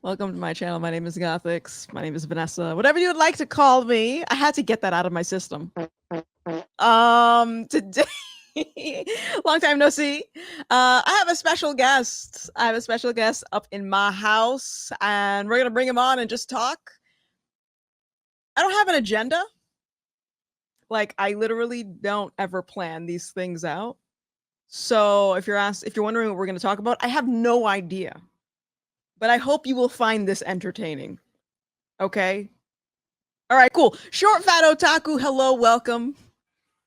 Welcome to my channel. My name is Gothix. My name is Vanessa. Whatever you would like to call me. I had to get that out of my system. Today, long time no see. I have a special guest. I have a special guest up in my house, and we're gonna bring him on and just talk. I don't have an agenda. Like, I literally don't ever plan these things out. So if you're wondering what we're gonna talk about, I have no idea. But I hope you will find this entertaining. Okay? All right, cool. Short Fat Otaku, hello, welcome.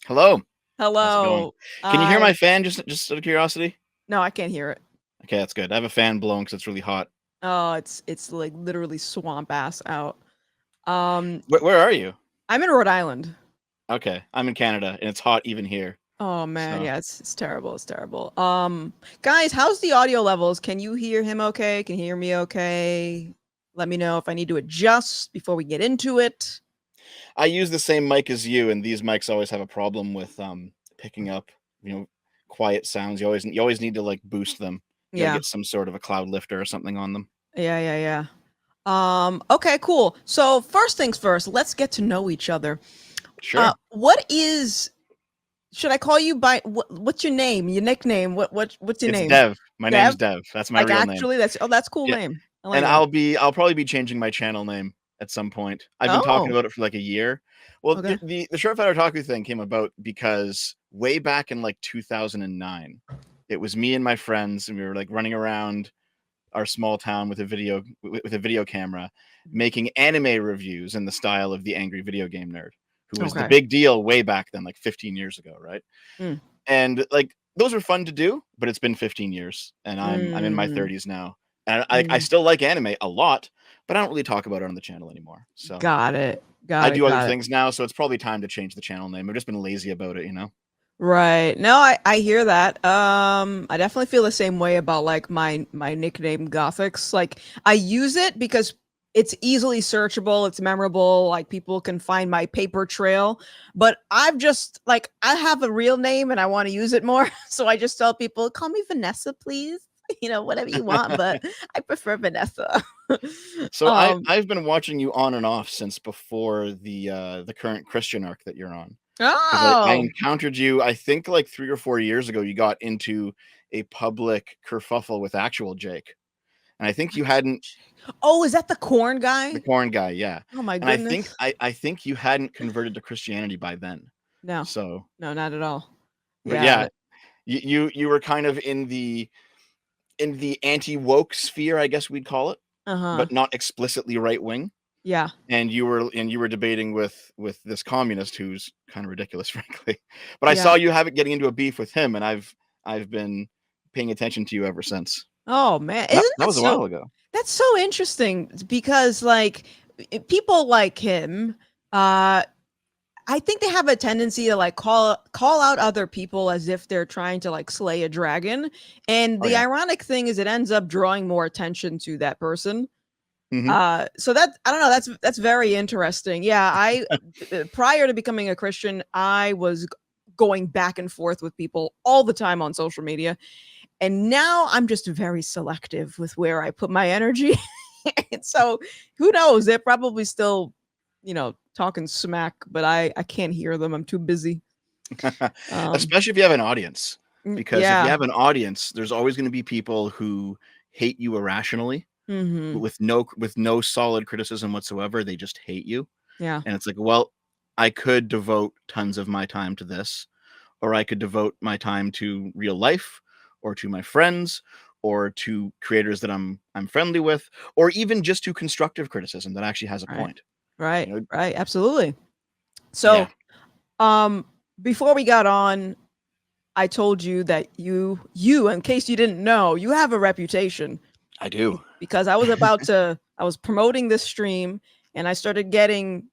Hello. How's it going? Hello. Can you hear my I fan just out of curiosity? No, I can't hear it. Okay, that's good. I have a fan blowing because it's really hot. Oh, it's like literally swamp ass out. Um, Where are you? I'm in Rhode Island. Okay, I'm in Canada and it's hot even here. Oh man, So yeah, it's terrible. It's terrible. Guys, how's the audio levels? Can you hear him okay? Can you hear me okay? Let me know if I need to adjust before we get into it. I use the same mic as you, and these mics always have a problem with picking up, quiet sounds. You always need to like boost them. You gotta Yeah. get some sort of a cloud lifter or something on them. Yeah. Okay, cool. So first things first, let's get to know each other. Sure. What is should I call you by what's your name? Your nickname? What's your It's name? Dev. My name's Dev? Dev. That's my Like real name. actually that's a cool Yeah. name. I like And that. I'll probably be changing my channel name at some point. I've been talking Oh, about it for like a year. Well, okay. the Short Fat Otaku thing came about because way back in like 2009, it was me and my friends, and we were like running around our small town with a video camera, making anime reviews in the style of the Angry Video Game Nerd, who was the Okay. big deal way back then, like 15 years ago, right? Mm. And like those were fun to do, but it's been 15 years, and I'm in my Mm. 30s now, and I Mm. still like anime a lot, but I don't really talk about it on the channel anymore. So Got it. I Got it. do other Got it. things now, so it's probably time to change the channel name. I've just been lazy about it. Right. No, I hear that. I definitely feel the same way about like my nickname Gothix. Like I use it because it's easily searchable, it's memorable, like people can find my paper trail. But I've just like I have a real name and I want to use it more. So I just tell people, call me Vanessa, please. Whatever you want, but I prefer Vanessa. So I um I've been watching you on and off since before the current Christian arc that you're on, because I oh encountered you, I think like 3 or 4 years ago. You got into a public kerfuffle with actual Jake, and I think you hadn't. oh, is that the corn The guy? corn guy, yeah. Oh my And I think goodness. I think you hadn't converted to Christianity by then. No, So, no, not at all. but Yeah. yeah, you were kind of in the anti-woke sphere, I guess we'd call it, Uh-huh. but not explicitly right wing. Yeah. And you were debating with this communist who's kind of ridiculous, frankly. But I Yeah. saw you have it getting into a beef with him, and I've been paying attention to you ever since. Oh man, That isn't that that was a so while ago. that's so interesting because like people like him, uh I think they have a tendency to like call out other people as if they're trying to like slay a dragon. And Oh the yeah. ironic thing is it ends up drawing more attention to that person. Hmm. So that I don't know, that's very interesting. Yeah, I prior to becoming a Christian, I was going back and forth with people all the time on social media. And now I'm just very selective with where I put my energy. And so who knows? They're probably still, talking smack, but I can't hear them. I'm too busy. Um, Especially if you have an audience, because if you yeah. have an audience, there's always going to be people who hate you irrationally, Hmm. with no solid criticism whatsoever. They just hate you, Yeah. and it's like, well, I could devote tons of my time to this, or I could devote my time to real life, or to my friends, or to creators that I'm friendly with, or even just to constructive criticism that actually has a Right. point. Right. You know, Right. Absolutely. yeah, So, um, before we got on, I told you that in case you didn't know, you have a reputation I do. because I was promoting this stream and I started getting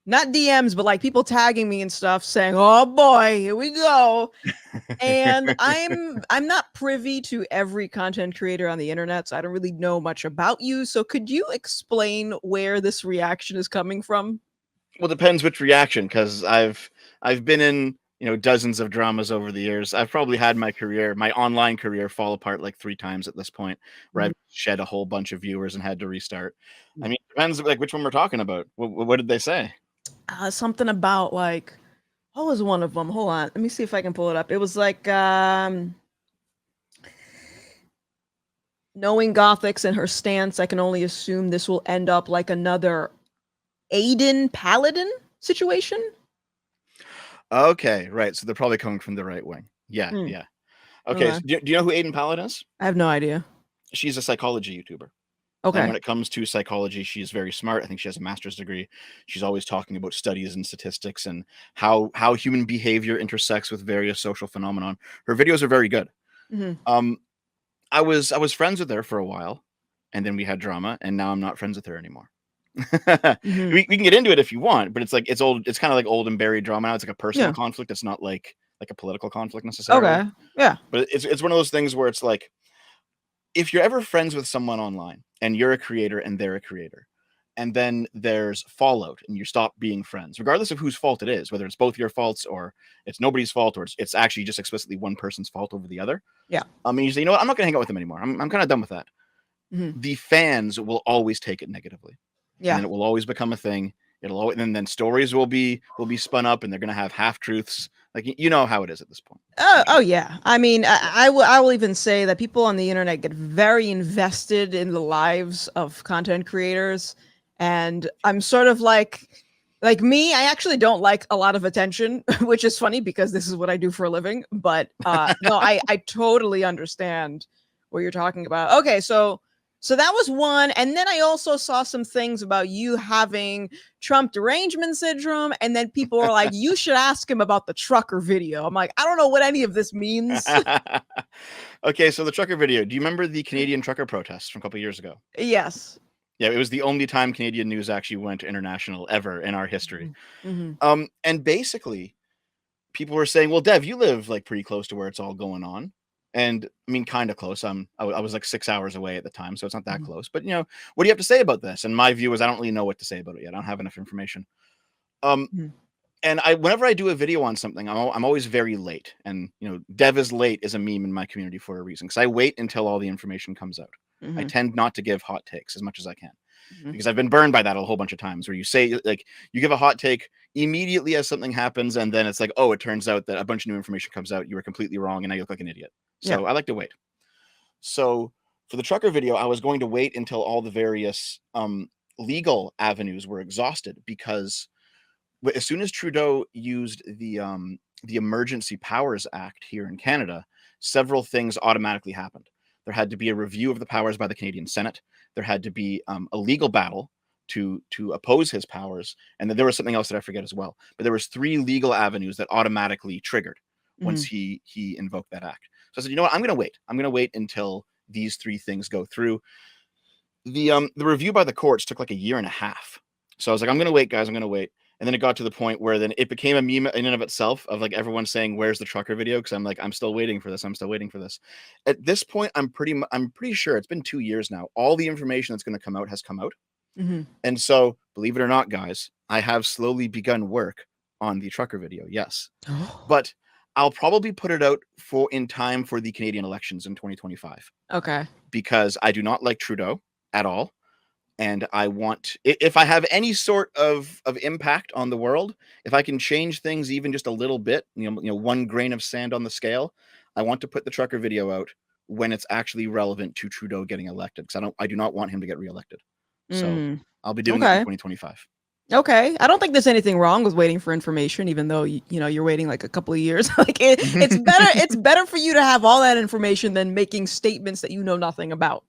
not DMs, but like people tagging me and stuff saying, "Oh boy, here we go." And I'm not privy to every content creator on the internet, so I don't really know much about you. So could you explain where this reaction is coming from? Well, depends which reaction, because I've been in dozens of dramas over the years. I've probably had my online career fall apart like 3 times at this point, where Mhm. I've shed a whole bunch of viewers and had to restart. I Mm. mean, it depends like which one we're talking about. What did they say? Something about like what was one of them? Hold on, let me see if I can pull it up. It was like knowing Gothix and her stance, I can only assume this will end up like another Aiden Paladin situation. Okay, right. So they're probably coming from the right wing. Yeah, Mm, yeah. Okay, okay. so do you know who Aiden Paladin is? I have no idea. She's a psychology YouTuber. And Okay. when it comes to psychology, she's very smart. I think she has a master's degree. She's always talking about studies and statistics and how human behavior intersects with various social phenomenon. Her videos are very good. Hmm. Um, I was friends with her for a while, and then we had drama, and now I'm not friends with her anymore. Hmm. We can get into it if you want, but it's like it's old. It's kind of like old and buried drama now. It's like a personal Yeah. conflict. It's not like a political conflict necessarily. Okay. Yeah. But it's one of those things where it's like if you're ever friends with someone online and you're a creator and they're a creator, and then there's fallout and you stop being friends, regardless of whose fault it is, whether it's both your faults or it's nobody's fault or it's actually just explicitly one person's fault over the other. Yeah. I mean, you say, you know what, I'm not going to hang out with them anymore. I'm kind of done with that. Hmm. The fans will always take it negatively, and Yeah. then it will always become a thing. It'll always, and then stories will be spun up, and they're going to have half truths. Like you know how it is at this point. Oh yeah. I mean, I will even say that people on the internet get very invested in the lives of content creators, and I'm sort of like me. I actually don't like a lot of attention, which is funny because this is what I do for a living. But no, I totally understand what you're talking about. Okay, so that was one, and then I also saw some things about you having Trump derangement syndrome, and then people were like, "You should ask him about the trucker video." I'm like, I don't know what any of this means. Okay, so the trucker video. Do you remember the Canadian trucker protests from a couple years ago? Yes. Yeah, it was the only time Canadian news actually went international ever in our history. Mm-hmm. And basically, people were saying, "Well, Dev, you live like pretty close to where it's all going on." And I mean, kind of close. I was like 6 hours away at the time, so it's not that Hmm. close. But what do you have to say about this? And my view is, I don't really know what to say about it yet. I don't have enough information. Um, Hmm. and whenever I do a video on something, I'm always very late. And Dev is late is a meme in my community for a reason, because I wait until all the information comes out. I Hmm. tend not to give hot takes as much as I can, Hmm. because I've been burned by that a whole bunch of times, where you say, like, you give a hot take immediately as something happens, and then it's like, oh, it turns out that a bunch of new information comes out, you were completely wrong, and now you look like an idiot. Yeah. So I like to wait. So for the trucker video, I was going to wait until all the various legal avenues were exhausted, because as soon as Trudeau used the Emergency Powers Act here in Canada, several things automatically happened. There had to be a review of the powers by the Canadian Senate. There had to be a legal battle to oppose his powers, and then there was something else that I forget as well. But there was 3 legal avenues that automatically triggered once Hmm. he invoked that act. So I said, you know what, I'm going to wait. I'm going to wait until these 3 things go through. The review by the courts took like a year and a half. So I was like, I'm going to wait, guys. I'm going to wait. And then it got to the point where then it became a meme in and of itself, of like everyone saying, "Where's the trucker video?" Because I'm like, I'm still waiting for this. I'm still waiting for this. At this point, I'm pretty sure it's been 2 years now. All the information that's going to come out has come out. Hmm. And so, believe it or not, guys, I have slowly begun work on the trucker video. Yes, but I'll probably put it out in time for the Canadian elections in 2025, Okay. because I do not like Trudeau at all. And I want, if I have any sort of impact on the world, if I can change things even just a little bit, 1 grain of sand on the scale, I want to put the trucker video out when it's actually relevant to Trudeau getting elected, because I do not want him to get reelected. So Mm. I'll be doing it in Okay. 2025. Okay. I don't think there's anything wrong with waiting for information, even though you're waiting like a couple of years. Like it's better. It's better for you to have all that information than making statements that you know nothing about.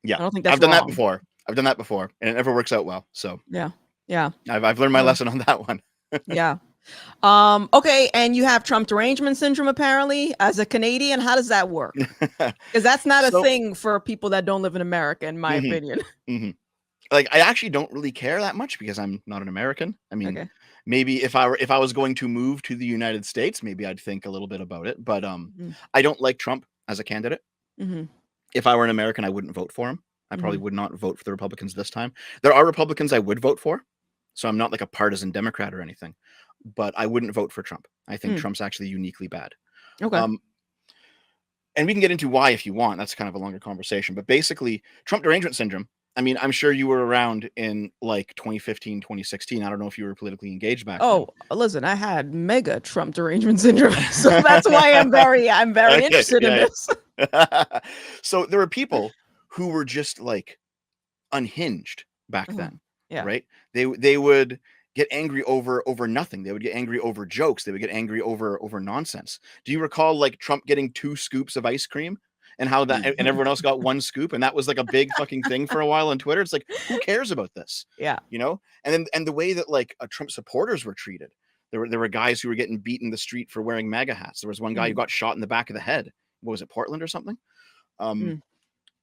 Yeah, I don't think that's I've done that wrong. before. I've done that before, and it never works out well. So Yeah. Yeah. I've learned my Uh, lesson on that one. yeah. Okay, and you have Trump derangement syndrome apparently. As a Canadian, how does that work? Because that's not a So, thing for people that don't live in America, in my mhm, opinion. mhm. Like, I actually don't really care that much, because I'm not an American. I mean, Okay. maybe if I was going to move to the United States, maybe I'd think a little bit about it. But Mm-hmm. I don't like Trump as a candidate. Mm-hmm. If I were an American, I wouldn't vote for him. I probably Mm-hmm. would not vote for the Republicans this time. There are Republicans I would vote for, so I'm not like a partisan Democrat or anything. but I wouldn't vote for Trump. I think Hmm. Trump's actually uniquely bad. Okay. And we can get into why if you want. That's kind of a longer conversation. But basically, Trump derangement syndrome. I mean, I'm sure you were around in like 2015, 2016. I don't know if you were politically engaged back then. Oh, listen, I had mega Trump derangement syndrome, so that's why I'm very Okay, interested in yeah, this. yeah. So there were people who were just like unhinged back then, Yeah. right? They would get angry over nothing. They would get angry over jokes. They would get angry over nonsense. Do you recall like Trump getting 2 scoops of ice cream and how that and everyone else got 1 scoop, and that was like a big fucking thing for a while on Twitter? It's like, who cares about this? Yeah. You know? And the way that like Trump supporters were treated. There were guys who were getting beat in the street for wearing MAGA hats. There was one guy who got shot in the back of the head. What was it, Portland or something? Mm.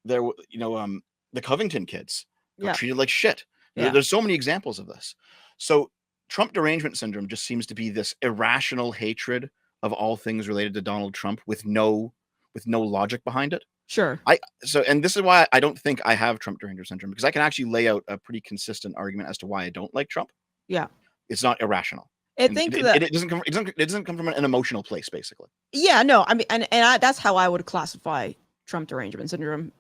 There, the Covington kids got Yeah. treated like shit. Yeah. There's so many examples of this. So Trump derangement syndrome just seems to be this irrational hatred of all things related to Donald Trump with no logic behind it. Sure. And this is why I don't think I have Trump derangement syndrome, because I can actually lay out a pretty consistent argument as to why I don't like Trump. Yeah. It's not irrational. I think that it doesn't come from an emotional place, basically. Yeah, no, I mean, that's how I would classify Trump derangement syndrome.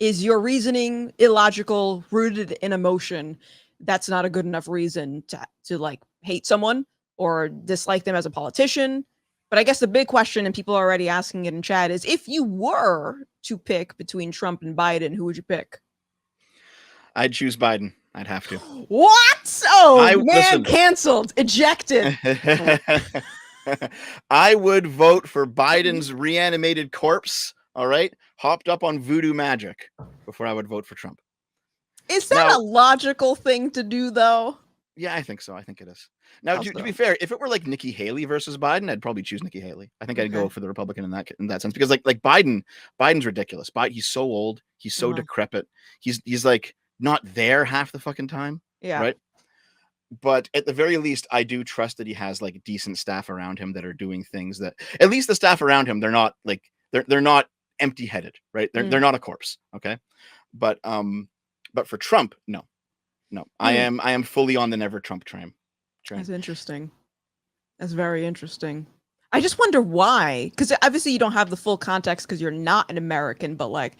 Is your reasoning illogical, rooted in emotion? That's not a good enough reason to like hate someone or dislike them as a politician. But I guess the big question, and people are already asking it in chat, is if you were to pick between Trump and Biden, who would you pick? I'd choose Biden. I'd have to. What? Oh, man, listen. Canceled, ejected. I would vote for Biden's reanimated corpse, all right, hopped up on voodoo magic, before I would vote for Trump. Is that a logical thing to do, though? Yeah, I think so. I think it is. Now, to be fair, if it were like Nikki Haley versus Biden, I'd probably choose Nikki Haley. I think I'd go for the Republican in that sense, because like Biden's ridiculous. He's so old, he's so decrepit, he's like not there half the fucking time. Yeah. Right. But at the very least, I do trust that he has like decent staff around him that are doing things that, at least the staff around him, they're not like they're not empty-headed, right? They're not a corpse. Okay. But for Trump, no. I am fully on the never Trump train. That's interesting. That's very interesting. I just wonder why, because obviously you don't have the full context because you're not an American, but like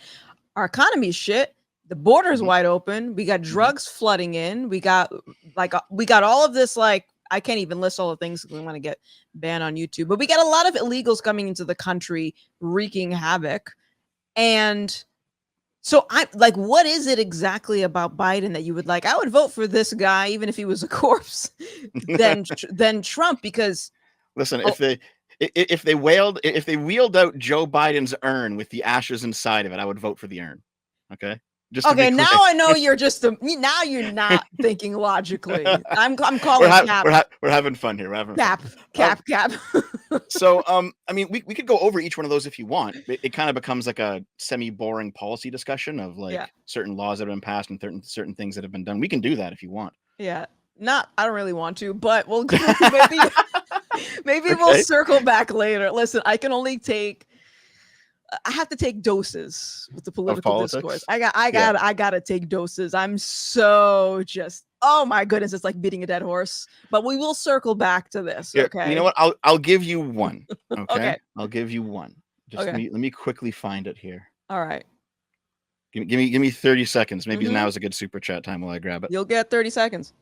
our economy is shit. The border's wide open. We got drugs flooding in. We got all of this. Like, I can't even list all the things because we want to get banned on YouTube. But we got a lot of illegals coming into the country, wreaking havoc. And so I'm like, what is it exactly about Biden that you would like? I would vote for this guy, even if he was a corpse, than Trump, because listen, if they wheeled out Joe Biden's urn with the ashes inside of it, I would vote for the urn. Okay. Okay, now I know you're now you're not thinking logically. I'm calling cap. We're having fun here. We're having cap. So I mean, we could go over each one of those if you want. It kind of becomes like a semi-boring policy discussion of like certain laws that have been passed and certain things that have been done. We can do that if you want. Yeah. I don't really want to, but we'll maybe we'll circle back later. Listen, I have to take doses with the political discourse. I gotta take doses. I'm so just, oh my goodness, it's like beating a dead horse. But we will circle back to this. Here, okay. You know what? I'll give you one. Okay. I'll give you one. Just let me quickly find it here. All right. Give me 30 seconds. Maybe now is a good super chat time while I grab it. You'll get 30 seconds.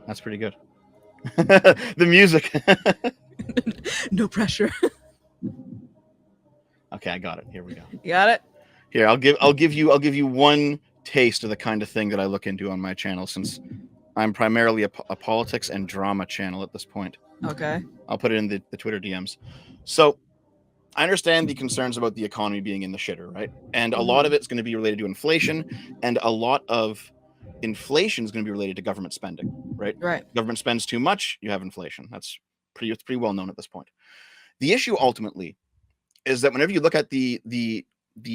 That's pretty good. The music. No pressure. Okay, I got it. Here we go. You got it? Here, I'll give you one taste of the kind of thing that I look into on my channel, since I'm primarily a politics and drama channel at this point. Okay. I'll put it in the Twitter DMs. So I understand the concerns about the economy being in the shitter, right? And a lot of it's going to be related to inflation, and a lot of inflation is going to be related to government spending, right? Right. Government spends too much, you have inflation. It's pretty well known at this point. The issue ultimately is that whenever you look at the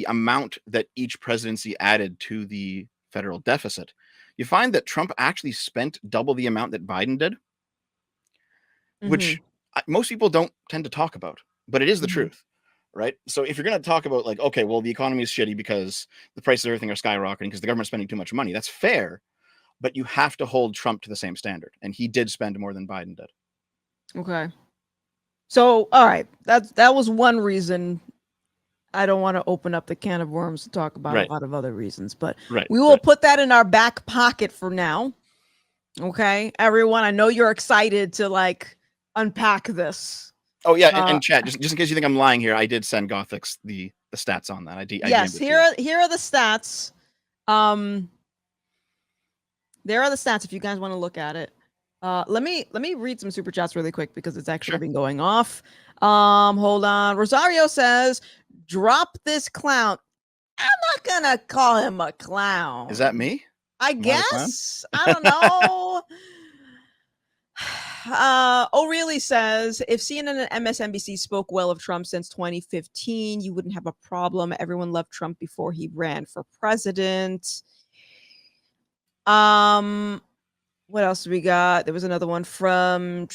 amount that each presidency added to the federal deficit, you find that Trump actually spent double the amount that Biden did, which most people don't tend to talk about, but it is the truth. right? So if you're going to talk about like, okay, well, the economy is shitty because the prices of everything are skyrocketing because the government's spending too much money, that's fair. But you have to hold Trump to the same standard. And he did spend more than Biden did. Okay. So, all right, that was one reason. I don't want to open up the can of worms to talk about Right. a lot of other reasons, but Right. we will put that in our back pocket for now. Okay, everyone, I know you're excited to like unpack this. Oh yeah, and chat, just in case you think I'm lying here, I did send Gothix the stats on that. Yes, here are the stats. There are the stats if you guys want to look at it. Let me read some super chats really quick because it's actually been going off. Hold on. Rosario says, "Drop this clown." I'm not gonna call him a clown. Is that me? I guess. I don't know. O'Reilly says, if CNN and MSNBC spoke well of Trump since 2015, you wouldn't have a problem. Everyone loved Trump before he ran for president. What else do we got? There was another one from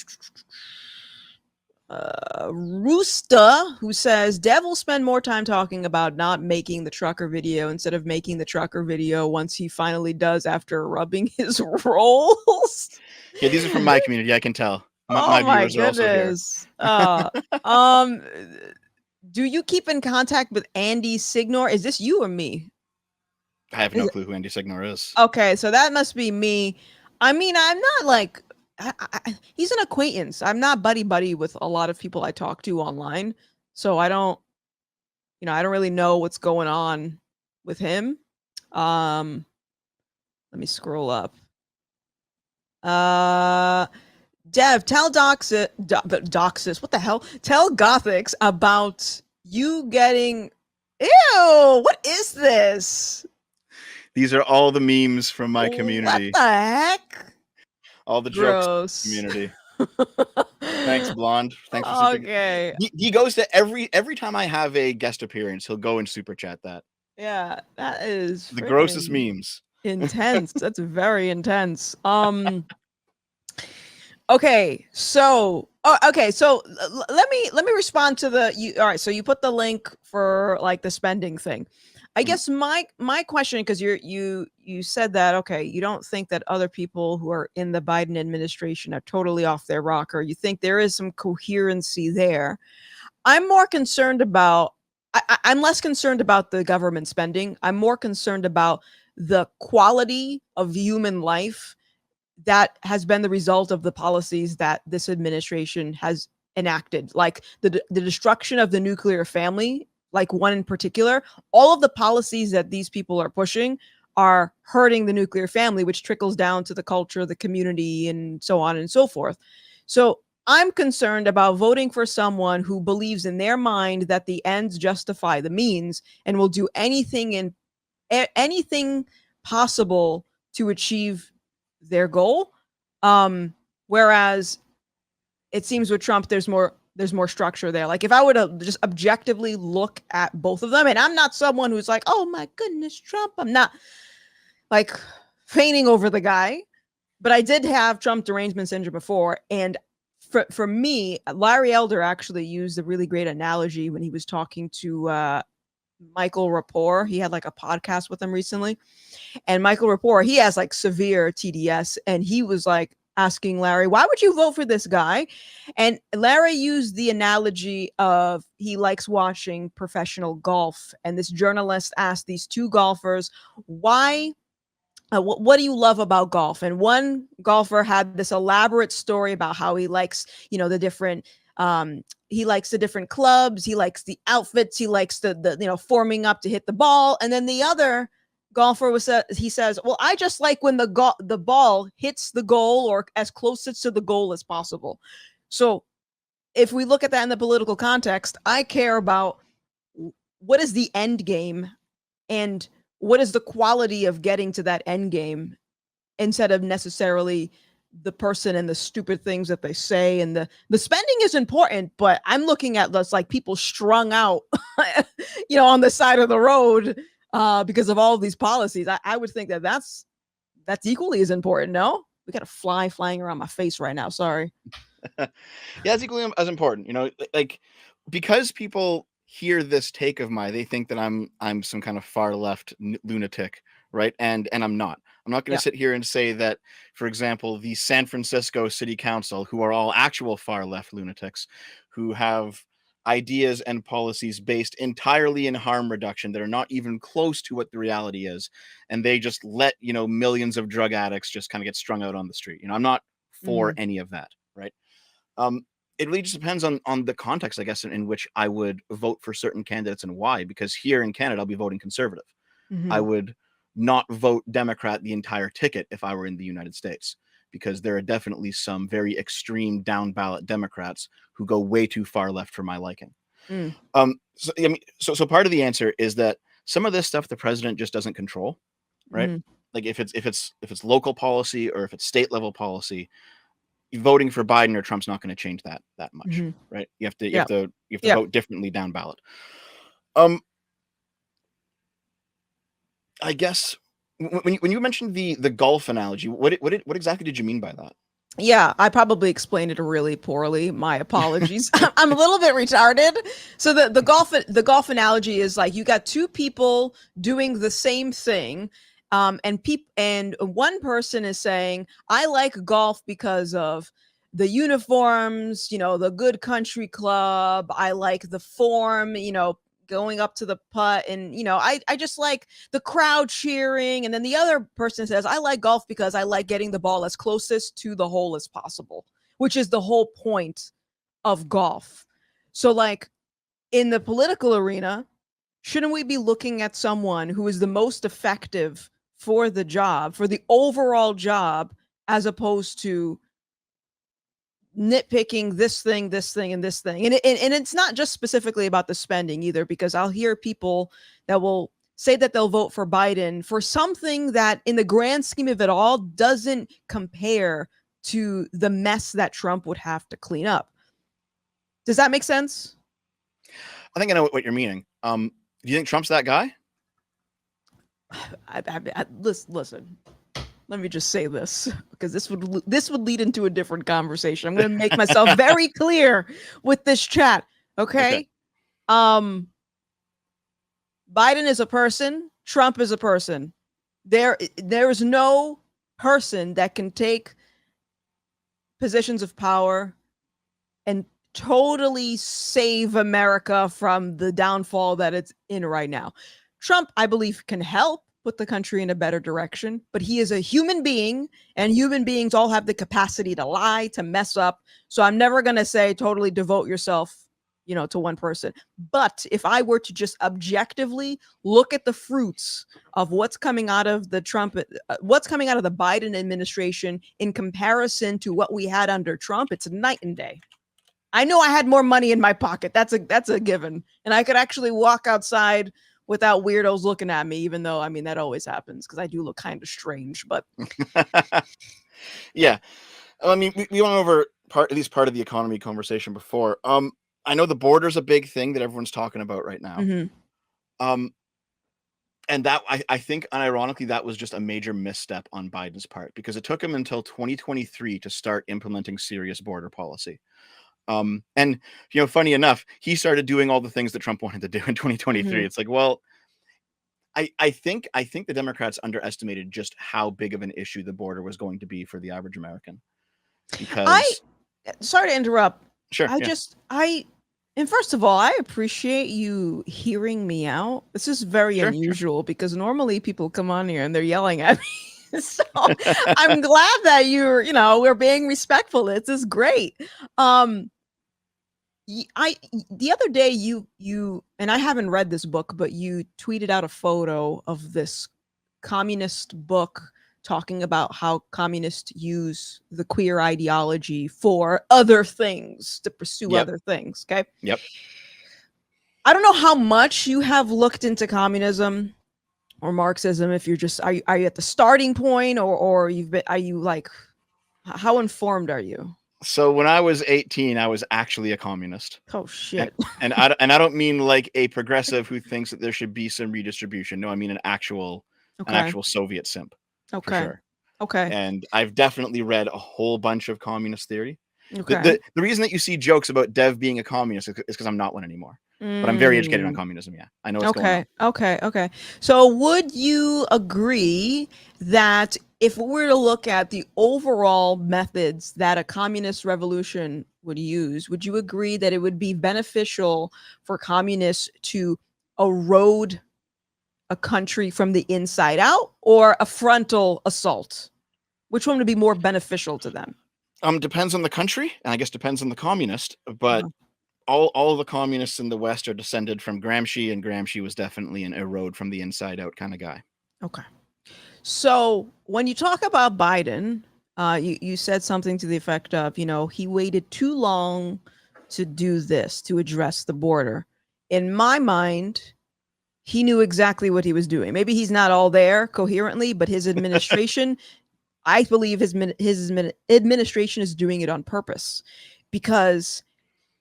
Roosta, who says Dev will spend more time talking about not making the trucker video instead of making the trucker video once he finally does after rubbing his rolls. Yeah, these are from my community. I can tell. My viewers goodness. Are also here. Do you keep in contact with Andy Signor? Is this you or me? I have no clue who Andy Signor is. Okay, so that must be me. I mean, I'm not like he's an acquaintance. I'm not buddy with a lot of people I talk to online, so I don't really know what's going on with him. Let me scroll up. Dev, tell Doxis, what the hell? Tell Gothix about you getting. Ew! What is this? These are all the memes from my community. What the heck? All the jokes from the community. Thanks, Blonde. Thanks for okay. He goes to every time I have a guest appearance, he'll go and super chat that. Yeah, that is the grossest memes. Intense. That's very intense. Okay, so let me respond to the all right, so you put the link for like the spending thing. I guess my question, because you said that, okay, you don't think that other people who are in the Biden administration are totally off their rocker. You think there is some coherency there. I'm more concerned about I'm less concerned about the government spending. I'm more concerned about the quality of human life that has been the result of the policies that this administration has enacted, like the destruction of the nuclear family, like one in particular. All of the policies that these people are pushing are hurting the nuclear family, which trickles down to the culture, the community, and so on and so forth. So I'm concerned about voting for someone who believes in their mind that the ends justify the means and will do anything possible to achieve their goal. Whereas it seems with Trump, there's more structure there. Like if I were to just objectively look at both of them, and I'm not someone who's like, oh my goodness, Trump, I'm not like fainting over the guy, but I did have Trump derangement syndrome before. And for me, Larry Elder actually used a really great analogy when he was talking to Michael Rapport. He had like a podcast with him recently, and Michael Rapport, he has like severe TDS, and he was like asking Larry, why would you vote for this guy? And Larry used the analogy of he likes watching professional golf, and this journalist asked these two golfers, why what do you love about golf? And one golfer had this elaborate story about how he likes, the different he likes the different clubs, he likes the outfits, he likes the forming up to hit the ball. And then the other golfer he says, well, I just like when the ball hits the goal or as close to the goal as possible. So if we look at that in the political context, I care about what is the end game and what is the quality of getting to that end game, instead of necessarily the person and the stupid things that they say. And the spending is important, but I'm looking at this like people strung out, on the side of the road because of all of these policies. I would think that's equally as important. No, we got a fly flying around my face right now. Sorry. Yeah, it's equally as important, like because people hear this take of mine, they think that I'm some kind of far left lunatic, right? And I'm not. I'm not going to Yeah. sit here and say that, for example, the San Francisco City Council, who are all actual far left lunatics, who have ideas and policies based entirely in harm reduction that are not even close to what the reality is, and they just let millions of drug addicts just kind of get strung out on the street. I'm not for Mhm. any of that, right? Um, it really just depends on the context, I guess, in which I would vote for certain candidates and why. Because here in Canada, I'll be voting Conservative. I Mhm. would not vote Democrat the entire ticket if I were in the United States, because there are definitely some very extreme down ballot Democrats who go way too far left for my liking. Mm. So, I mean, so part of the answer is that some of this stuff the president just doesn't control, right? Mhm. Like if it's local policy or if it's state level policy, voting for Biden or Trump's not going to change that much, Mhm. right? You have to you have Yep. to you have to Yep. vote differently down ballot. Um, I guess when you mentioned the golf analogy, what exactly did you mean by that? Yeah, I probably explained it really poorly. My apologies. I'm a little bit retarded. So the golf analogy is like you got two people doing the same thing, and one person is saying I like golf because of the uniforms, the good country club. I like the form, going up to the putt, and I just like the crowd cheering. And then the other person says, I like golf because I like getting the ball as closest to the hole as possible, which is the whole point of golf. So, like, in the political arena, shouldn't we be looking at someone who is the most effective for the job, for the overall job, as opposed to nitpicking this thing, and this thing? And it's not just specifically about the spending either, because I'll hear people that will say that they'll vote for Biden for something that, in the grand scheme of it all, doesn't compare to the mess that Trump would have to clean up. Does that make sense? I think I know what you're meaning. Do you think Trump's that guy? Listen. Let me just say this, because this would lead into a different conversation. I'm going to make myself very clear with this chat. Okay. Okay. Biden is a person. Trump is a person. There is no person that can take positions of power and totally save America from the downfall that it's in right now. Trump, I believe, can help put the country in a better direction, but he is a human being, and human beings all have the capacity to lie, to mess up. So I'm never going to say totally devote yourself, to one person. But if I were to just objectively look at the fruits of what's coming out of the what's coming out of the Biden administration in comparison to what we had under Trump, it's night and day. I know I had more money in my pocket. That's a given. And I could actually walk outside without weirdos looking at me, even though, I mean, that always happens because I do look kind of strange. But Yeah. I mean, we went over at least part of the economy conversation before. I know the border's a big thing that everyone's talking about right now. Mhm. Um, and that I think, unironically, that was just a major misstep on Biden's part, because it took him until 2023 to start implementing serious border policy. And funny enough, he started doing all the things that Trump wanted to do in 2023. Mhm. It's like, well, I think the Democrats underestimated just how big of an issue the border was going to be for the average American. I Because sorry to interrupt. sure, I yeah, just I and first of all, I appreciate you hearing me out. This is very sure, sure. unusual because normally people come on here and they're yelling at me. So I'm glad that we're being respectful. This is great. Um the other day, you and I haven't read this book, but you tweeted out a photo of this communist book talking about how communists use the queer ideology for other things, to pursue Yep, other things. Okay. yep. I don't know how much you have looked into communism or Marxism. If you're just, are you at the starting point, or are you like, how informed are you? So when I was 18, I was actually a communist. Oh And shit. and I don't mean like a progressive who thinks that there should be some redistribution. No, I mean an Okay. actual Soviet simp, for Okay. sure. Okay. And I've definitely read a whole bunch of communist theory. The Okay. the, the reason that you see jokes about Dev being a communist is because I'm not one anymore. But I'm very educated on Mm. communism. Yeah, I know what's going on. Okay. So would you agree that if we were to look at the overall methods that a communist revolution would use, would you agree that it would be beneficial for communists to erode a country from the inside out or a frontal assault? Which one would be more beneficial to them? Depends on the country, and I guess depends on the communist. But Uh-huh. all of the communists in the West are descended from Gramsci, and Gramsci was definitely an erode from the inside out kind of guy. Okay. So when you talk about Biden, you said something to the effect of, he waited too long to do this, to address the border. In my mind, he knew exactly what he was doing. Maybe he's not all there coherently, but his administration, I believe his administration is doing it on purpose because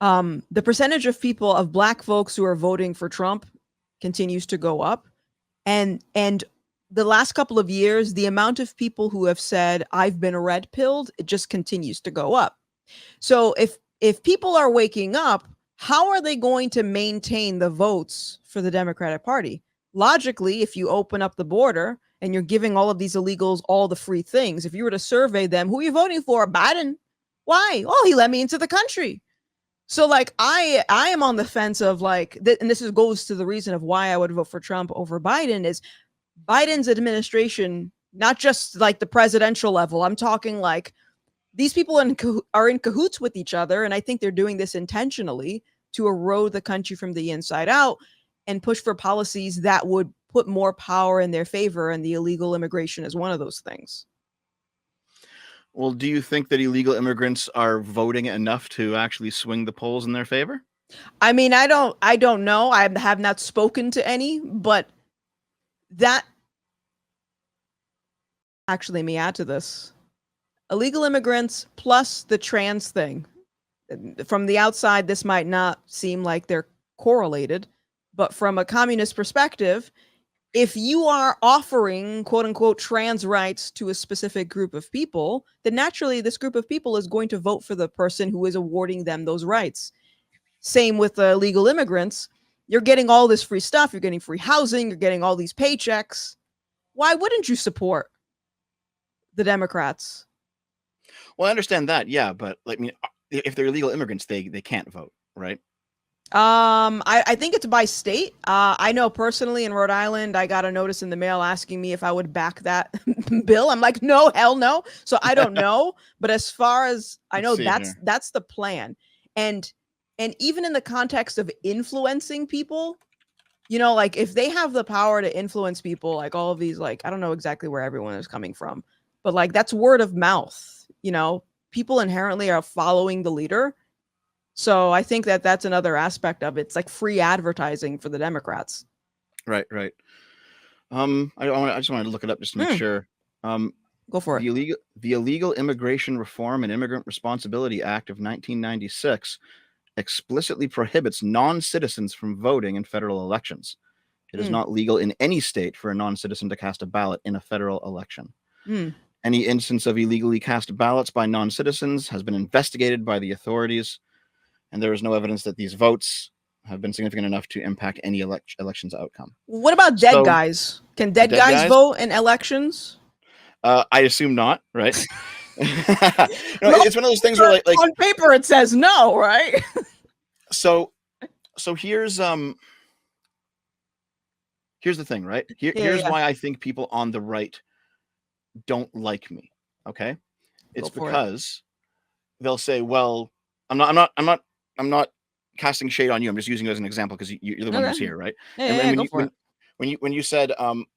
the percentage of people, of black folks who are voting for Trump continues to go up. And the last couple of years, the amount of people who have said I've been red pilled, it just continues to go up. So if people are waking up, how are they going to maintain the votes for the Democratic Party? Logically, if you open up the border and you're giving all of these illegals all the free things, if you were to survey them, who are you voting for? Biden. Why? Oh, he let me into the country. So like I am on the fence of like, and this goes to the reason of why I would vote for Trump over Biden is Biden's administration, not just like the presidential level. I'm talking like these people are in cahoots with each other, and I think they're doing this intentionally to erode the country from the inside out and push for policies that would put more power in their favor, and the illegal immigration is one of those things. Well, do you think that illegal immigrants are voting enough to actually swing the polls in their favor? I mean, I don't know. I have not spoken to any, but that actually, let me add to this. Illegal immigrants plus the trans thing. From the outside, this might not seem like they're correlated, but from a communist perspective, if you are offering quote unquote trans rights to a specific group of people, then naturally this group of people is going to vote for the person who is awarding them those rights. Same with illegal immigrants. You're getting all this free stuff, you're getting free housing, you're getting all these paychecks. Why wouldn't you support the Democrats? Well, I understand that, yeah, but like, I mean, if they're illegal immigrants, they can't vote, right? I think it's by state. I know personally in Rhode Island, I got a notice in the mail asking me if I would back that bill. I'm like, no, hell no. So I don't know. But as far as I know, that's the plan. And even in the context of influencing people, like if they have the power to influence people, like all of these, like I don't know exactly where everyone is coming from, but like that's word of mouth. People inherently are following the leader. So I think that's another aspect of it. It's like free advertising for the Democrats. Right. I just wanted to look it up just to make sure. Go for it. The Illegal Immigration Reform and Immigrant Responsibility Act of 1996 explicitly prohibits non-citizens from voting in federal elections. It is not legal in any state for a non-citizen to cast a ballot in a federal election. Any instance of illegally cast ballots by non-citizens has been investigated by the authorities, and there is no evidence that these votes have been significant enough to impact any election's outcome. What about dead guys? Can dead guys vote in elections? I assume not, right? It's one of those things where like on paper it says no, right? So here's the thing, right? Here's why I think people on the right don't like me. Okay, it's because they'll say, "Well, I'm not casting shade on you. I'm just using you as an example because you're the one who's here, right?" When you said,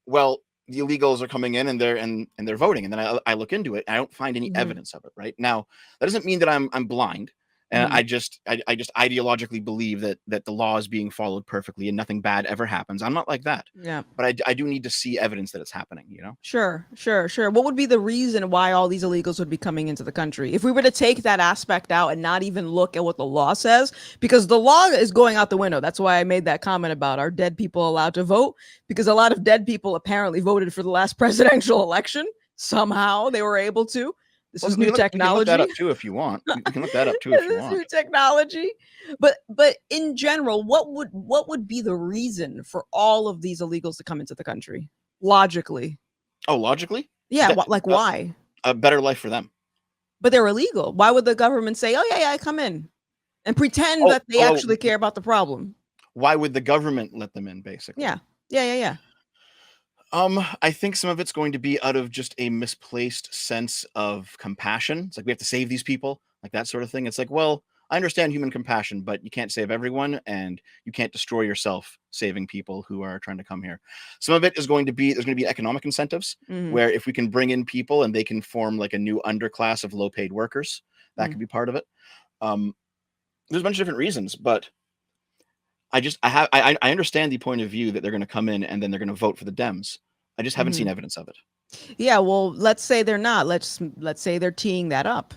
"Well, the illegals are coming in and they're voting," and then I look into it, and I don't find any evidence of it. Right now, that doesn't mean that I'm blind. And I just ideologically believe that the law is being followed perfectly and nothing bad ever happens. I'm not like that. Yeah. But I do need to see evidence that it's happening, Sure. What would be the reason why all these illegals would be coming into the country? If we were to take that aspect out and not even look at what the law says, because the law is going out the window. That's why I made that comment about are dead people allowed to vote? Because a lot of dead people apparently voted for the last presidential election. Somehow they were able to. This Well, is new we can look that technology. up too if you want. We can look that up too if you This is want. new technology. But in general, what would be the reason for all of these illegals to come into the country? Logically. Oh, logically, Yeah, that, like why? a better life for them. But they're illegal. Why would the government say, "Oh yeah, come in," and pretend Oh, that they actually care about the problem? why would the government let them in? Basically, Yeah, yeah. I think some of it's going to be out of just a misplaced sense of compassion. It's like we have to save these people, like that sort of thing. It's like, well, I understand human compassion, but you can't save everyone, and you can't destroy yourself saving people who are trying to come here. Some of it is going to be there's going to be economic incentives Mm-hmm. where if we can bring in people and they can form like a new underclass of low-paid workers, that could be part of it. There's a bunch of different reasons, but I understand the point of view that they're going to come in and then they're going to vote for the Dems. I just haven't Mm-hmm. seen evidence of it. Yeah, well, let's say they're not. Let's say they're teeing that up.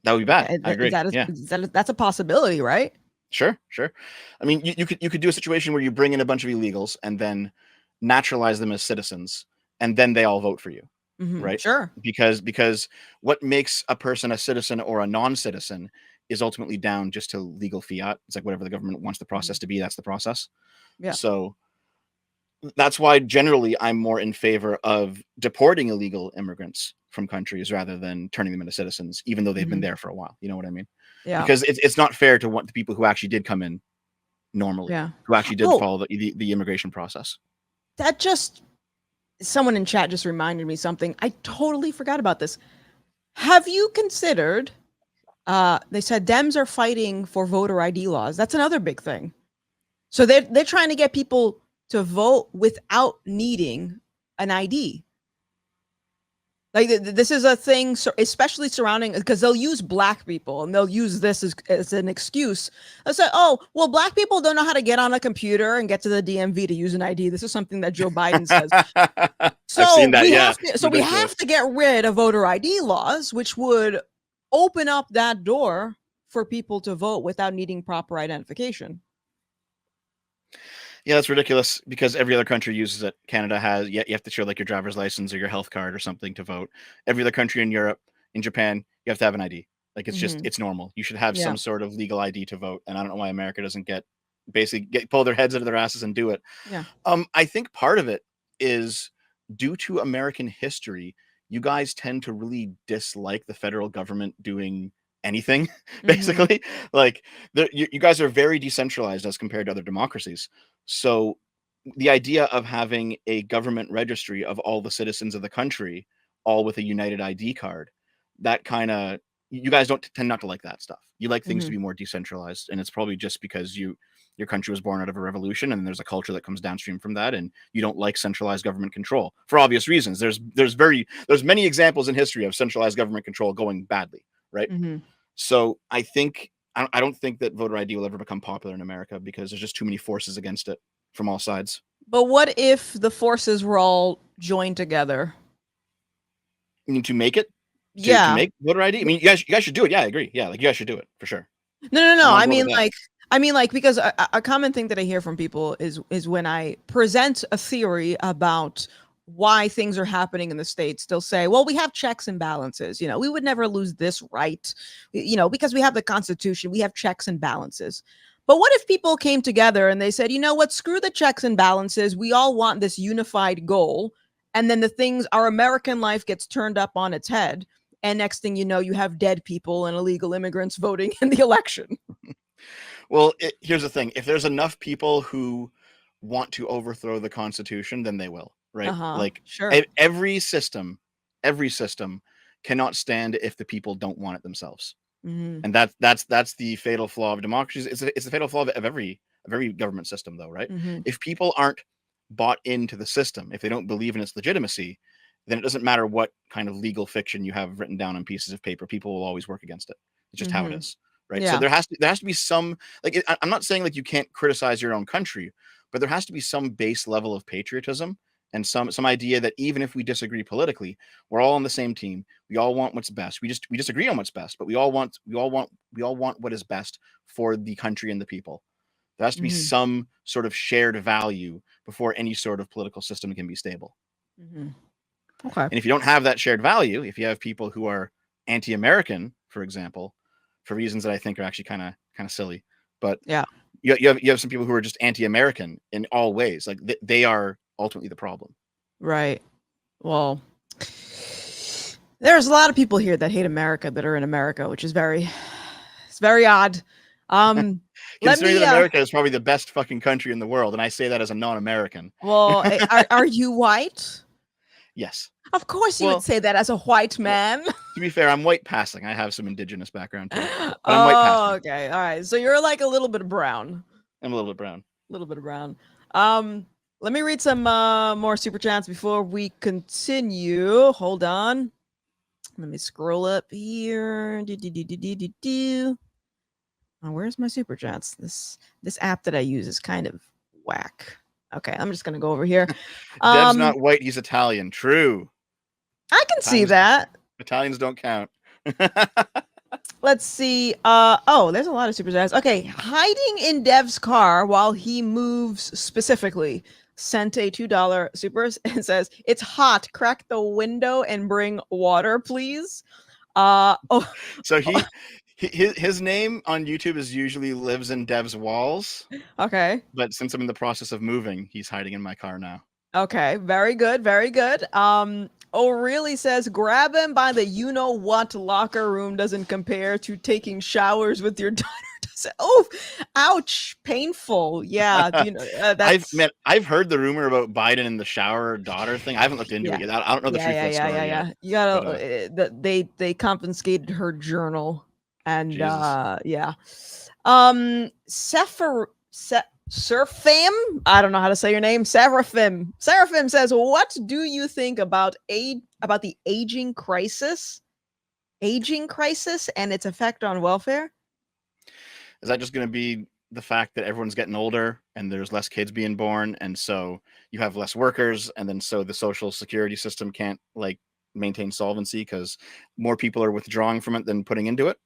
That would be bad. I agree. Yeah, That's a possibility, right? sure. I mean, you could do a situation where you bring in a bunch of illegals and then naturalize them as citizens, and then they all vote for you, Mm-hmm. right? Sure. Because what makes a person a citizen or a non-citizen is ultimately down just to legal fiat. It's like whatever the government wants the process to be, that's the process. Yeah. So that's why generally I'm more in favor of deporting illegal immigrants from countries rather than turning them into citizens, even though they've been there for a while. You know what I mean? Yeah. Because it's not fair to want the people who actually did come in normally, Yeah. who actually did Oh, follow the immigration process. that just someone in chat just reminded me something. I totally forgot about this. Have you considered they said Dems are fighting for voter ID laws. That's another big thing. So they're trying to get people to vote without needing an ID. Like this is a thing, especially surrounding because they'll use black people and they'll use this as an excuse. They'll say, "Oh, well, black people don't know how to get on a computer and get to the DMV to use an ID." This is something that Joe Biden says. I've seen So that. we Yeah, have to, it's so we ridiculous. have to get rid of voter ID laws, which would open up that door for people to vote without needing proper identification. Yeah, that's ridiculous because every other country uses it. Canada has, you have to show like your driver's license or your health card or something to vote. Every other country in Europe, in Japan, you have to have an ID. Like it's just, it's normal. You should have Yeah. some sort of legal ID to vote. And I don't know why America doesn't pull their heads out of their asses and do it. Yeah. I think part of it is due to American history. You guys tend to really dislike the federal government doing anything, basically. Like you guys are very decentralized as compared to other democracies. So the idea of having a government registry of all the citizens of the country, all with a united ID card, that kind of, you guys don't tend not to like that stuff. You like things to be more decentralized, and it's probably just because your country was born out of a revolution, and there's a culture that comes downstream from that, and you don't like centralized government control for obvious reasons. There's many examples in history of centralized government control going badly, right? So I don't think that voter ID will ever become popular in America because there's just too many forces against it from all sides. But what if the forces were all joined together? You need to make it to Yeah. make voter ID. I mean, you guys should do it. Yeah, I agree. Yeah, like you guys should do it for sure. No. I'm on board with that. I mean, like, because a common thing that I hear from people is when I present a theory about why things are happening in the states, they'll say, "Well, we have checks and balances. You know, we would never lose this right. You know, because we have the Constitution, we have checks and balances." But what if people came together and they said, "You know what? Screw the checks and balances. We all want this unified goal." And then our American life gets turned up on its head. And next thing you know, you have dead people and illegal immigrants voting in the election. Well, here's the thing: if there's enough people who want to overthrow the Constitution, then they will, right? Like Sure. every system cannot stand if the people don't want it themselves. And that's the fatal flaw of democracies. It's the fatal flaw of every government system, though, right? If people aren't bought into the system, if they don't believe in its legitimacy, then it doesn't matter what kind of legal fiction you have written down on pieces of paper. People will always work against it. It's just how it is, right? So Yeah. there has to be some, like, I'm not saying like you can't criticize your own country, but there has to be some base level of patriotism and some idea that even if we disagree politically, we're all on the same team. We all want what's best. We disagree on what's best, but we all want what is best for the country and the people. There has to be some sort of shared value before any sort of political system can be stable. Okay. And if you don't have that shared value, if you have people who are anti-American, for example, for reasons that I think are actually kind of silly, but Yeah. you have some people who are just anti-American in all ways. Like they are ultimately the problem. Right. Well, there's a lot of people here that hate America that are in America, which is it's very odd. Let Considering me that America is probably the best fucking country in the world, and I say that as a non-American. well, are you white? Yes. Of course you would Well, say that as a white man. to be fair, I'm white passing. I have some indigenous background too, but I'm white Oh, passing. okay. All right. So you're like a little bit of brown. I'm a little bit brown. A little bit of brown. Let me read some more super chats before we continue. Hold on. Let me scroll up here. Oh, where's my super chats? This app that I use is kind of whack. Okay, I'm just gonna go over here. Dev's not white, he's Italian. True. I can see Italians, that. Italians don't count. Let's see. Oh, there's a lot of super chats. Okay, hiding in Dev's car while he moves specifically. Sent a $2 super and says, "It's hot. Crack the window and bring water, please." Oh, So his name on YouTube is usually lives in Dev's walls, okay. but since I'm in the process of moving, he's hiding in my car now. Okay, very good, very good. O'Reilly says, grab him by the you-know-what locker room doesn't compare to taking showers with your daughter. Oh, ouch, painful. Yeah, you know, that's... I've heard the rumor about Biden in the shower daughter thing. I haven't looked into it yet. I don't know the truth of the story yet. You gotta, But, they confiscated her journal, and Jesus. yeah. Seraphim, I don't know how to say your name. Seraphim says, "What do you think about the aging crisis and its effect on welfare?" Is that just going to be the fact that everyone's getting older and there's less kids being born, and so you have less workers, and then so the social security system can't like maintain solvency because more people are withdrawing from it than putting into it?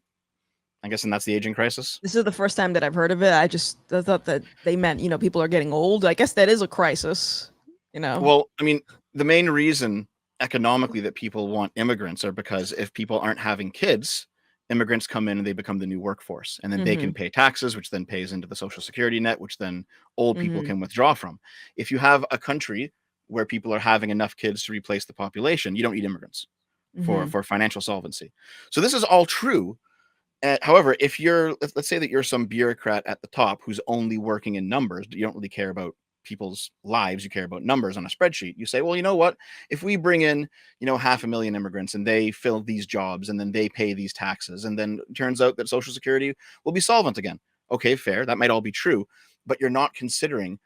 I'm guessing that's the aging crisis. This is the first time that I've heard of it. I thought that they meant, people are getting old. I guess that is a crisis, Well, I mean, the main reason economically that people want immigrants are because if people aren't having kids, immigrants come in and they become the new workforce, and then they can pay taxes, which then pays into the social security net, which then old people can withdraw from. If you have a country where people are having enough kids to replace the population, you don't need immigrants for financial solvency. So this is all true. However, if let's say that you're some bureaucrat at the top who's only working in numbers, you don't really care about people's lives, you care about numbers on a spreadsheet. You say, well, you know what? If we bring in, 500,000 immigrants and they fill these jobs and then they pay these taxes, and then it turns out that Social Security will be solvent again. Okay, fair. That might all be true, but you're not considering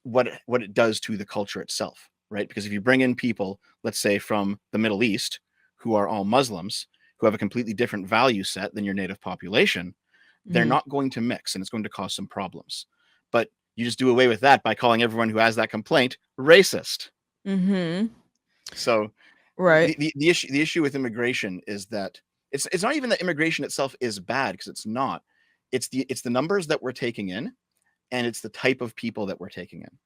what it does to the culture itself, right? Because if you bring in people, let's say from the Middle East, who are all Muslims, who have a completely different value set than your native population, they're not going to mix, and it's going to cause some problems. But you just do away with that by calling everyone who has that complaint racist. So right. the issue with immigration is that it's not even that immigration itself is bad, because it's not. It's the numbers that we're taking in, and it's the type of people that we're taking in.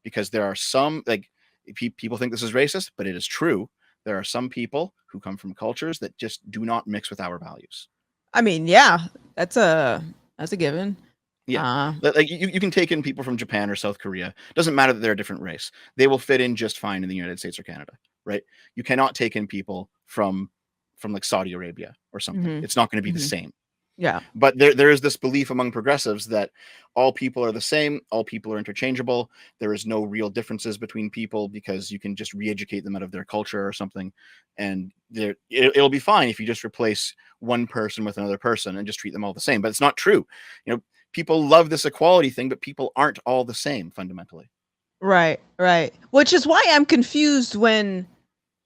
Because there are some, like, people think this is racist, but it is true. There are some people who come from cultures that just do not mix with our values. I mean, yeah, that's a given. Yeah, like you can take in people from Japan or South Korea. Doesn't matter that they're a different race. They will fit in just fine in the United States or Canada, right? You cannot take in people from like Saudi Arabia or something. It's not going to be the same. Yeah. But there is this belief among progressives that all people are the same, all people are interchangeable. There is no real differences between people because you can just re-educate them out of their culture or something, and it'll be fine if you just replace one person with another person and just treat them all the same. But it's not true. People love this equality thing, but people aren't all the same fundamentally. Right. Which is why I'm confused when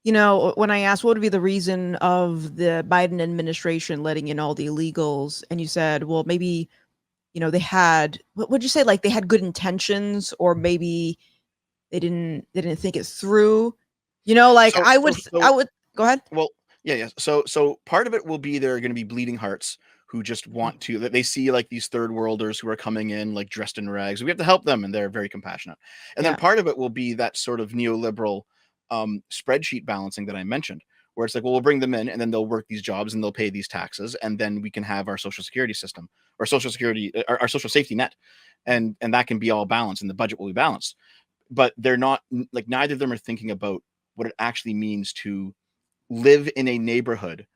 I asked what would be the reason of the Biden administration letting in all the illegals, and you said, well, maybe, they had, what would you say? Like they had good intentions, or maybe they didn't think it through. Like I would go ahead. Well, yeah. So part of it will be there are going to be bleeding hearts who just want to, that they see like these third worlders who are coming in like dressed in rags. We have to help them, and they're very compassionate. And then part of it will be that sort of neoliberal spreadsheet balancing that I mentioned, where it's like, well, we'll bring them in and then they'll work these jobs and they'll pay these taxes, and then we can have our social security system or social security, our social safety net, and that can be all balanced and the budget will be balanced. But they're not, like, neither of them are thinking about what it actually means to live in a neighborhood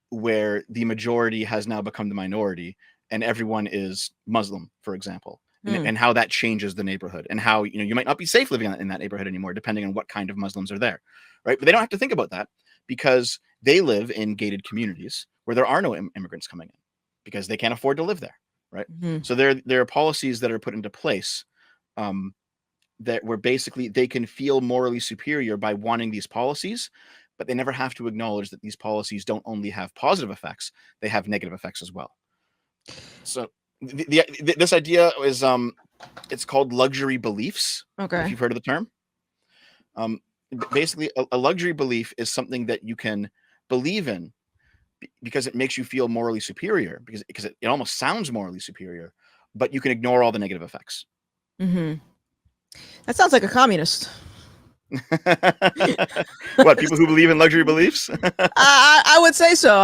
where the majority has now become the minority and everyone is Muslim, for example, and how that changes the neighborhood, and how, you might not be safe living in that neighborhood anymore, depending on what kind of Muslims are there, right? But they don't have to think about that because they live in gated communities where there are no immigrants coming in because they can't afford to live there, right? So there are policies that are put into place that where basically they can feel morally superior by wanting these policies, but they never have to acknowledge that these policies don't only have positive effects, they have negative effects as well. So this idea is it's called luxury beliefs. Okay. If you've heard of the term. Basically a luxury belief is something that you can believe in because it makes you feel morally superior, because it almost sounds morally superior, but you can ignore all the negative effects. That sounds like a communist. What, people who believe in luxury beliefs? I would say so.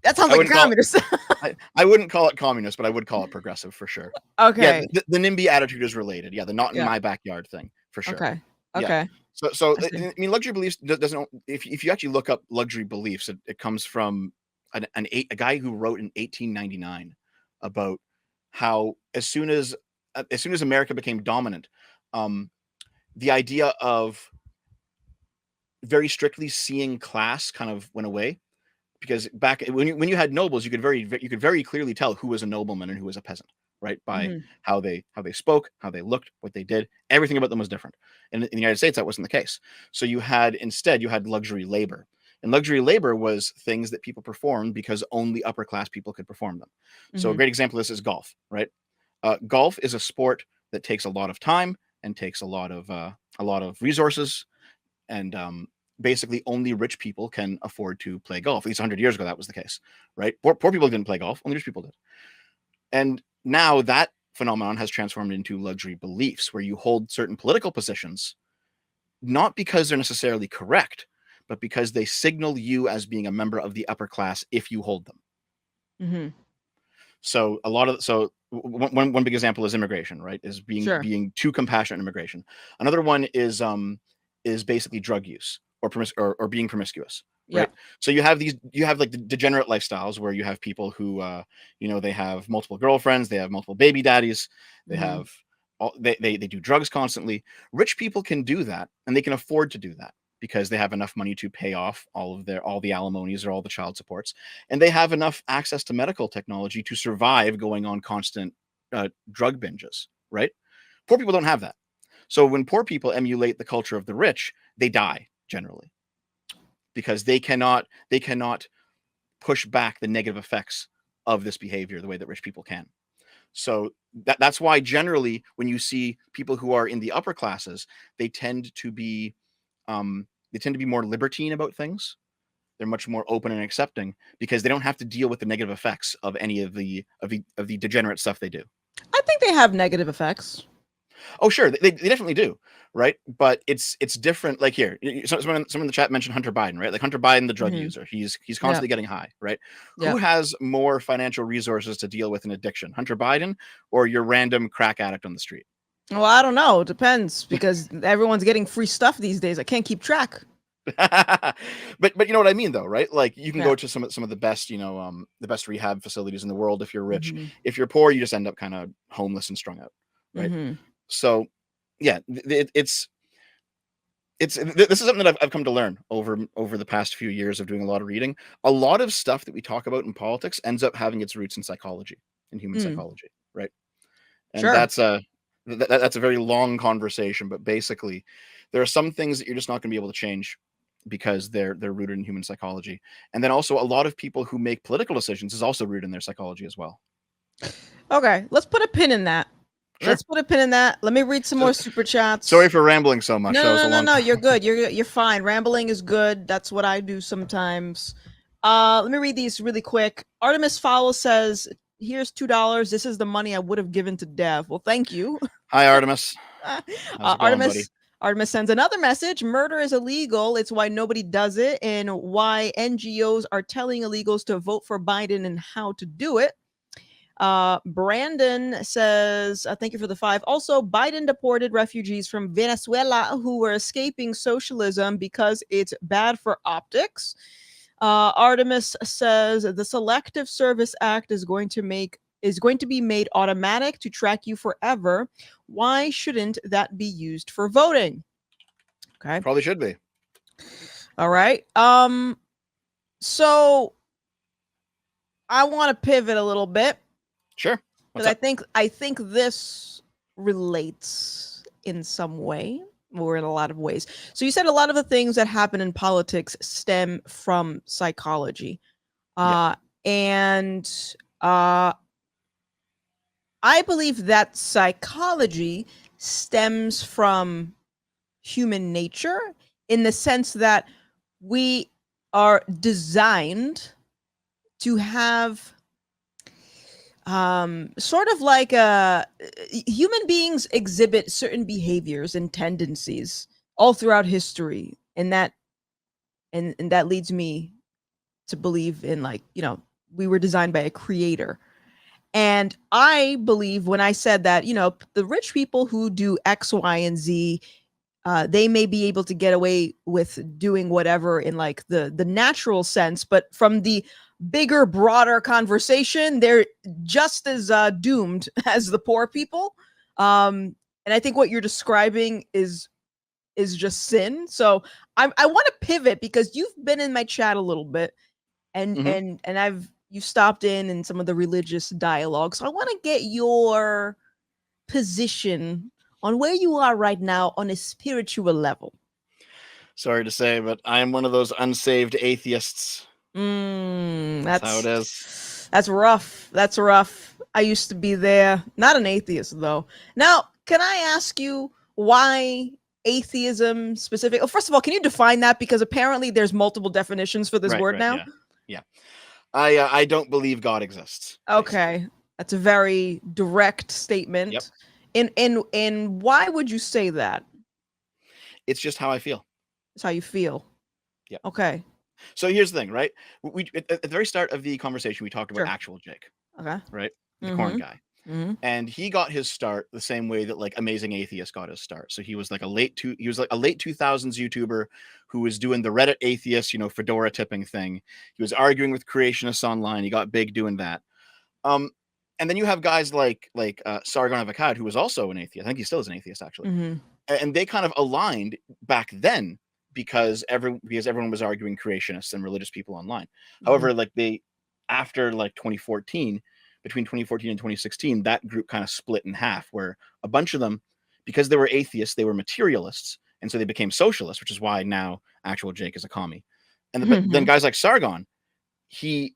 That sounds like a communist. I wouldn't call it communist, but I would call it progressive for sure. Okay. Yeah, the NIMBY attitude is related. Yeah, the not in my backyard thing for sure. Okay. Yeah. So I mean, luxury beliefs doesn't. If you actually look up luxury beliefs, it comes from a guy who wrote in 1899 about how as soon as America became dominant, the idea of very strictly seeing class kind of went away, because back when you had nobles, you could very clearly tell who was a nobleman and who was a peasant, right? By how they spoke, how they looked, what they did. Everything about them was different. And in the United States, that wasn't the case. So you had luxury labor. And luxury labor was things that people performed because only upper class people could perform them. So a great example of this is golf, right? Golf is a sport that takes a lot of time and takes a lot of resources, and basically only rich people can afford to play golf. At least 100 years ago, that was the case, right? Poor people didn't play golf, only rich people did. And now that phenomenon has transformed into luxury beliefs, where you hold certain political positions, not because they're necessarily correct, but because they signal you as being a member of the upper class if you hold them. So one big example is immigration, right? Is being too compassionate in immigration. Another one is basically drug use or being promiscuous, right? So you have like the degenerate lifestyles where you have people who they have multiple girlfriends, they have multiple baby daddies, they have they do drugs constantly. Rich people can do that, and they can afford to do that because they have enough money to pay off all the alimonies or all the child supports, and they have enough access to medical technology to survive going on constant drug binges, right? Poor people don't have that. So when poor people emulate the culture of the rich, they die generally because they cannot push back the negative effects of this behavior the way that rich people can. So that's why generally when you see people who are in the upper classes, they tend to be more libertine about things. They're much more open and accepting because they don't have to deal with the negative effects of any of the degenerate stuff they do. I think they have negative effects. Oh, sure, they definitely do, right? But it's different. Like here, someone in the chat mentioned Hunter Biden, right? Like Hunter Biden, the drug user, he's constantly getting high, right? Who has more financial resources to deal with an addiction, Hunter Biden or your random crack addict on the street? Well, I don't know. It depends, because everyone's getting free stuff these days. I can't keep track. but you know what I mean, though, right? Like you can go to some of the best, the best rehab facilities in the world if you're rich. If you're poor, you just end up kind of homeless and strung out, right? So, yeah, this is something that I've come to learn over the past few years of doing a lot of reading. A lot of stuff that we talk about in politics ends up having its roots in psychology, in human psychology, right? And that's a very long conversation, but basically, there are some things that you're just not going to be able to change because they're rooted in human psychology. And then also a lot of people who make political decisions is also rooted in their psychology as well. Okay, let's put a pin in that. Sure. Let's put a pin in that. Let me read some more super chats. Sorry for rambling so much. No, you're good. You're fine. Rambling is good. That's what I do sometimes. Let me read these really quick. Artemis Fowl says, "Here's $2. This is the money I would have given to Dev." Well, thank you. Hi, Artemis. Artemis sends another message. Murder is illegal. It's why nobody does it, and why NGOs are telling illegals to vote for Biden and how to do it. Brandon says, thank you for the 5. Also, Biden deported refugees from Venezuela who were escaping socialism because it's bad for optics. Artemis says the Selective Service Act is going to be made automatic to track you forever. Why shouldn't that be used for voting? Okay. Probably should be. All right. So I want to pivot a little bit. Sure. Because I think this relates in some way, or in a lot of ways. So you said a lot of the things that happen in politics stem from psychology. And I believe that psychology stems from human nature, in the sense that we are designed to have sort of like human beings exhibit certain behaviors and tendencies all throughout history, and that leads me to believe in, like, we were designed by a creator. And I believe when I said that, the rich people who do X, Y, and Z, they may be able to get away with doing whatever in like the natural sense, but from the bigger, broader conversation, they're just as doomed as the poor people. And I think what you're describing is just sin. So I want to pivot, because you've been in my chat a little bit, and you stopped in some of the religious dialogue. So I want to get your position on where you are right now on a spiritual level. Sorry to say, but I am one of those unsaved atheists. That's how it is. That's rough. That's rough. I used to be there. Not an atheist, though. Now, can I ask you why atheism specific? Oh, first of all, can you define that? Because apparently there's multiple definitions for this word now. Yeah. I don't believe God exists. Okay. Basically. That's a very direct statement. Yep. And why would you say that? It's just how I feel. It's how you feel. Yeah. Okay. So here's the thing, right? We at the very start of the conversation, we talked about Actual Jake. Okay. Right? The corn guy. And he got his start the same way that like Amazing Atheist got his start. So he was like a late 2000s YouTuber who was doing the Reddit atheist, fedora tipping thing. He was arguing with creationists online. He got big doing that. And then you have guys like Sargon of Akkad, who was also an atheist. I think he still is an atheist, actually. And they kind of aligned back then because everyone was arguing creationists and religious people online. However, like after like 2014, between 2014 and 2016, that group kind of split in half, where a bunch of them, because they were atheists, they were materialists, and so they became socialists, which is why now Actual Jake is a commie. And but then guys like Sargon, he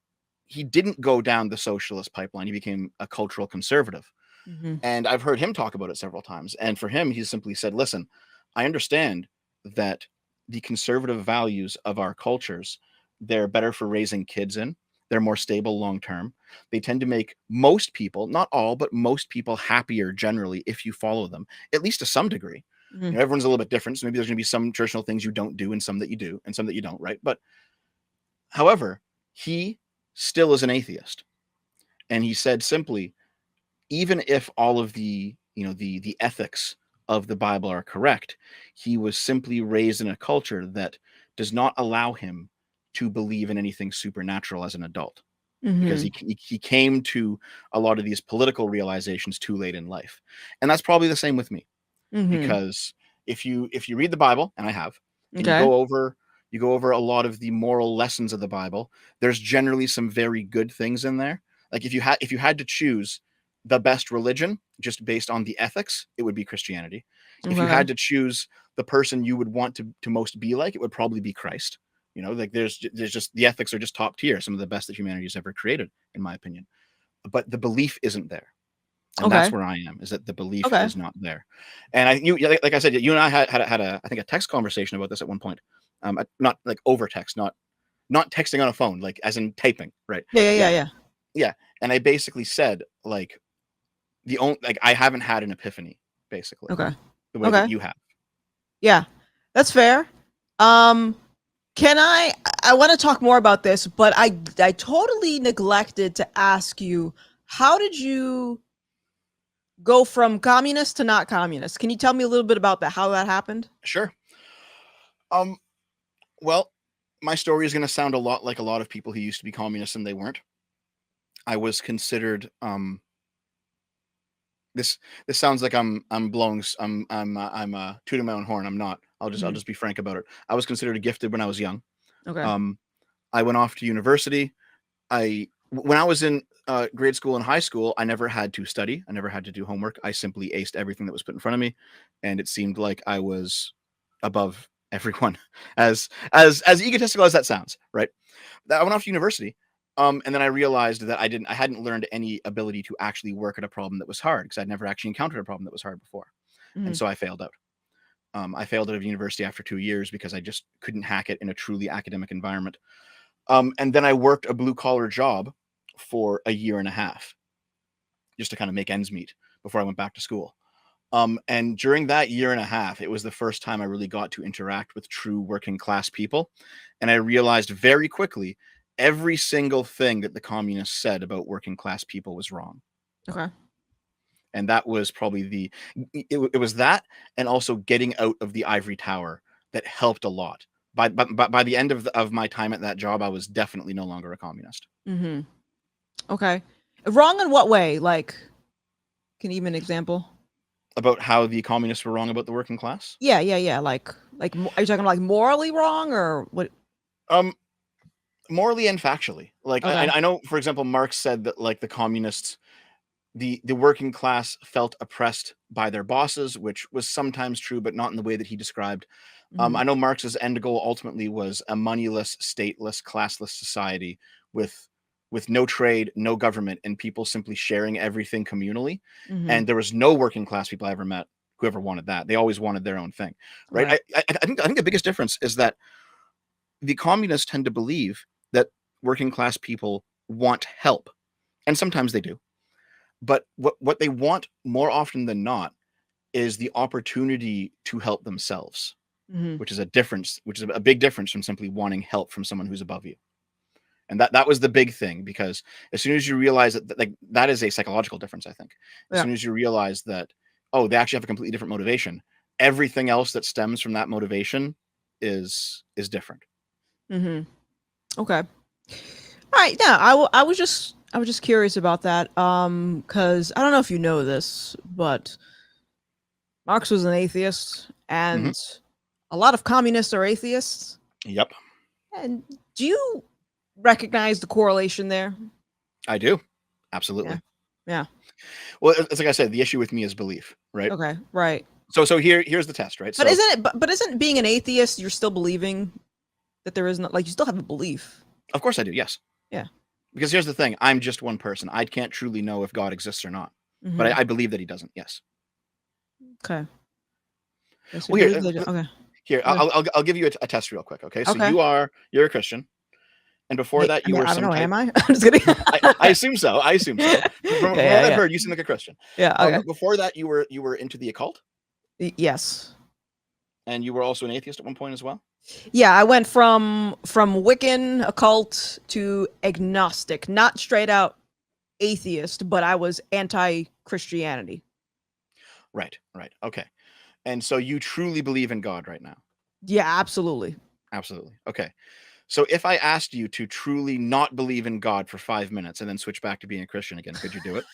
didn't go down the socialist pipeline. He became a cultural conservative. And I've heard him talk about it several times. And for him, he simply said, listen, I understand that the conservative values of our cultures, they're better for raising kids in. They're more stable long-term. They tend to make most people, not all, but most people happier generally if you follow them, at least to some degree. Everyone's a little bit different. So maybe there's going to be some traditional things you don't do and some that you do and some that you don't, right? But however, he still is an atheist. And he said simply, even if all of the ethics of the Bible are correct, he was simply raised in a culture that does not allow him to believe in anything supernatural as an adult, because he came to a lot of these political realizations too late in life. And that's probably the same with me, because if you read the Bible, and I have, and you go over a lot of the moral lessons of the Bible, there's generally some very good things in there. Like if you had to choose the best religion just based on the ethics, it would be Christianity. If you had to choose the person you would want to most be like, it would probably be Christ. Like there's just, the ethics are just top tier, some of the best that humanity has ever created, in my opinion. But the belief isn't there. And that's where I am, is that the belief is not there. And like I said, you and I had a I think a text conversation about this at one point. Not like over text, not texting on a phone, like as in typing, right? Yeah. And I basically said, like, I haven't had an epiphany, basically. The way that you have. Yeah, that's fair. Um, can I want to talk more about this, but I totally neglected to ask you, how did you go from communist to not communist? Can you tell me a little bit about that? How that happened? Sure. Um, well, my story is going to sound a lot like a lot of people who used to be communists and they weren't. I was considered this this sounds like I'm blowing I'm tooting my own horn. I'm not. I'll Mhm. just be frank about it. I was considered gifted when I was young. Okay. Um, I went off to university. When I was in grade school and high school, I never had to study. I never had to do homework. I simply aced everything that was put in front of me, and it seemed like I was above everyone. As egotistical as that sounds, right? I went off to university, and then I realized that I hadn't learned any ability to actually work at a problem that was hard because I'd never actually encountered a problem that was hard before, and Mhm. so I failed out. I failed out of university after 2 years because I just couldn't hack it in a truly academic environment. And then I worked a blue collar job for a year and a half just to kind of make ends meet before I went back to school. And during that year and a half, it was the first time I really got to interact with true working class people. And I realized very quickly every single thing that the communists said about working class people was wrong. Okay. And that was probably it was that, and also getting out of the ivory tower, that helped a lot. By the end of my time at that job, I was definitely no longer a communist. Mhm. Okay. Wrong in what way? Like, can you give me an example? About how the communists were wrong about the working class. Yeah, yeah, yeah. Are you talking like morally wrong or what? Um, Morally and factually. Like Okay. I know, for example, Marx said that like the communists, the working class felt oppressed by their bosses, which was sometimes true, but not in the way that he described. Mhm. I know Marx's end goal ultimately was a moneyless, stateless, classless society with no trade, no government, and people simply sharing everything communally. Mhm. And there was no working class people I ever met who ever wanted that. They always wanted their own thing, right? Right. I think the biggest difference is that the communists tend to believe that working class people want help, and sometimes they do. But what they want more often than not is the opportunity to help themselves, Mhm. which is a big difference from simply wanting help from someone who's above you. And that was the big thing, because as soon as you realize that, like, that is a psychological difference, I think. As Yeah. soon as you realize that, oh, they actually have a completely different motivation, everything else that stems from that motivation is different. Mhm. Okay. All right. Yeah. I was just curious about that. Because I don't know if you know this, but Marx was an atheist, Hmm. and a lot of communists are atheists. Yep, And do you recognize the correlation there? I do. Yeah. Absolutely. Yeah. Well, it's like I said, the issue with me is belief, right? Okay. Right. So here's the test, right? But So isn't being an atheist you're still believing that there is not, like, you still have a belief? of course I do, yes. Yeah. Because here's the thing, I'm just one person. I can't truly know if God exists or not. But Mhm. I believe that he doesn't, yes. Okay. Yes, you Well, believe that. Okay. here, Okay. I'll give you a test real quick, okay? So Okay. you're a Christian, and before that I you mean, were I don't some know. type. Am I? I'm just kidding. I assume so. I assume so. Yeah. From Yeah. what I've Yeah. heard, you seem like a Christian. Yeah. Okay. Before that you were into the occult, Yes. and you were also an atheist at one point as well. Yeah. I went from Wiccan occult to agnostic, not straight out atheist, but I was anti Christianity. Right, right. Okay. And so you truly believe in God right now. Yeah. Absolutely. Absolutely. Okay. So if I asked you to truly not believe in God for 5 minutes and then switch back to being a Christian again, could you do it?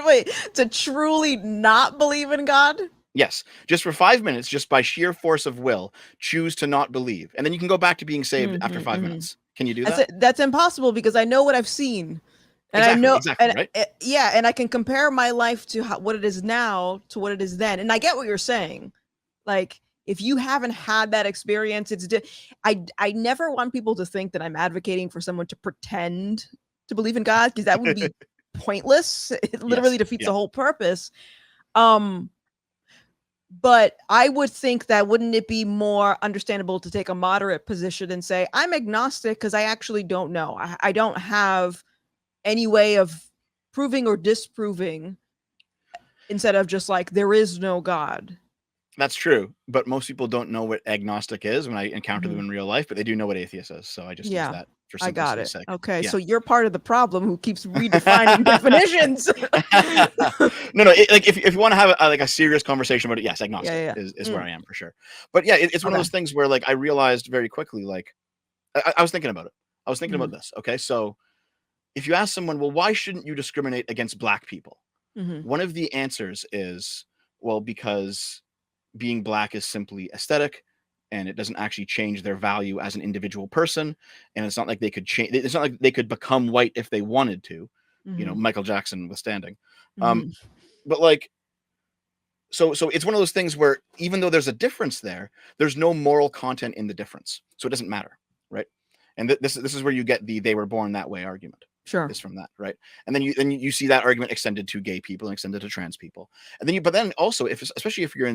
Wait, to truly not believe in God? Yes, just for 5 minutes, just by sheer force of will, choose to not believe, and then you can go back to being saved after Mhm, five mhm. minutes. Can you do that? That's impossible because I know what I've seen, and I Exactly, know, exactly, and right? yeah, and I can compare my life to what it is now to what it is then, and I get what you're saying. Like, if you haven't had that experience, I never want people to think that I'm advocating for someone to pretend to believe in God, because that would be pointless. It literally Yes, defeats yeah. the whole purpose. Um, but I would think that, wouldn't it be more understandable to take a moderate position and say, I'm agnostic because I actually don't know. I don't have any way of proving or disproving, instead of just like, there is no God. That's true, but most people don't know what agnostic is when I encounter them Mhm. in real life, but they do know what atheist is. So I just use Yeah, that for I got simplicity's it. sake. Okay, Yeah. so you're part of the problem who keeps redefining definitions. No, like if you want to have like a serious conversation about it, yes, Yeah, agnostic yeah, is yeah. where I am for sure. But yeah, it's one of Okay. those things where like I realized very quickly, like I was thinking about it. I was thinking about Mhm, this. Okay, so if you ask someone, well, why shouldn't you discriminate against black people? mhm, One of the answers is, well, because being black is simply aesthetic and it doesn't actually change their value as an individual person, and it's not like they could change, it's not like they could become white if they wanted to, mhm, Michael Jackson withstanding. um mhm, but like, so it's one of those things where even though there's a difference there, there's no moral content in the difference, so it doesn't matter, right? And this is where you get the "they were born that way" argument, sure. is from that, right? And then you see that argument extended to gay people and extended to trans people, and but then also, if especially if you're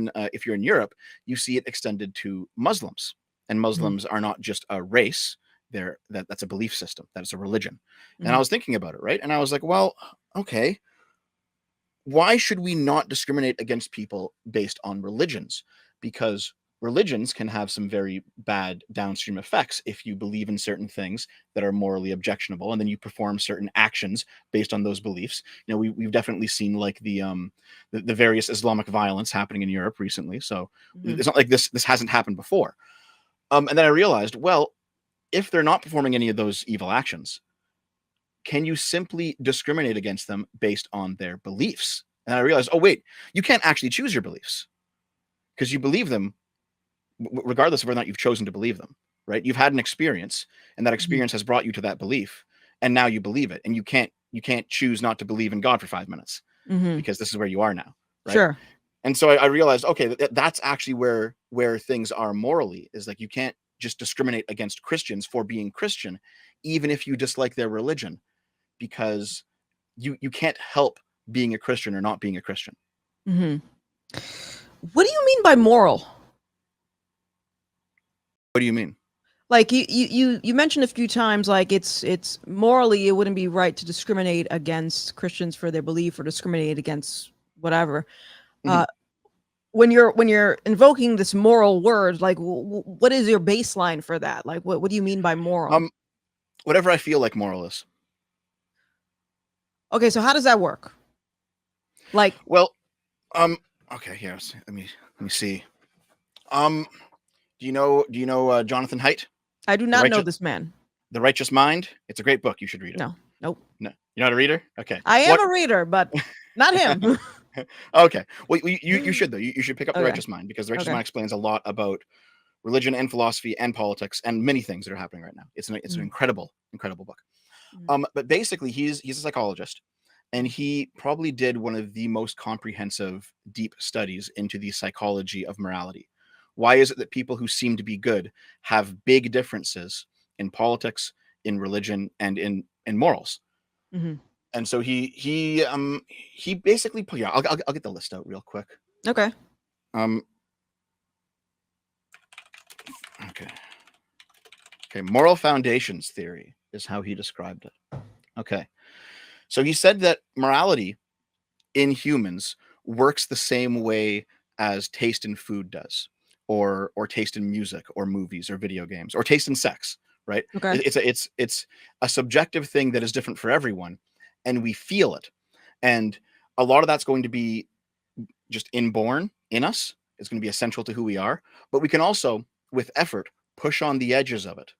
in Europe, you see it extended to Muslims, and Mhm, Muslims are not just a race; that's a belief system, that's a religion. And I mhm, was thinking about it, right? And I was like, well, okay, why should we not discriminate against people based on religions? Because religions can have some very bad downstream effects if you believe in certain things that are morally objectionable, and then you perform certain actions based on those beliefs. We've definitely seen like the various Islamic violence happening in Europe recently. So mhm, it's not like this hasn't happened before. And then I realized, well, if they're not performing any of those evil actions, can you simply discriminate against them based on their beliefs? And I realized, oh, wait, you can't actually choose your beliefs because you believe them regardless of whether or not you've chosen to believe them, right? You've had an experience, and that mhm, experience has brought you to that belief, and now you believe it, and you can't choose not to believe in God for 5 minutes mhm. because this is where you are now, right? Sure. And so I realized, okay, that's actually where things are morally, is like you can't just discriminate against Christians for being Christian, even if you dislike their religion, because you can't help being a Christian or not being a Christian. Mhm. What do you mean by moral? What do you mean? Like you mentioned a few times, like it's morally it wouldn't be right to discriminate against Christians for their belief or discriminate against whatever. Mhm. Uh, when you're invoking this moral word, like what is your baseline for that? Like what do you mean by moral? Um, Whatever I feel like moral is. Okay, so how does that work? Like Well, um, okay, here, let me see. Um, do you know Jonathan Haidt, I do the not know righteous this man. the Righteous Mind? It's a great book. You should read it. No, nope. No, you're not a reader. Okay, I am what? a reader, but not him. Okay, well, you should though. You should pick up the Okay, Righteous Mind, because the Righteous okay. Mind explains a lot about religion and philosophy and politics and many things that are happening right now. It's an Mm, incredible book. mm, But basically, he's a psychologist, and mm, he probably did one of the most comprehensive, deep studies into the psychology of morality. Why is it that people who seem to be good have big differences in politics, in religion, and in morals? mhm. And so he basically put, yeah, I'll get the list out real quick. Okay. Um, okay, okay, moral foundations theory is how he described it. Okay, so he said that morality in humans works the same way as taste in food does, or taste in music or movies or video games or taste in sex, right? Okay. It's a subjective thing that is different for everyone, and we feel it. And a lot of that's going to be just inborn in us. It's going to be essential to who we are, but we can also, with effort, push on the edges of it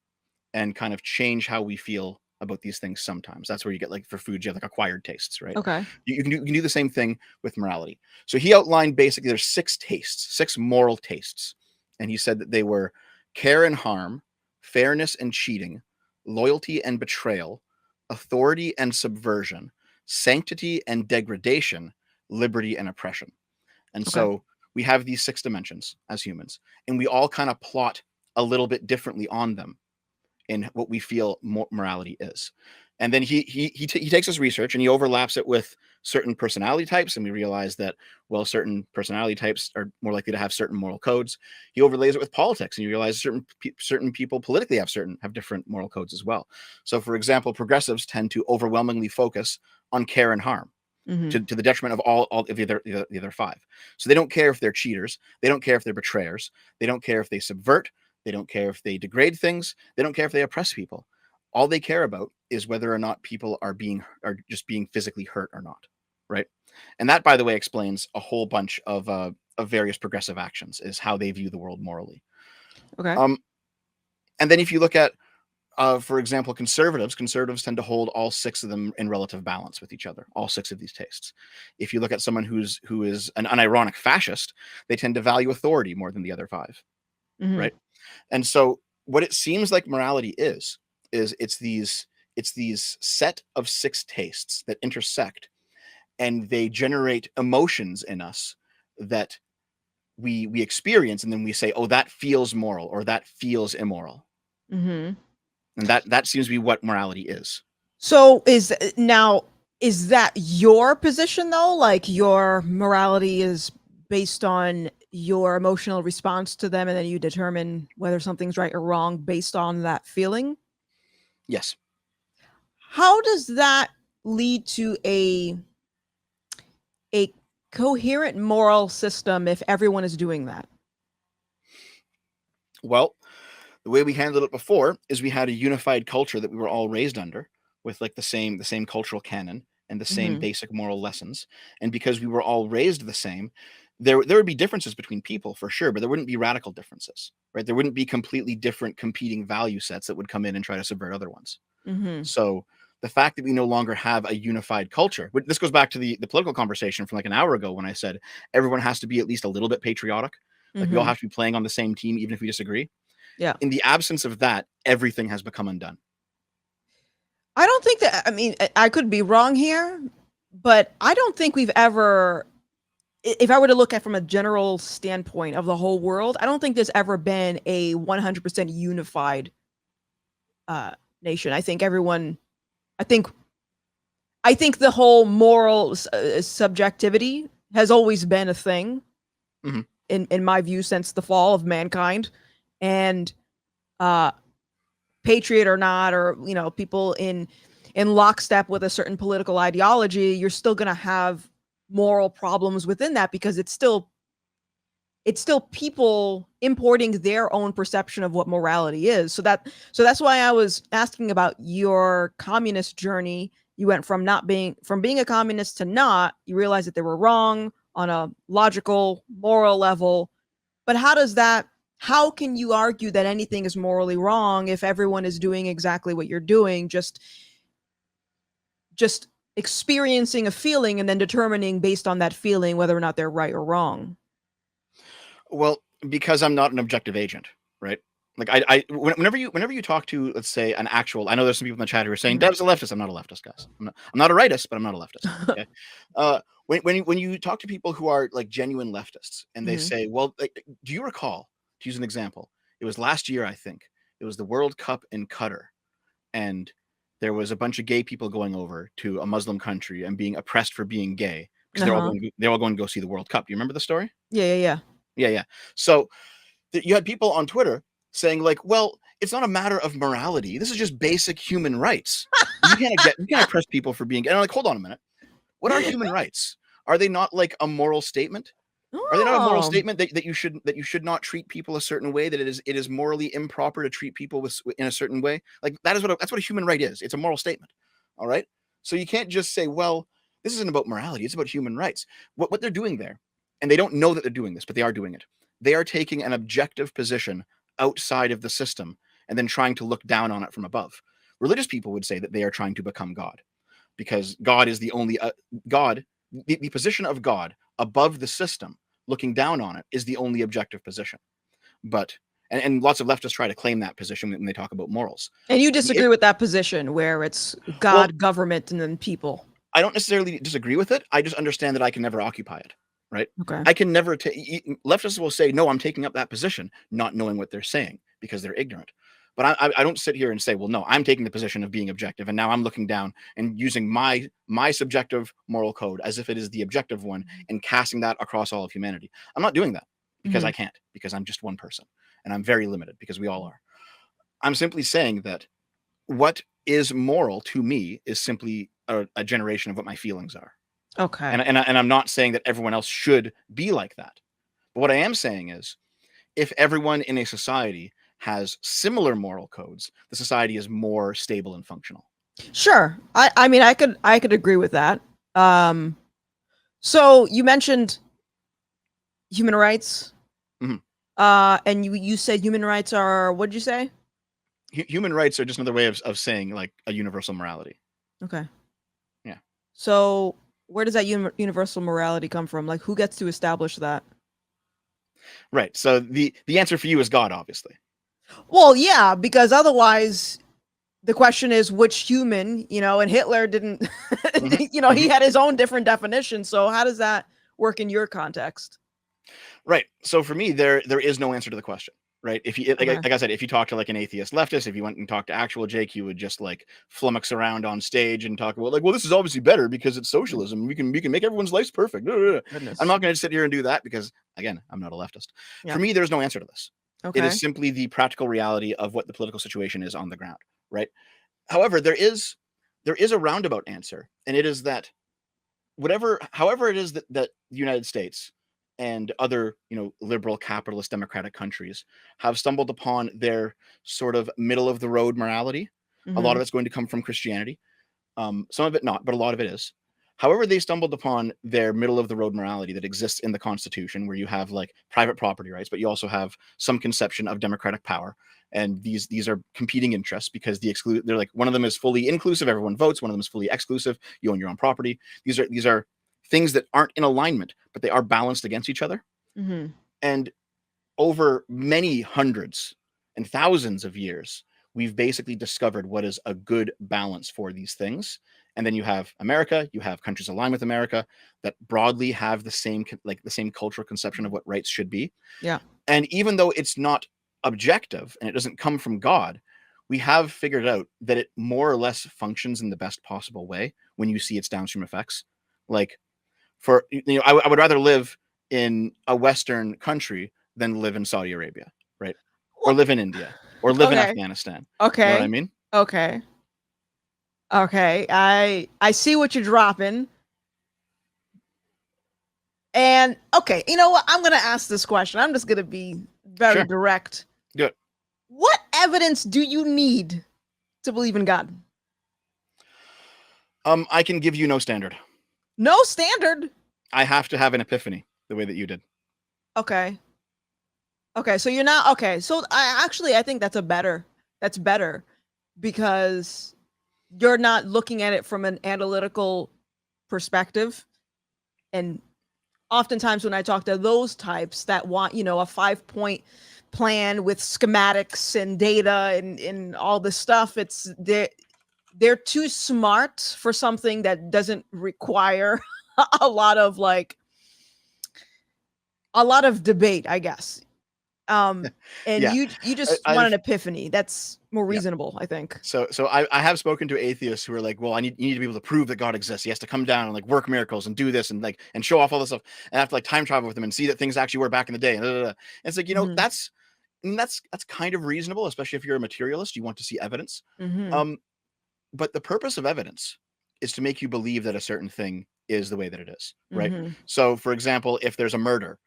and kind of change how we feel about these things sometimes. That's where you get, like, for food, you have like acquired tastes, right? Okay. You can do the same thing with morality. So he outlined basically there's six moral tastes. And he said that they were care and harm, fairness and cheating, loyalty and betrayal, authority and subversion, sanctity and degradation, liberty and oppression. And Okay. so we have these six dimensions as humans, and we all kind of plot a little bit differently on them in what we feel morality is. And then he takes his research and he overlaps it with certain personality types, and we realize that, well, certain personality types are more likely to have certain moral codes. He overlays it with politics, and you realize certain people politically have different moral codes as well. So, for example, progressives tend to overwhelmingly focus on care and harm, Mm-hmm. to the detriment of all of the other five. So they don't care if they're cheaters. They don't care if they're betrayers. They don't care if they subvert. They don't care if they degrade things. They don't care if they oppress people. All they care about is whether or not people are just being physically hurt or not, right? And that, by the way, explains a whole bunch of various progressive actions, is how they view the world morally. Okay. Um, and then if you look at, for example, conservatives tend to hold all six of them in relative balance with each other, all six of these tastes. If you look at someone who is an unironic fascist, they tend to value authority more than the other five, Mm-hmm. right? And so what it seems like morality is it's these set of six tastes that intersect, and they generate emotions in us that we experience, and then we say, oh, that feels moral or that feels immoral. Mm-hmm. And that seems to be what morality is. So is that your position though? Like your morality is based on your emotional response to them, and then you determine whether something's right or wrong based on that feeling? Yes. How does that lead to a coherent moral system if everyone is doing that? Well, the way we handled it before is we had a unified culture that we were all raised under, with like the same cultural canon and the same Mhm. basic moral lessons. And because we were all raised the same, there would be differences between people for sure, but there wouldn't be radical differences, right? There wouldn't be completely different competing value sets that would come in and try to subvert other ones. Mhm. So the fact that we no longer have a unified culture, this goes back to the political conversation from like an hour ago when I said everyone has to be at least a little bit patriotic. Like we all Mhm. have to be playing on the same team, even if we disagree. Yeah. In the absence of that, everything has become undone. I don't think that, I mean, I could be wrong here, but I don't think we've ever, if I were to look at from a general standpoint of the whole world, I don't think there's ever been a 100% unified uh nation. I think I think the whole moral subjectivity has always been a thing Mhm. in my view since the fall of mankind, and uh patriot or not, or people in lockstep with a certain political ideology, you're still going to have moral problems within that because it's still people importing their own perception of what morality is. So that's why I was asking about your communist journey. You went from being a communist to not. You realized that they were wrong on a logical, moral level. But how can you argue that anything is morally wrong if everyone is doing exactly what you're doing, just experiencing a feeling and then determining based on that feeling whether or not they're right or wrong? Well, because I'm not an objective agent, right? Like whenever you talk to, let's say, an actual, I know there's some people in the chat who are saying Mhm. Dev's a leftist. I'm not a leftist, guys. I'm not a rightist, but I'm not a leftist. Okay. When you talk to people who are like genuine leftists and they Mhm. say, well, like, do you recall, to use an example, it was last year, I think, it was the World Cup in Qatar, and there was a bunch of gay people going over to a Muslim country and being oppressed for being gay because Uh-huh. they're all going to go see the World Cup. Do you remember the story? Yeah, yeah, yeah. Yeah, yeah. So you had people on Twitter saying like, "Well, it's not a matter of morality. This is just basic human rights. You can't oppress people for being." And I'm like, hold on a minute. What are human rights? Are they not like a moral statement? Are they not a moral Oh. statement that you should not treat people a certain way? That it is morally improper to treat people in a certain way? Like that's what a human right is. It's a moral statement. All right. So you can't just say, well, this isn't about morality. It's about human rights. What they're doing there, and they don't know that they're doing this, but they are doing it. They are taking an objective position outside of the system and then trying to look down on it from above. Religious people would say that they are trying to become God, because God is the only God. The position of God above the system, looking down on it, is the only objective position. But and lots of leftists try to claim that position when they talk about morals. And you The disagree with that position where it's Well, God, government, and then people. I don't necessarily disagree with it. I just understand that I can never occupy it, right? Okay. I can never take. Leftists will say, "No, I'm taking up that position," not knowing what they're saying because they're ignorant. But I don't sit here and say, "Well, no, I'm taking the position of being objective," and now I'm looking down and using my subjective moral code as if it is the objective one and casting that across all of humanity. I'm not doing that because Mhm. I can't, because I'm just one person and I'm very limited because we all are. I'm simply saying that what is moral to me is simply a generation of what my feelings are. Okay. And I'm not saying that everyone else should be like that. But what I am saying is, if everyone in a society has similar moral codes, the society is more stable and functional. Sure. I mean I could agree with that. Um so you mentioned human rights. Mhm. And you said human rights are, what did you say? Human rights are just another way of saying like a universal morality. Okay. Yeah. So where does that universal morality come from? Like, who gets to establish that? Right. So the answer for you is God, obviously. Well, yeah, because otherwise the question is which human, and Hitler didn't, Mhm. he Mhm. had his own different definition. So how does that work in your context? Right. So for me, there is no answer to the question. Right. If you Okay. like I said, if you talk to like an atheist leftist, if you went and talked to actual Jake, he would just like flummox around on stage and talk about like, well, this is obviously better because it's socialism. We can make everyone's lives perfect. I'm Goodness. not going to sit here and do that because again, I'm not a leftist. Yeah. For me, there's no answer to this. It Okay. is simply the practical reality of what the political situation is on the ground. Right. However, there is a roundabout answer, and it is that however it is that the United States and other liberal capitalist democratic countries have stumbled upon their sort of middle of the road morality. A lot Mm-hmm. of it's going to come from Christianity, some of it not, but a lot of it is. However, they stumbled upon their middle of the road morality that exists in the Constitution, where you have like private property rights, but you also have some conception of democratic power. And these are competing interests because they're like, one of them is fully inclusive, everyone votes. One of them is fully exclusive, you own your own property. These are things that aren't in alignment, but they are balanced against each other. Mm-hmm. And over many hundreds and thousands of years, we've basically discovered what is a good balance for these things. And then you have America, you have countries aligned with America that broadly have the same cultural conception of what rights should be. Yeah. And even though it's not objective and it doesn't come from God, we have figured out that it more or less functions in the best possible way when you see its downstream effects. Like, I would rather live in a Western country than live in Saudi Arabia, right? Or Well, live in India, or live in okay. Afghanistan. You know what I Okay. mean? Okay. Okay. I see what you're dropping. And okay, you know what? I'm gonna ask this question. I'm just gonna be very Sure. direct. Good. What evidence do you need to believe in God? I can give you no standard. No standard. I have to have an epiphany the way that you did. Okay. Okay. So you're not okay. So I think that's better because you're not looking at it from an analytical perspective. And oftentimes when I talk to those types that want, a 5-point plan with schematics and data and all this stuff, it's they're too smart for something that doesn't require a lot of debate, I guess. And Yeah, you just want an I've epiphany. That's more yeah. reasonable, I think. So I have spoken to atheists who are like, well, you need to be able to prove that God exists. He has to come down and like work miracles and do this and like and show off all this stuff. And I have to like time travel with them and see that things actually were back in the day. And it's like, Mhm. that's kind of reasonable, especially if you're a materialist. You want to see evidence. Mhm. Um, but the purpose of evidence is to make you believe that a certain thing is the way that it is, right? Mhm. So, for example, if there's a murder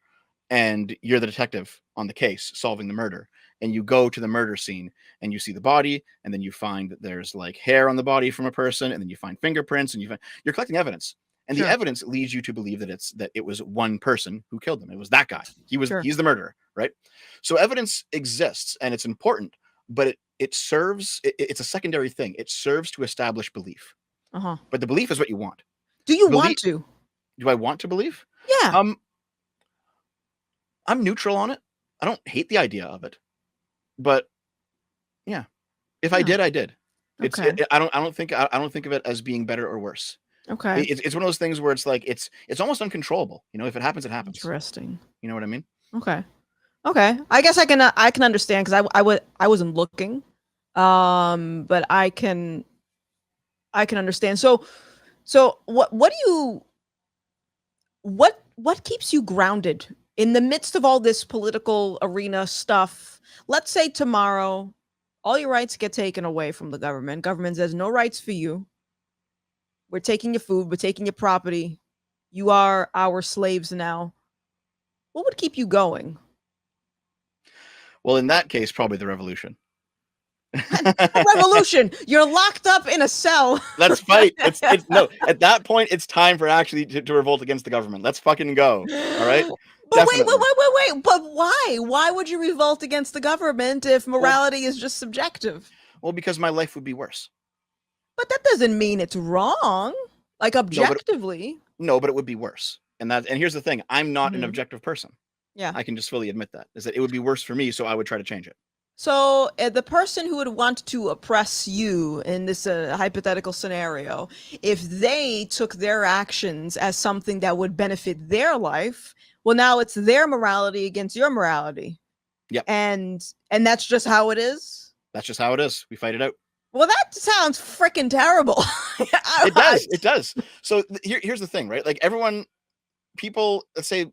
and you're the detective on the case solving the murder, and you go to the murder scene and you see the body, and then you find that there's like hair on the body from a person, and then you find fingerprints, and you're collecting evidence. And the Sure. evidence leads you to believe that it was one person who killed him. It was that guy. Sure. He's the murderer, right? So evidence exists and it's important, but it's a secondary thing. It serves to establish belief. Uh-huh. But the belief is what you want. Do you Believe want to? Do I want to believe? Yeah. Um, I'm neutral on it. I don't hate the idea of it, but yeah, if I Yeah. did, I did. Okay. I don't think of it as being better or worse. Okay. It's one of those things where it's like it's almost uncontrollable. If it happens, it happens. Interesting. You know what I mean? Okay. Okay. I guess I can understand because I wasn't looking. But I can understand. So what do you what keeps you grounded in the midst of all this political arena stuff? Let's say tomorrow all your rights get taken away from the government. Government says no rights for you. We're taking your food, we're taking your property. you are our slaves now, what would keep you going? Well, in that case, probably the revolution. Revolution! You're locked up in a cell. Let's fight. It's no. At that point, it's time for actually to revolt against the government. Let's fucking go. All right. But Definitely. wait. But why? Why would you revolt against the government if morality is just subjective? Well, because my life would be worse. But that doesn't mean it's wrong. Like objectively. No, but it would be worse. And here's the thing. I'm not an Mhm. objective person. Yeah. I can just fully admit that. Is that it would be worse for me, so I would try to change it. So the person who would want to oppress you in this hypothetical scenario, if they took their actions as something that would benefit their life, well, now it's their morality against your morality. Yep. And that's just how it is. That's just how it is. We fight it out. Well, that sounds freaking terrible. It does. It does. So here's the thing, right? Like people, let's say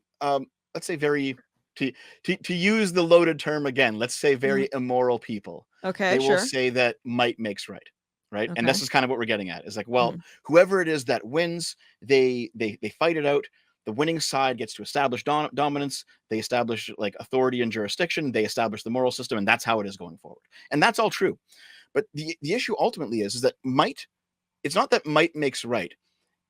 very to use the loaded term again, let's say very immoral people. Okay, they sure. will say that might makes right. Right. Okay. And this is kind of what we're getting at. Is like, well, whoever it is that wins, they fight it out. The winning side gets to establish dominance. They establish like authority and jurisdiction. They establish the moral system, and that's how it is going forward. And that's all true. But the issue ultimately is that might, it's not that might makes right.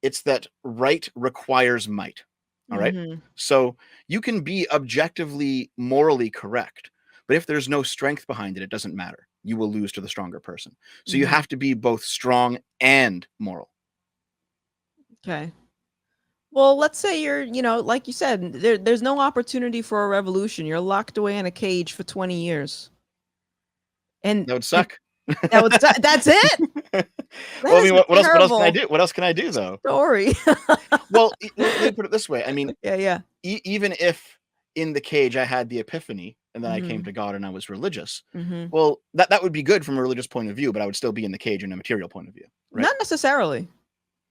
It's that right requires might. All right. So you can be objectively morally correct, but if there's no strength behind it, it doesn't matter. You will lose to the stronger person. So you have to be both strong and moral. Okay. Well, let's say you're, like you said, there's no opportunity for a revolution. You're locked away in a cage for 20 years. And that would suck. That's it. Well, I mean, what else can I do? What else can I do though? Story. Well, let me put it this way. I mean, yeah. Even if in the cage I had the epiphany and then I came to God and I was religious, well, that would be good from a religious point of view, but I would still be in the cage in a material point of view. Right? Not necessarily.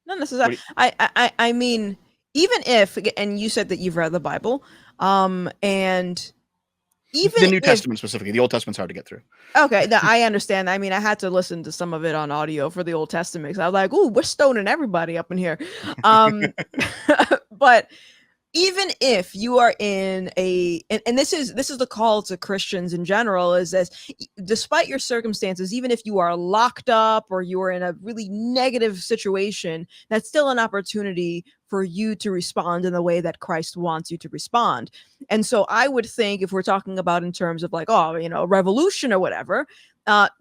I mean, even if, and you said that you've read the Bible, and even the New Testament specifically, the Old Testament's hard to get through. Okay, I understand. I mean, I had to listen to some of it on audio for the Old Testament. So I was like, "Ooh, we're stoning everybody up in here." But even if you are in and this is the call to Christians in general, is that despite your circumstances, even if you are locked up or you are in a really negative situation, that's still an opportunity for you to respond in the way that Christ wants you to respond. And so I would think, if we're talking about in terms of like, revolution or whatever,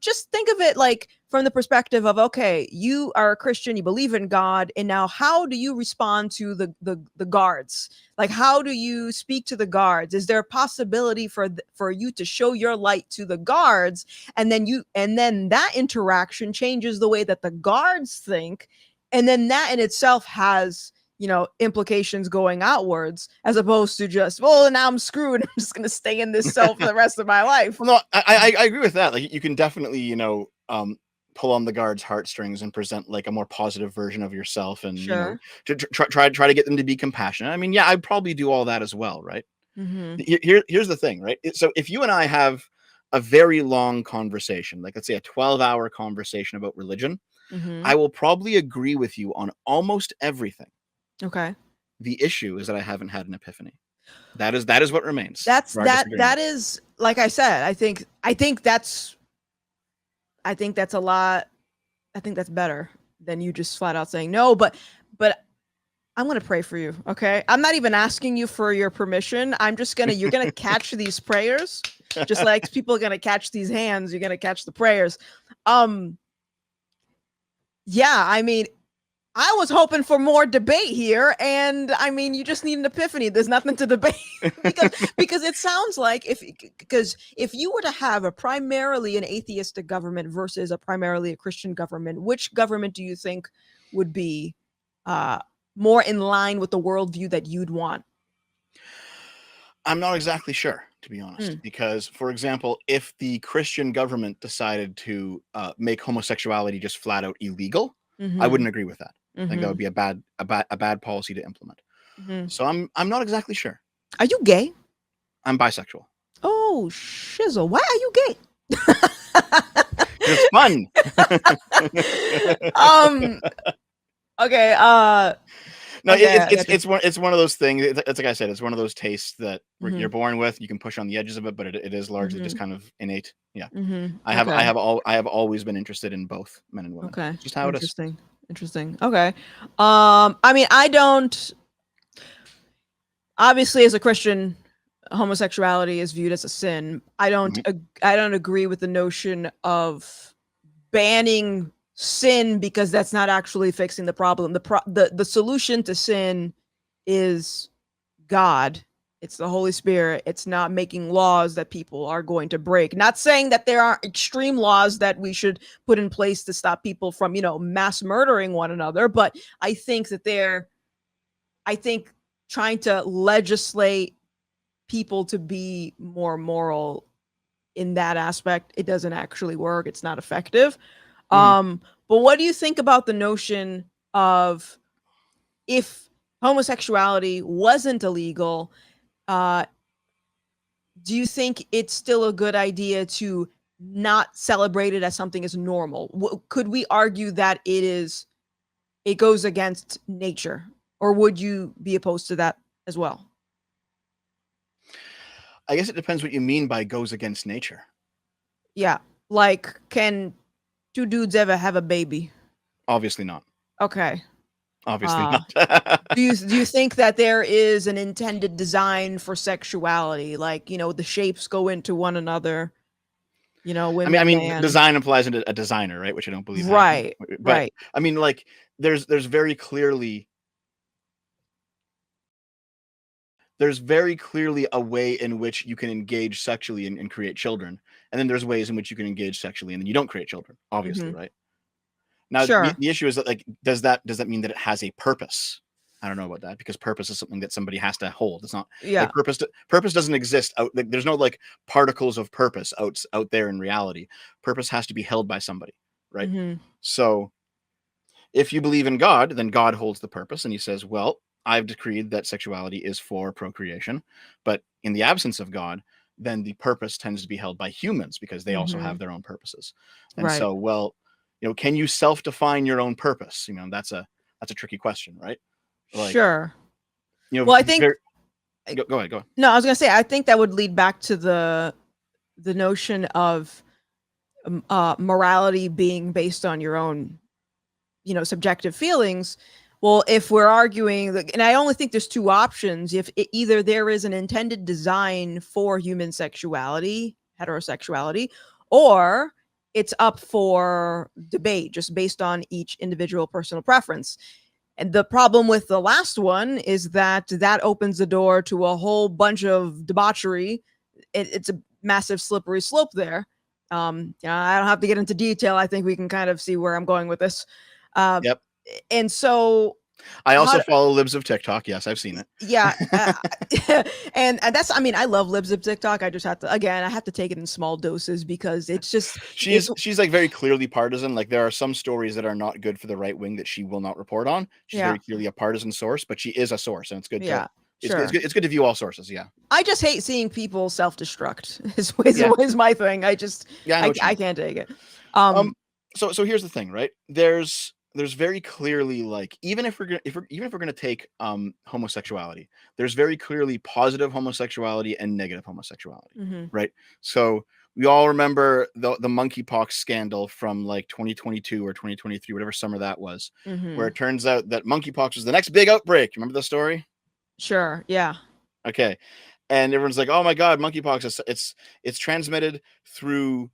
just think of it like from the perspective of, okay, you are a Christian, you believe in God, and now how do you respond to the guards? Like, how do you speak to the guards? Is there a possibility for you to show your light to the guards, and then that interaction changes the way that the guards think, and then that in itself has implications going outwards, as opposed to just, well, now I'm screwed, I'm just gonna stay in this cell for the rest of my life. Well, no, I agree with that. Like, you can definitely pull on the guards' heartstrings and present like a more positive version of yourself, and to try to get them to be compassionate. I mean, yeah, I'd probably do all that as well, right? Here's the thing, right? So if you and I have a very long conversation, like let's say a 12-hour conversation about religion, I will probably agree with you on almost everything. Okay. The issue is that I haven't had an epiphany. That is what remains. That is, like I said, I think that's a lot. I think that's better than you just flat out saying no, but I'm going to pray for you. Okay. I'm not even asking you for your permission. You're going to catch these prayers, just like people are going to catch these hands. You're going to catch the prayers. Yeah. I mean, I was hoping for more debate here, and I mean, you just need an epiphany. There's nothing to debate because it sounds like if you were to have a primarily an atheistic government versus a primarily a Christian government, which government do you think would be more in line with the worldview that you'd want? I'm not exactly sure, to be honest, because, for example, if the Christian government decided to make homosexuality just flat out illegal, I wouldn't agree with that. I think that would be a bad policy to implement. So I'm not exactly sure. Are you gay? I'm bisexual. Oh, shizzle! Why are you gay? It's fun. Okay. No, Okay, I got you. it's one of those things. It's like I said, it's one of those tastes that Mhm. you're born with. You can push on the edges of it, but it is largely just Mhm. kind of innate. Yeah, Mhm. Okay. I have always been interested in both men and women. Okay. Just how it is. Interesting. Interesting. Okay. I mean, I don't obviously as a Christian, homosexuality is viewed as a sin. Mhm. I don't agree with the notion of banning sin because that's not actually fixing the problem. The solution to sin is God. It's the Holy Spirit. It's not making laws that people are going to break. Not saying that there are extreme laws that we should put in place to stop people from, mass murdering one another, but I think that I think trying to legislate people to be more moral in that aspect, it doesn't actually work. It's not effective. Mhm. But what do you think about the notion of if homosexuality wasn't illegal, uh, do you think it's still a good idea to not celebrate it as something as normal? Could we argue that it goes against nature, or would you be opposed to that as well? I guess it depends what you mean by goes against nature. Yeah, like can two dudes ever have a baby? Obviously not. Okay. Obviously Uh, not. do you think that there is an intended design for sexuality? Like, the shapes go into one another, I women, mean, man. design implies a designer, right? Which I don't believe happened. Right. But Right. I mean, like, there's very clearly a way in which you can engage sexually and create children, and then there's ways in which you can engage sexually and then you don't create children. Obviously, Mhm. right? Now, Sure. the issue is that, like, does that mean that it has a purpose? I don't know about that because purpose is something that somebody has to hold. It's not like Yeah. purpose doesn't exist out. Like, there's no like particles of purpose out there in reality. Purpose has to be held by somebody, right? Mhm. So if you believe in God, then God holds the purpose and he says, well, I've decreed that sexuality is for procreation. But in the absence of God, then the purpose tends to be held by humans because they also have Mhm. their own purposes. And Right. so, well, can you self-define your own purpose? That's a tricky question, right? Like, Sure. Well, I think very, go ahead, go ahead. no, I was gonna say I think that would lead back to the notion of morality being based on your own, subjective feelings. Well, if we're arguing, and I only think there's two options. If either there is an intended design for human sexuality, heterosexuality, or it's up for debate just based on each individual personal preference. And the problem with the last one is that opens the door to a whole bunch of debauchery. It's a massive slippery slope there. I don't have to get into detail. I think we can kind of see where I'm going with this. Uh, Yep. and so, I how? also follow libs of TikTok. Yes, I've seen it. Yeah, and that's. I mean, I love libs of TikTok. I just have to again. I have to take it in small doses because it's just it's She's like very clearly partisan. Like, there are some stories that are not good for the right wing that she will not report on. She's yeah, very clearly a partisan source, but she is a source, and it's good to yeah, sure. it's good to view all sources. Yeah, I just hate seeing people self-destruct. yeah, Is my thing. yeah. I know what you I mean. can't take it. Um, Um. so here's the thing, right? There's very clearly, like, even if we're gonna take homosexuality, there's very clearly positive homosexuality and negative homosexuality, Mhm, right? So we all remember the monkeypox scandal from like 2022 or 2023, whatever summer that was, where mhm. it turns out that monkeypox was the next big outbreak. Remember the story? Sure. Yeah. Okay. And everyone's like, "Oh my god, monkeypox is it's transmitted through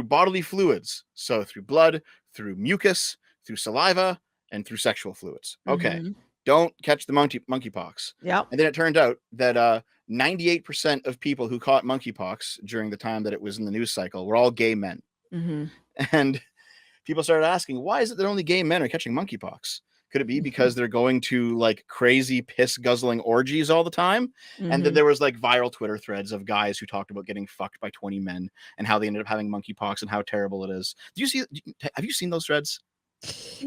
bodily fluids. So through blood, through mucus, through saliva, and through sexual fluids." Okay. Mhm. Don't catch the monkeypox. Yep. And then it turned out that 98% of people who caught monkeypox during the time that it was in the news cycle were all gay men. Mhm. And people started asking, why is it that only gay men are catching monkeypox? Could it be because they're going to like crazy piss guzzling orgies all the time? And then Mhm. there was like viral Twitter threads of guys who talked about getting fucked by 20 men and how they ended up having monkeypox and how terrible it is. Have you seen those threads?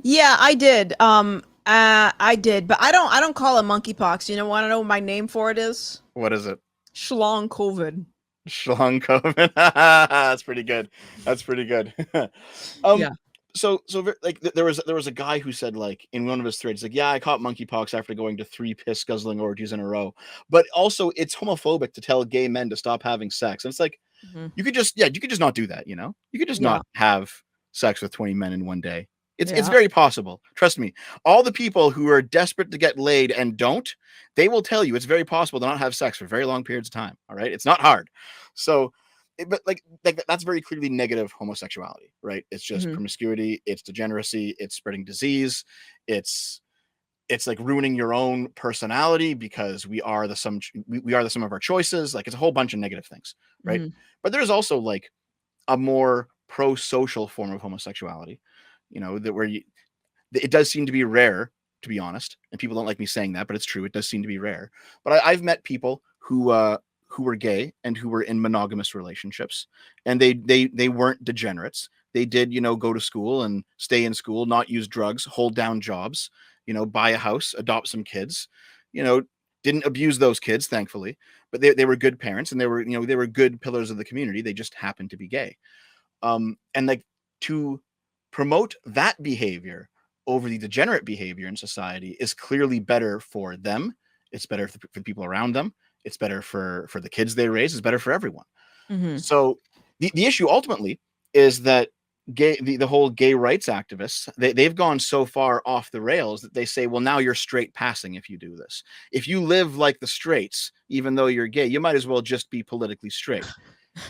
Yeah, I did. I did, but I don't call it monkeypox. You know, want to know what my name for it is? What is it? Schlong COVID. Schlong COVID. That's pretty good. That's pretty good. um, Yeah. Like there was a guy who said, like, in one of his threads, like, yeah, I caught monkeypox after going to 3 piss guzzling orgies in a row, but also it's homophobic to tell gay men to stop having sex. And it's like, Mhm. you could just not do that, you could just Yeah. not have sex with 20 men in one day. It's Yeah. very possible, trust me. All the people who are desperate to get laid and don't, they will tell you it's very possible to not have sex for very long periods of time. All right, it's not hard. So but like that's very clearly negative homosexuality, right? It's just Mhm. promiscuity, it's degeneracy, it's spreading disease, it's like ruining your own personality because we are the sum of our choices. Like, it's a whole bunch of negative things, right? Mhm. But there's also like a more pro-social form of homosexuality, that where it does seem to be rare, to be honest, and people don't like me saying that, but it's true. It does seem to be rare. But I've met people who were gay and who were in monogamous relationships, and they weren't degenerates. They did, go to school and stay in school, not use drugs, hold down jobs, buy a house, adopt some kids, you know, didn't abuse those kids, thankfully, but they were good parents, and they were good pillars of the community. They just happened to be gay. And like, to promote that behavior over the degenerate behavior in society is clearly better for them. It's better for the people around them. It's better for the kids they raise. It's better for everyone. Mhm. So the issue ultimately is that the whole gay rights activists, they've gone so far off the rails that they say, well, now you're straight passing if you do this. If you live like the straights, even though you're gay, you might as well just be politically straight,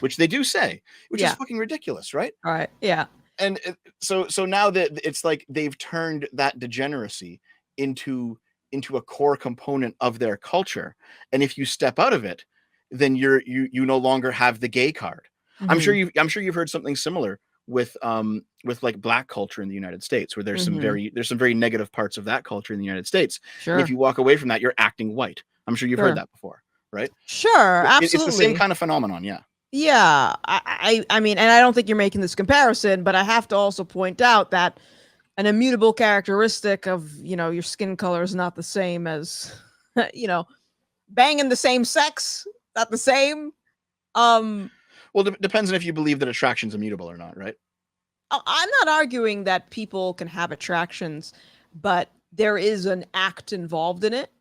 which they do say, which is Yeah. fucking ridiculous, right? All right. Yeah. And so now that it's like they've turned that degeneracy into a core component of their culture, and if you step out of it, then you no longer have the gay card. Mhm. I'm sure you've heard something similar with like black culture in the United States, where Mhm. there's some very negative parts of that culture in the United States, and if Sure. you walk away from that, you're acting white. I'm sure you've heard Sure. that before, right? Sure. It's the same Absolutely. kind of phenomenon, yeah. Yeah. I mean, and I don't think you're making this comparison, but I have to also point out that an immutable characteristic of, your skin color is not the same as, you know, banging the same sex, not the same. Um, Well, depends on if you believe that attraction's immutable or not, right? I'm not arguing that people can have attractions, but there is an act involved in it.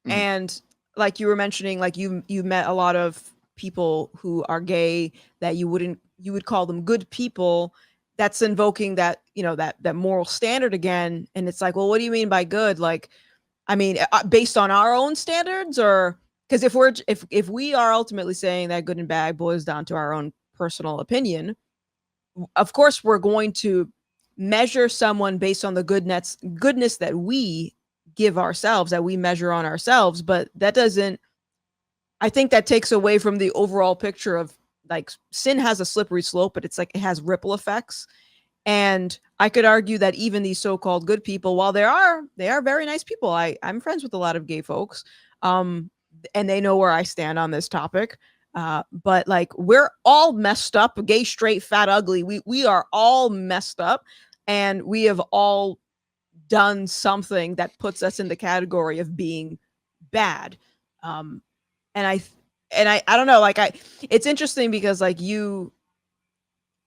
Mhm. And like you were mentioning, like you met a lot of people who are gay that you would call them good people. That's invoking that, that moral standard again. And it's like, well, what do you mean by good? Like, I mean, based on our own standards, or because if we are ultimately saying that good and bad boils down to our own personal opinion, of course we're going to measure someone based on the goodness that we give ourselves, that we measure on ourselves. But that doesn't, I think that takes away from the overall picture of, like, sin has a slippery slope, but it's like it has ripple effects. And I could argue that even these so-called good people, while they are very nice people, I'm friends with a lot of gay folks, um, and they know where I stand on this topic. But like, we're all messed up, gay, straight, fat, ugly. We are all messed up, and we have all done something that puts us in the category of being bad. Um, and I don't know, like, it's interesting because, like, you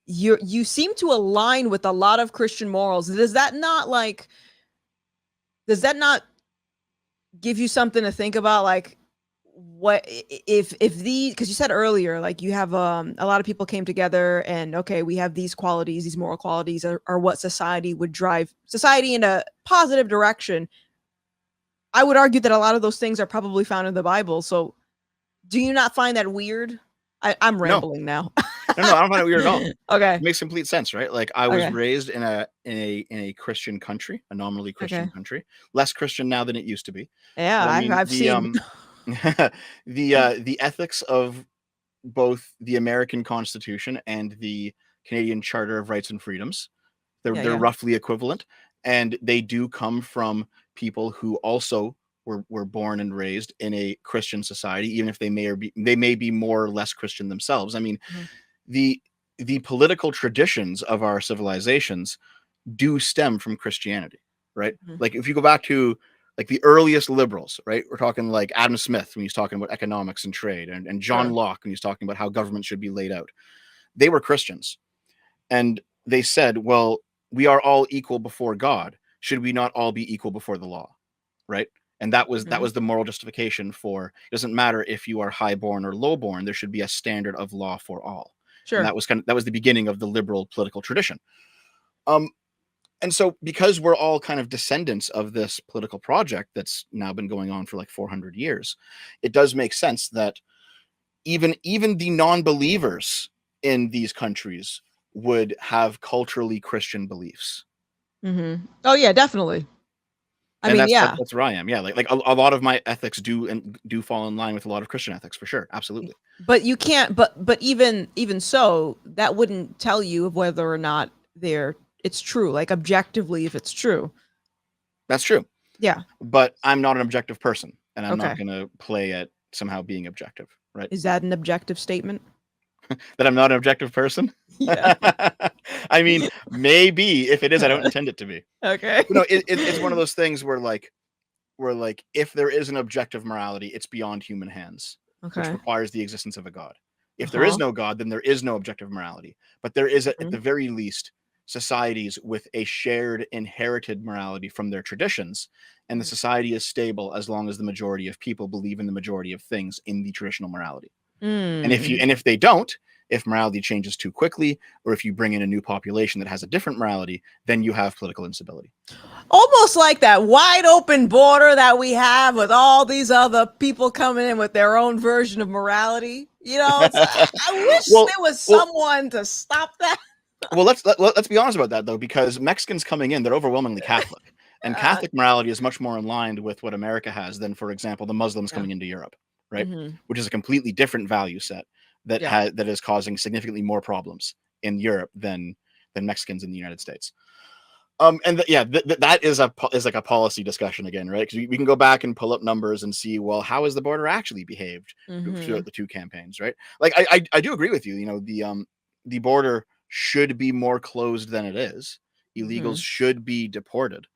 seem to align with a lot of Christian morals. Does that not give you something to think about? Like, what if the because you said earlier, like, you have a lot of people came together and, okay, we have these qualities, these moral qualities are what society would drive society in a positive direction. I would argue that a lot of those things are probably found in the Bible. So do you not find that weird? I'm No, rambling now. no, I don't find it weird at all. Okay. It makes complete sense, right? Like, I was Okay. raised in a Christian country, a nominally Christian Okay. country, less Christian now than it used to be. Yeah, But I mean, I've seen. the ethics of both the American Constitution and the Canadian Charter of Rights and Freedoms, Yeah, they're yeah. roughly equivalent, and they do come from people who also were born and raised in a Christian society, even if they may be more or less Christian themselves. I mean, Mhm. the political traditions of our civilizations do stem from Christianity, right? Mhm. Like, if you go back to like the earliest liberals, right? We're talking like Adam Smith when he's talking about economics and trade, and John Sure. Locke when he's talking about how government should be laid out. They were Christians, and they said, well, we are all equal before God. Should we not all be equal before the law? Right? And that was the moral justification for, it doesn't matter if you are highborn or lowborn, there should be a standard of law for all. Sure. And that was the beginning of the liberal political tradition. And so because we're all kind of descendants of this political project that's now been going on for like 400 years, it does make sense that even the non-believers in these countries would have culturally Christian beliefs. Oh yeah, definitely. I mean, that's where I am. Yeah, like a lot of my ethics do fall in line with a lot of Christian ethics, for sure. Absolutely. But you can't. But even so, that wouldn't tell you of whether or not it's true. Like objectively, if it's true. That's true. Yeah. But I'm not an objective person, and I'm not Okay. going to play at somehow being objective, right? Is that an objective statement? That I'm not an objective person? Yeah. I mean, maybe. If it is, I don't intend it to be. Okay. You know, it's one of those things where like if there is an objective morality, it's beyond human hands, which Okay. requires the existence of a God. If there is no God, then there is no objective morality. But there is, at the very least, societies with a shared inherited morality from their traditions, and the society is stable as long as the majority of people believe in the majority of things in the traditional morality. And if they don't, if morality changes too quickly, or if you bring in a new population that has a different morality, then you have political instability. Almost like that wide open border that we have with all these other people coming in with their own version of morality. You know, I wish there was someone to stop that. Well, let's be honest about that, though, because Mexicans coming in, they're overwhelmingly Catholic. And Catholic morality is much more in line with what America has than, for example, the Muslims coming into Europe, right? Which is a completely different value set that is causing significantly more problems in Europe than Mexicans in the United States. That is like a policy discussion again, right? Because we can go back and pull up numbers and see, well, how has the border actually behaved throughout the two campaigns, right? Like I do agree with you. You know, the border should be more closed than it is. Illegals should be deported.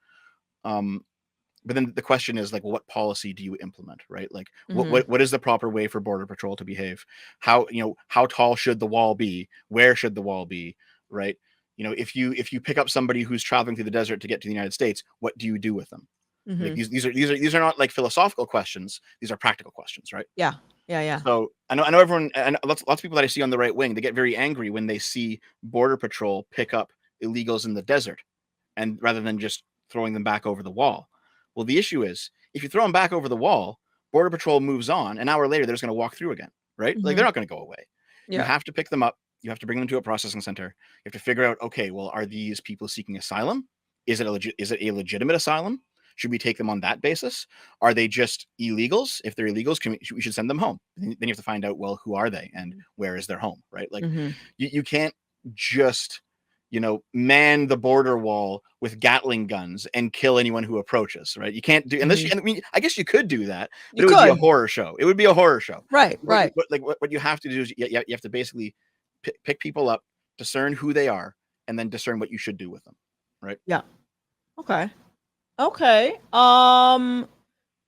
But then the question is, like, well, what policy do you implement, right? Like, what is the proper way for Border Patrol to behave? How tall should the wall be? Where should the wall be, right? You know, if you pick up somebody who's traveling through the desert to get to the United States, what do you do with them? Like, these are not like philosophical questions. These are practical questions, right? Yeah. So I know everyone, and lots of people that I see on the right wing, they get very angry when they see Border Patrol pick up illegals in the desert, and rather than just throwing them back over the wall. Well, the issue is, if you throw them back over the wall, Border Patrol moves on. An hour later, they're just going to walk through again, right? Like, they're not going to go away. You have to pick them up. You have to bring them to a processing center. You have to figure out, okay, well, are these people seeking asylum? Is it a legitimate asylum? Should we take them on that basis? Are they just illegals? If they're illegals, we should send them home. Then you have to find out, well, who are they and where is their home, right? Like, you can't just, man the border wall with Gatling guns and kill anyone who approaches, right? You can't do, unless I mean, I guess you could do that, but it would be a horror show. It would be a horror show. Right. What you have to do is you have to basically pick people up, discern who they are, and then discern what you should do with them, right? Yeah. Okay. I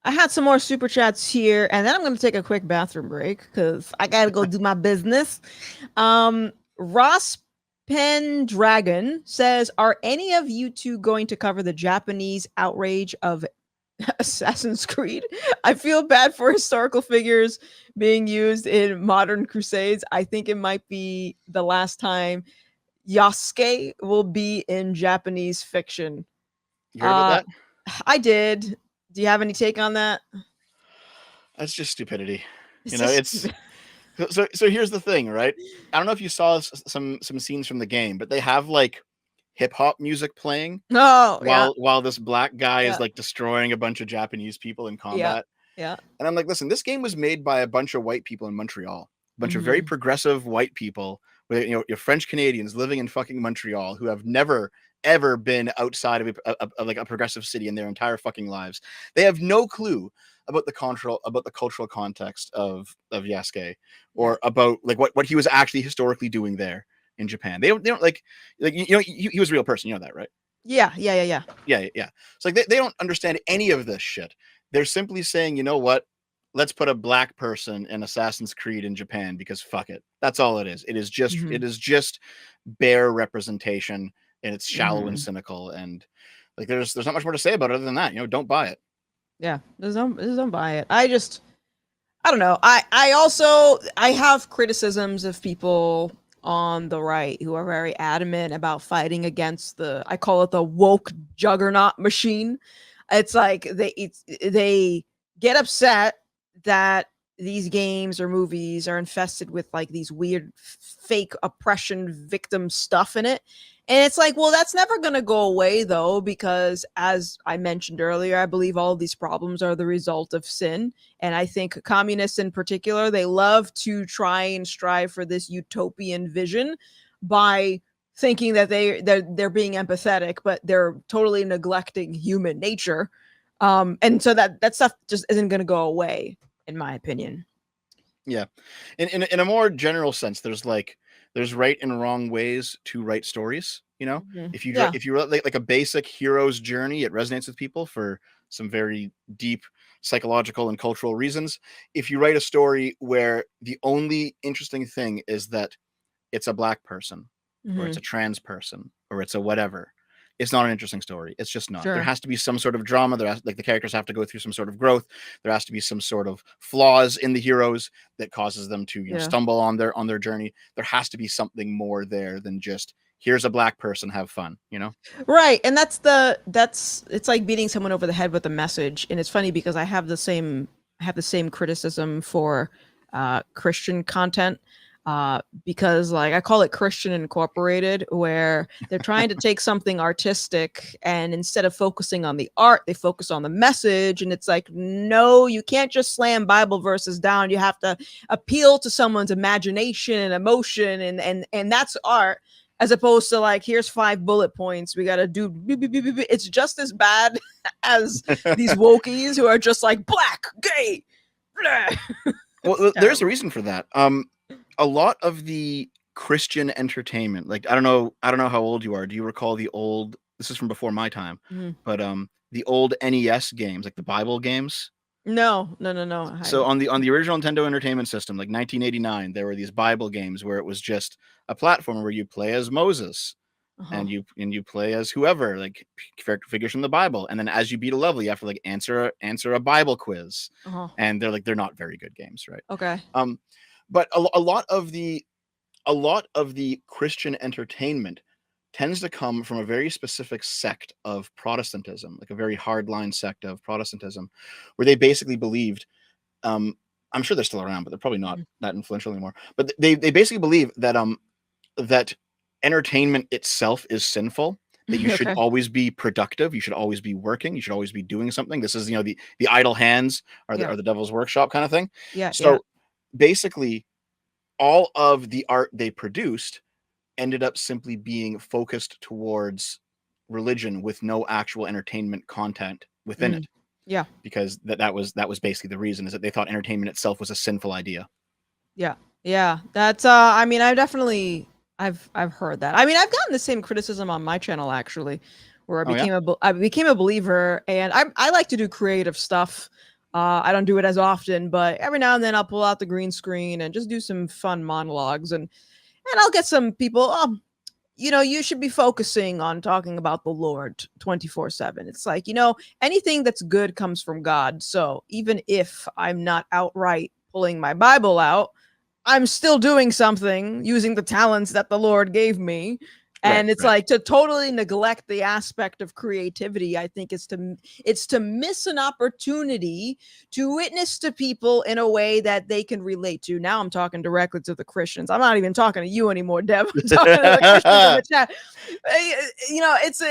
had some more super chats here, and then I'm going to take a quick bathroom break because I got to go do my business. Ross Pendragon says, are any of you two going to cover the Japanese outrage of Assassin's Creed? I feel bad for historical figures being used in modern crusades. I think it might be the last time Yasuke will be in Japanese fiction. You heard about that? I did. Do you have any take on that? That's just stupidity. It's so here's the thing, right? I don't know if you saw some scenes from the game, but they have like hip hop music playing while this black guy is like destroying a bunch of Japanese people in combat. Yeah. And I'm like, listen, this game was made by a bunch of white people in Montreal, a bunch of very progressive white people, with your French Canadians living in fucking Montreal who have never ever been outside of like a progressive city in their entire fucking lives. They have no clue about the cultural context of Yasuke, or about like what he was actually historically doing there in Japan. They don't like he was a real person, you know that, right? Yeah. It's like they don't understand any of this shit. They're simply saying, you know what? Let's put a black person in Assassin's Creed in Japan because fuck it. That's all it is. It is just bare representation. and it's shallow and cynical, and like there's not much more to say about it other than that. Don't buy it. Yeah, just don't buy it. I don't know. I have criticisms of people on the right who are very adamant about fighting against I call it the woke juggernaut machine. It's like they get upset that these games or movies are infested with like these weird fake oppression victim stuff in it. And it's like, well, that's never going to go away though, because as I mentioned earlier, I believe all of these problems are the result of sin. And I think communists in particular, they love to try and strive for this utopian vision by thinking that they're being empathetic, but they're totally neglecting human nature. And so that stuff just isn't going to go away, in my opinion. Yeah, in a more general sense, there's right and wrong ways to write stories. Yeah. If you write like a basic hero's journey, it resonates with people for some very deep psychological and cultural reasons. If you write a story where the only interesting thing is that it's a black person, or it's a trans person, or it's a whatever, it's not an interesting story. It's just not. There Sure. has to be some sort of drama. Like the characters have to go through some sort of growth. There has to be some sort of flaws in the heroes that causes them to Yeah. stumble on their journey. There has to be something more there than just here's a black person, have fun. Right. And it's like beating someone over the head with a message. And it's funny because I have the same criticism for Christian content. Because like I call it Christian Incorporated, where they're trying to take something artistic and instead of focusing on the art, they focus on the message. And it's like, no, you can't just slam Bible verses down. You have to appeal to someone's imagination and emotion, and that's art. As opposed to like, here's 5 bullet points. We gotta do. It's just as bad as these wokies who are just like black, gay. Well, there's a reason for that. A lot of the Christian entertainment, like I don't know how old you are. Do you recall the old? This is from before my time, but the old NES games, like the Bible games. No. So on the original Nintendo Entertainment System, like 1989, there were these Bible games where it was just a platform where you play as Moses, and you play as whoever, like figures from the Bible, and then as you beat a level, you have to like answer a Bible quiz, and they're not very good games, right? Okay. But a lot of the Christian entertainment tends to come from a very specific sect of Protestantism, like a very hardline sect of Protestantism, where they basically believed, I'm sure they're still around, but they're probably not that influential anymore. But they basically believe that that entertainment itself is sinful, that you should always be productive, you should always be working, you should always be doing something. This is the idle hands are the devil's workshop kind of thing. So basically all of the art they produced ended up simply being focused towards religion with no actual entertainment content within it. Yeah. Because that was basically the reason, is that they thought entertainment itself was a sinful idea. Yeah. That's I mean, I've heard that. I mean, I've gotten the same criticism on my channel actually, where I became a believer, and I like to do creative stuff. I don't do it as often, but every now and then I'll pull out the green screen and just do some fun monologues, and I'll get some people, you should be focusing on talking about the Lord 24/7. It's like, anything that's good comes from God. So even if I'm not outright pulling my Bible out, I'm still doing something using the talents that the Lord gave me. And it's like, to totally neglect the aspect of creativity, I think it's to miss an opportunity to witness to people in a way that they can relate to. Now I'm talking directly to the Christians. I'm not even talking to you anymore, Dev. I'm talking to the Christians in the chat.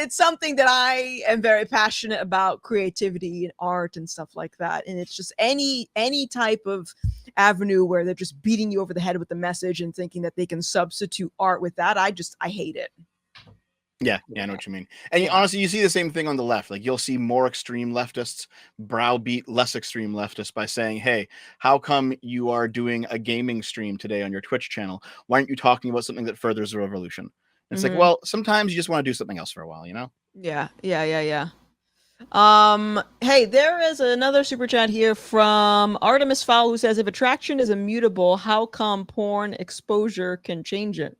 It's something that I am very passionate about, creativity and art and stuff like that. And it's just any type of avenue where they're just beating you over the head with the message and thinking that they can substitute art with that. I hate it. Yeah, I know what you mean. And honestly, you see the same thing on the left. Like, you'll see more extreme leftists browbeat less extreme leftists by saying, hey, how come you are doing a gaming stream today on your Twitch channel? Why aren't you talking about something that furthers the revolution? And it's like, well, sometimes you just want to do something else for a while, Yeah. Hey, there is another super chat here from Artemis Fowl, who says, if attraction is immutable, how come porn exposure can change it?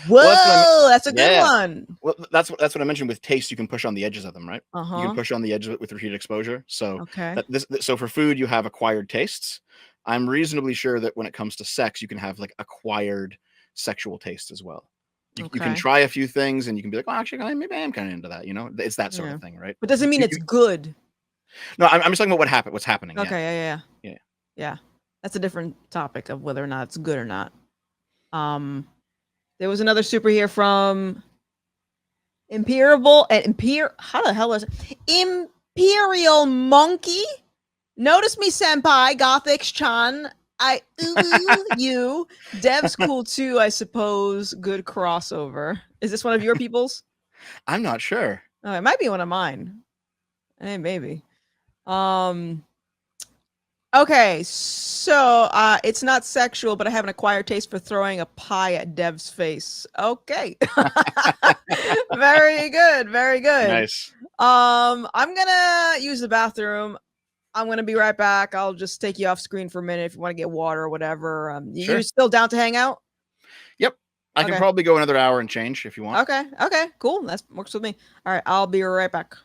Whoa, that's a good yeah. one. Well, that's what I mentioned with taste. You can push on the edges of them, right? You can Uh-huh. push on the edges with repeated exposure. So Okay. so for food, you have acquired tastes. I'm reasonably sure that when it comes to sex, you can have like acquired sexual taste as well. You can Okay. try a few things and you can be like, well, actually, maybe I am kind of into that. You know, it's that sort Yeah. of thing, right? But doesn't mean it's good. No, I'm just talking about what's happening. Yeah, Okay, yeah. yeah. Yeah. That's a different topic of whether or not it's good or not. There was another super here from how the hell is it? Imperial Monkey. Notice me, senpai, Gothix chan. You. Dev's cool too, I suppose. Good crossover. Is this one of your people's? I'm not sure. Oh, it might be one of mine. Maybe. Okay, so it's not sexual, but I have an acquired taste for throwing a pie at Dev's face. Okay. Very good, very good. Nice. I'm gonna use the bathroom. I'm gonna be right back. I'll just take you off screen for a minute if you want to get water or whatever. Sure. You still down to hang out? Yep. I Okay. can probably go another hour and change if you want. Okay, cool. That works with me. All right, I'll be right back.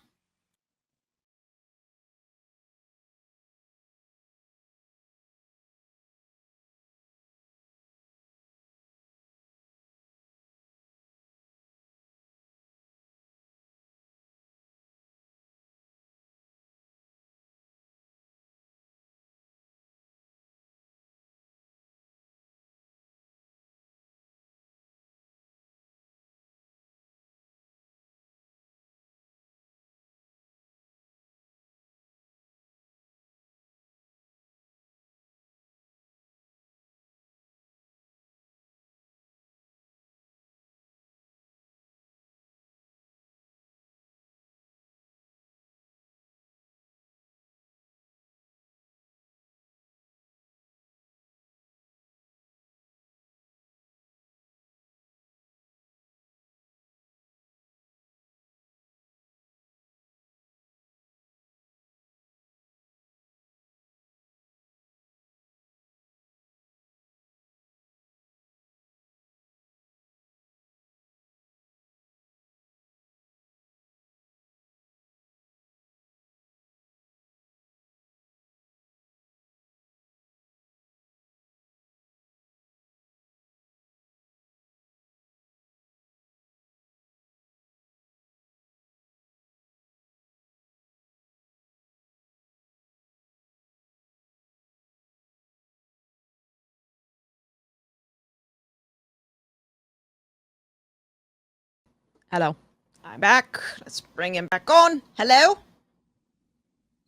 Hello. I'm back. Let's bring him back on. Hello.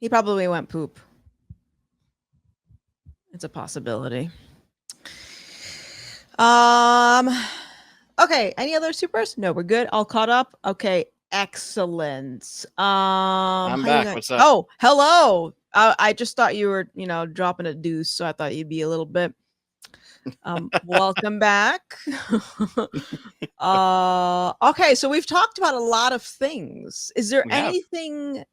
He probably went poop. It's a possibility. Okay, any other supers? No, we're good. All caught up. Okay, excellent. I'm back. What's up? Oh, hello. I just thought you were, dropping a deuce, so I thought you'd be a little bit. Welcome back. Okay, so we've talked about a lot of things. Is there anything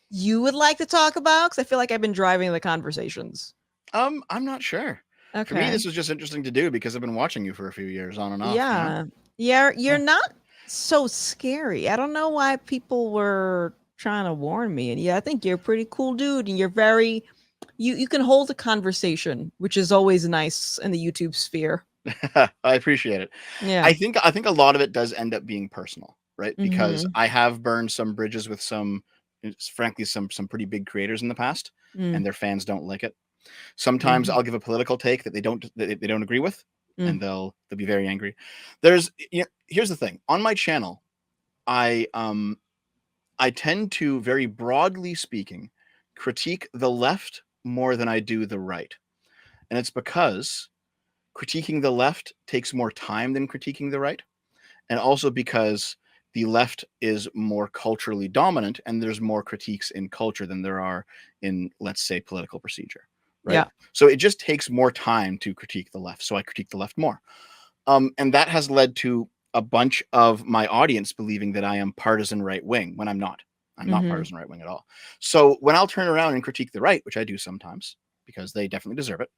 you would like to talk about? Because I feel like I've been driving the conversations. I'm not sure. Okay. For me, this was just interesting to do because I've been watching you for a few years on and off. Yeah. You're not so scary. I don't know why people were trying to warn me. And yeah, I think you're a pretty cool dude and you're very you can hold a conversation, which is always nice in the YouTube sphere. I appreciate it. Yeah. I think a lot of it does end up being personal, right? Because I have burned some bridges with frankly, some pretty big creators in the past, and their fans don't like it. Sometimes I'll give a political take that they don't agree with, and they'll be very angry. Here's the thing. On my channel, I tend to, very broadly speaking, critique the left more than I do the right. And it's because critiquing the left takes more time than critiquing the right. And also because the left is more culturally dominant and there's more critiques in culture than there are in, let's say, political procedure. Right. Yeah. So it just takes more time to critique the left. So I critique the left more. And that has led to a bunch of my audience believing that I am partisan right wing when I'm not. I'm not partisan right wing at all. So when I'll turn around and critique the right, which I do sometimes because they definitely deserve it,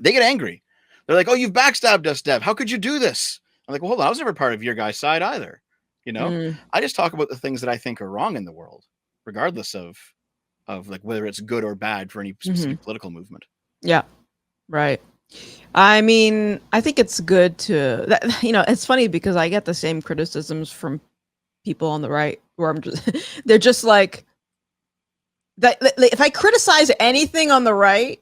they get angry. They're like, "Oh, you've backstabbed us, Dev. How could you do this?" I'm like, "Well, hold on. I was never part of your guy's side either. You know, Mm, I just talk about the things that I think are wrong in the world, regardless of like whether it's good or bad for any hmm. specific political movement." Yeah, right. I mean, I think it's good to that, it's funny because I get the same criticisms from people on the right where I'm just they're just like that if I criticize anything on the right,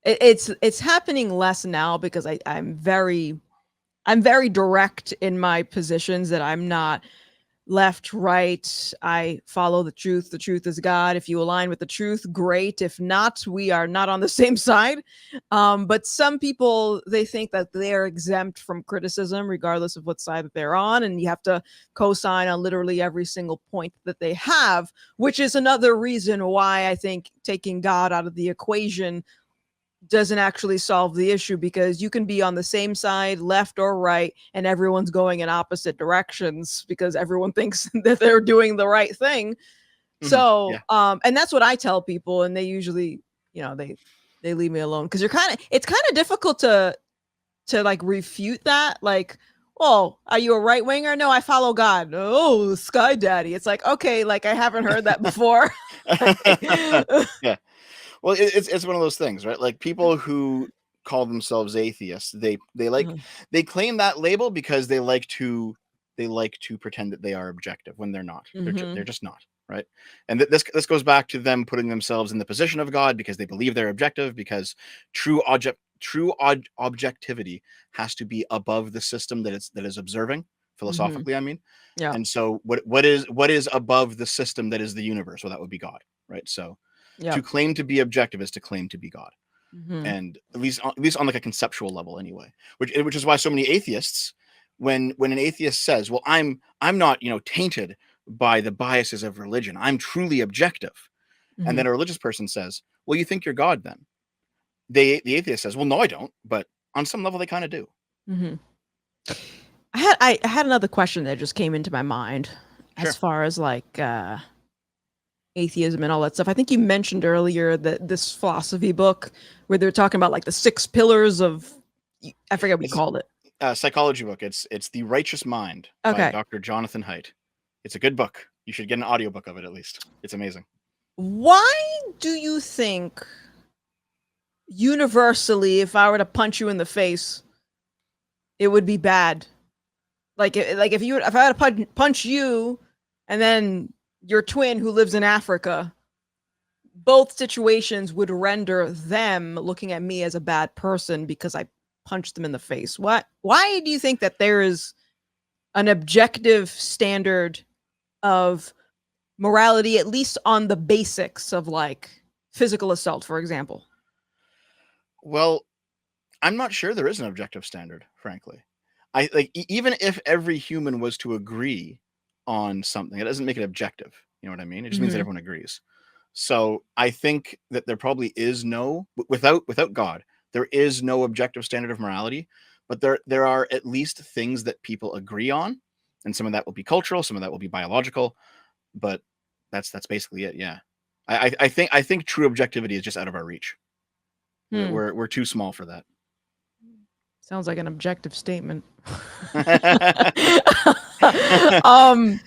it's happening less now because I'm very direct in my positions that I'm not left, right. I follow the truth. The truth is God. If you align with the truth, great. If not, we are not on the same side. But some people, they think that they're exempt from criticism, regardless of what side that they're on. And you have to co sign on literally every single point that they have, which is another reason why I think taking God out of the equation doesn't actually solve the issue, because you can be on the same side, left or right, and everyone's going in opposite directions because everyone thinks that they're doing the right thing. So, Yeah. and that's what I tell people, and they usually, they leave me alone because it's kind of difficult to like refute that. Like, well, are you a right winger? No, I follow God. Oh, Sky Daddy. It's like, okay, like I haven't heard that before. Yeah. Well, it's one of those things, right? Like people who call themselves atheists, Uh-huh. they claim that label because they like to pretend that they are objective when they're not. They're Mhm. just not, right? And this goes back to them putting themselves in the position of God because they believe they're objective, because objectivity has to be above the system that is observing Mhm. philosophically. I mean, Yeah. and so what is above the system that is the universe? Well, that would be God, right? So Yeah. to claim to be objective is to claim to be God, Mhm. and at least on like a conceptual level anyway. Which is why so many atheists, when an atheist says, "Well, I'm not tainted by the biases of religion. I'm truly objective," and Mhm. then a religious person says, "Well, you think you're God then?" The atheist says, "Well, no, I don't," but on some level they kind of do. Mhm. I had another question that just came into my mind as Sure. far as like atheism and all that stuff. I think you mentioned earlier that this philosophy book where they're talking about like the six pillars of, I forget what you It's called it. a psychology book. It's The Righteous Mind by Okay. Dr. Jonathan Haidt. It's a good book. You should get an audiobook of it at least. It's amazing. Why do you think universally, if I were to punch you in the face, it would be bad? Like if I had to punch you and then your twin who lives in Africa, both situations would render them looking at me as a bad person because I punched them in the face. Why do you think that there is an objective standard of morality, at least on the basics of like physical assault, for example? Well, I'm not sure there is an objective standard, frankly. I like even if every human was to agree on something, it doesn't make it objective. You know what I mean? It just means that Mm-hmm. everyone agrees. So I think that there probably is without God, there is no objective standard of morality, but there are at least things that people agree on, and some of that will be cultural, some of that will be biological, but that's basically it. Yeah, I think true objectivity is just out of our reach. Hmm. We're too small for Sounds like an objective statement. that. um.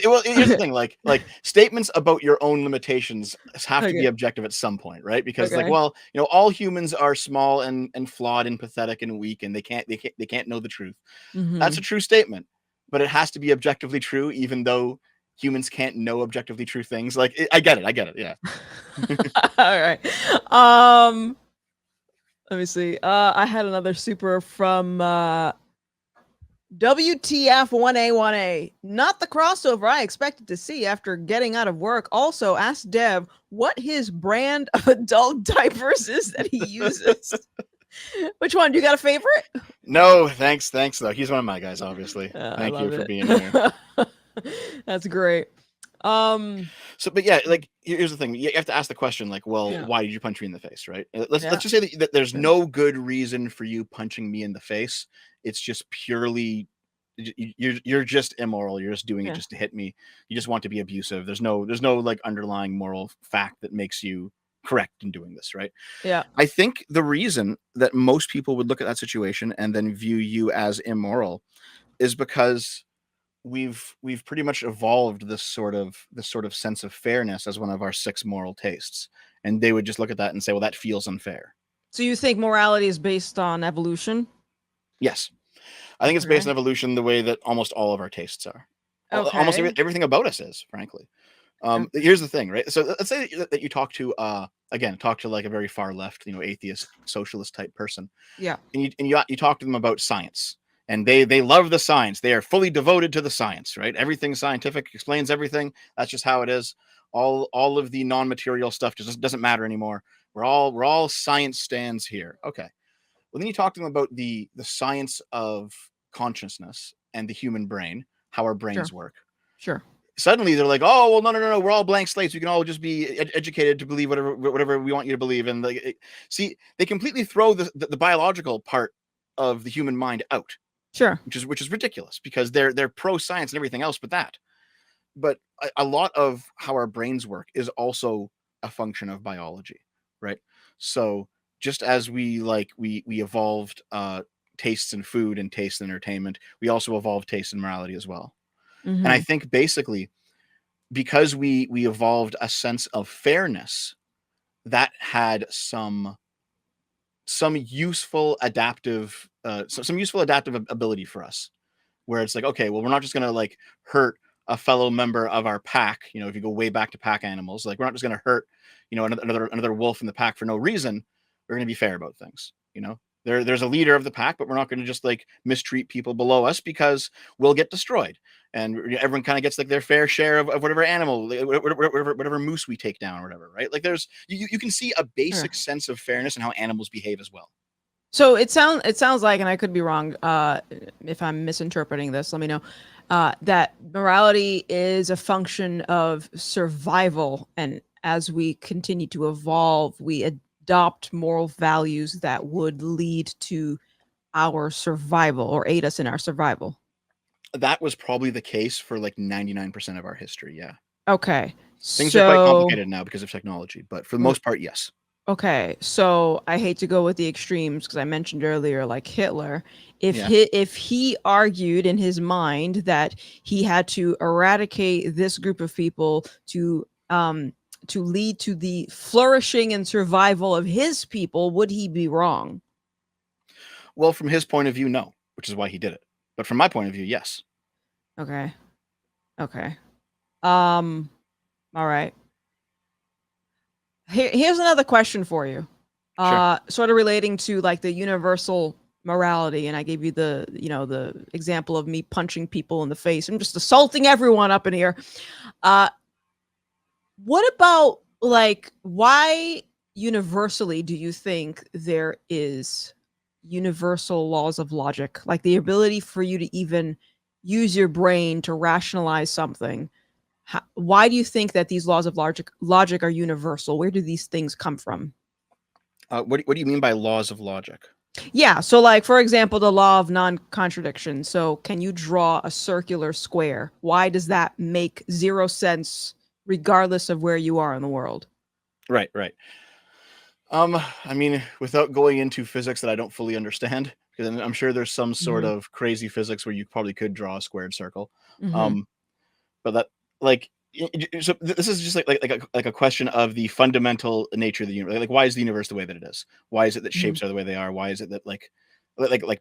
Well, here's the thing: like statements about your own limitations have to be Okay. objective at some point, right? Because like, Okay. well, all humans are small and flawed and pathetic and weak, and they can't know the truth. That's a Mm-hmm. true statement, but it has to be objectively true, even though humans can't know objectively true things. Like, I get it. I get it. Yeah. All right. Um. Let me see. I had another super from WTF1A1A. Not the crossover I expected to see after getting out of work. Also, asked Dev what his brand of adult diapers is that he uses. Which one? Do you got a favorite? No, thanks though. He's one of my guys, obviously. I Thank you love for it. being here. That's great. Um, So, but yeah, like here's the thing: you have to ask the question, like, well, yeah, why did you punch me in the face, right? Let's yeah, just say that there's okay. no good reason for you punching me in the face. It's just purely you're just immoral. You're just doing it Yeah. just to hit me. You just want to be abusive. There's no like underlying moral fact that makes you correct in doing this, right? Yeah. I think the reason that most people would look at that situation and then view you as immoral is because we've pretty much evolved this sort of sense of fairness as one of our 6 moral tastes, and they would just look at that and say, well, that feels unfair. So you think morality is based on evolution? Yes, I think it's based Okay. on evolution the way that almost all of our tastes are. Almost Okay. everything about us is, frankly. Okay. Here's the thing, right? So let's say that you talk to like a very far left, atheist, socialist type person, Yeah. and you talk to them about science, and they love the science. They are fully devoted to the science, right? Everything scientific explains everything. That's just how it is. All of the non-material stuff just doesn't matter anymore. We're all science stands here. Okay. Well, then you talk to them about the science of consciousness and the human brain, how our Sure. brains work. Sure. Suddenly they're like, oh, well, no, we're all blank slates. We can all just be educated to believe whatever we want you to believe. And see, they completely throw the biological part of the human mind out, Sure. which is ridiculous because they're pro science and everything else, but a lot of how our brains work is also a function of biology, right? So just as we evolved tastes in food and tastes in entertainment, we also evolved tastes in morality as well. And I Mm-hmm. think basically because we evolved a sense of fairness that had some useful adaptive some useful adaptive ability for us, where it's like, okay, well, we're not just going to like hurt a fellow member of our pack. If you go way back to pack animals, like we're not just going to hurt another wolf in the pack for no reason. We're going to be fair about things. There's a leader of the pack, but we're not going to just like mistreat people below us because we'll get destroyed. And everyone kind of gets like their fair share of whatever animal, whatever moose we take down or whatever, right? Like there's you can see a Sure. basic sense of fairness in how animals behave as well. So it sounds like, and I could be wrong, if I'm misinterpreting this, let me know. That morality is a function of survival, and as we continue to evolve, we adopt moral values that would lead to our survival or aid us in our survival. That was probably the case for like 99% of our history. Yeah. Okay. Things are quite So complicated now because of technology, but for the r- most part, yes. okay, so I hate to go with the extremes because I mentioned earlier, like Hitler, Yeah. if he argued in his mind that he had to eradicate this group of people to lead to the flourishing and survival of his people, would he be wrong? Well, from his point of view, no, which is why he did it. But from my point of view, yes. Okay. Okay. Um. All right. Here's another question for you. Sure. Sort of relating to like the universal morality, and I gave you the example of me punching people in the face. I'm just assaulting everyone up in here. Uh, what about like why universally do you think there is universal laws of logic, like the ability for you to even use your brain to rationalize something? Why do you think that these laws of logic are universal? Where do these things come from? What do you mean by laws of logic? Yeah, so like for example, the law of non-contradiction. So can you draw a circular square? Why does that make zero sense regardless of where you are in the world? Right, right. I mean, without going into physics that I don't fully understand, because I'm sure there's some sort Mhm. of crazy physics where you probably could draw a squared circle. Mhm. Um, but that like so this is just like a question of the fundamental nature of the universe. Like why is the universe the way that it is? Why is it that Mhm. shapes are the way they are? Why is it that like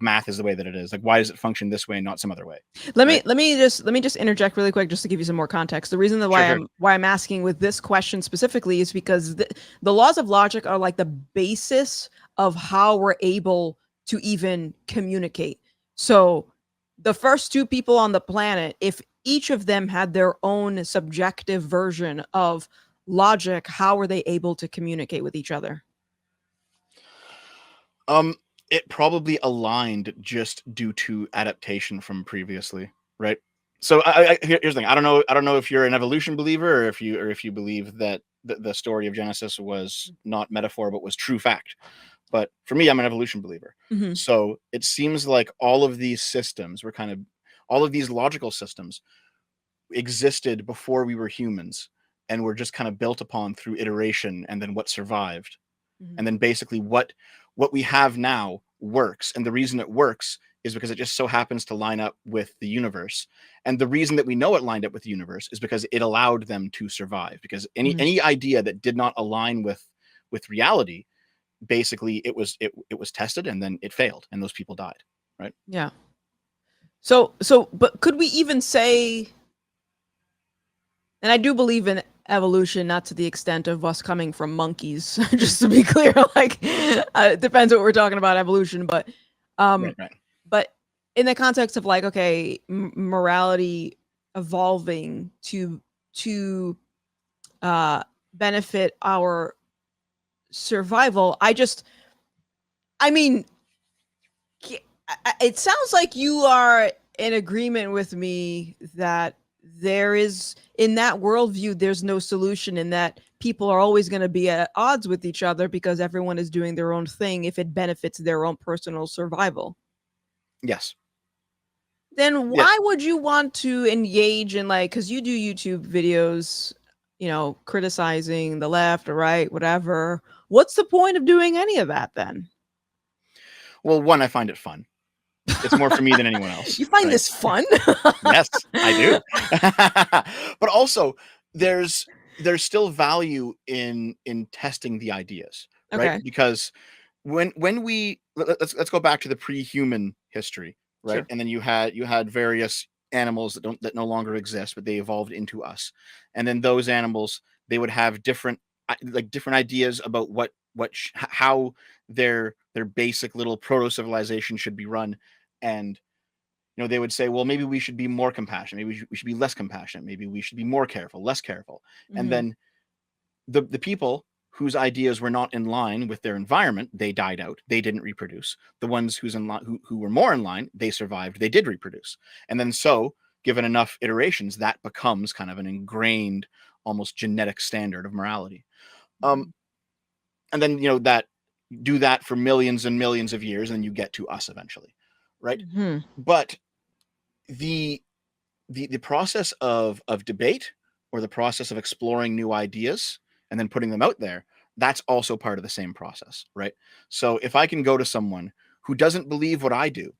math is the way that it is? Like why does it function this way and not some other way? Let me Right? let me just interject really quick just to give you some more context. The reason that Sure, why sure. I'm asking with this question specifically is because the laws of logic are like the basis of how we're able to even communicate. So the first two people on the planet, if each of them had their own subjective version of logic, how were they able to communicate with each other? Um, it probably aligned just due to adaptation from previously, right? So here's the thing. I don't know if you're an evolution believer or if you believe that the story of Genesis was not metaphor but was true fact. But for me, I'm an evolution believer. Mhm. So it seems like all of these logical systems existed before we were humans, and were just kind of built upon through iteration, and then what survived. Mhm. And then basically what we have now works. And the reason it works is because it just so happens to line up with the universe. And the reason that we know it lined up with the universe is because it allowed them to survive. Because any idea that did not align with reality, basically it was tested, and then it failed, and those people died. Right. Yeah. So but could we even say, and I do believe in evolution, not to the extent of us coming from monkeys, just to be clear, like it depends what we're talking about evolution, but Right. but in the context of like, okay, morality evolving to benefit our survival, I mean, it sounds like you are in agreement with me that there is, in that worldview, there's no solution, and that people are always going to be at odds with each other because everyone is doing their own thing if it benefits their own personal survival. Yes. Then Yeah. why would you want to engage in, like, because you do YouTube videos, criticizing the left or right, whatever. What's the point of doing any of that then? Well, one, I find it fun. It's more for me than anyone else. You find right? this fun? Yes, I do. But also, there's still value in testing the ideas, right? Okay. Because when let's go back to the pre-human history, right? Sure. And then you had various animals that no longer exist, but they evolved into us. And then those animals, they would have different ideas about how their basic little proto civilization should be run. And they would say, well, maybe we should be more compassionate, maybe we should be less compassionate, maybe we should be more careful, less careful. And Mhm. then the people whose ideas were not in line with their environment, they died out, they didn't reproduce. The ones who were more in line, they survived, they did reproduce. And then, so given enough iterations, that becomes kind of an ingrained, almost genetic standard of morality. Mhm. And then that do that for millions and millions of years, and you get to us eventually, right? Mhm. But the process of debate, or the process of exploring new ideas and then putting them out there, that's also part of the same process, right? So if I can go to someone who doesn't believe what I do,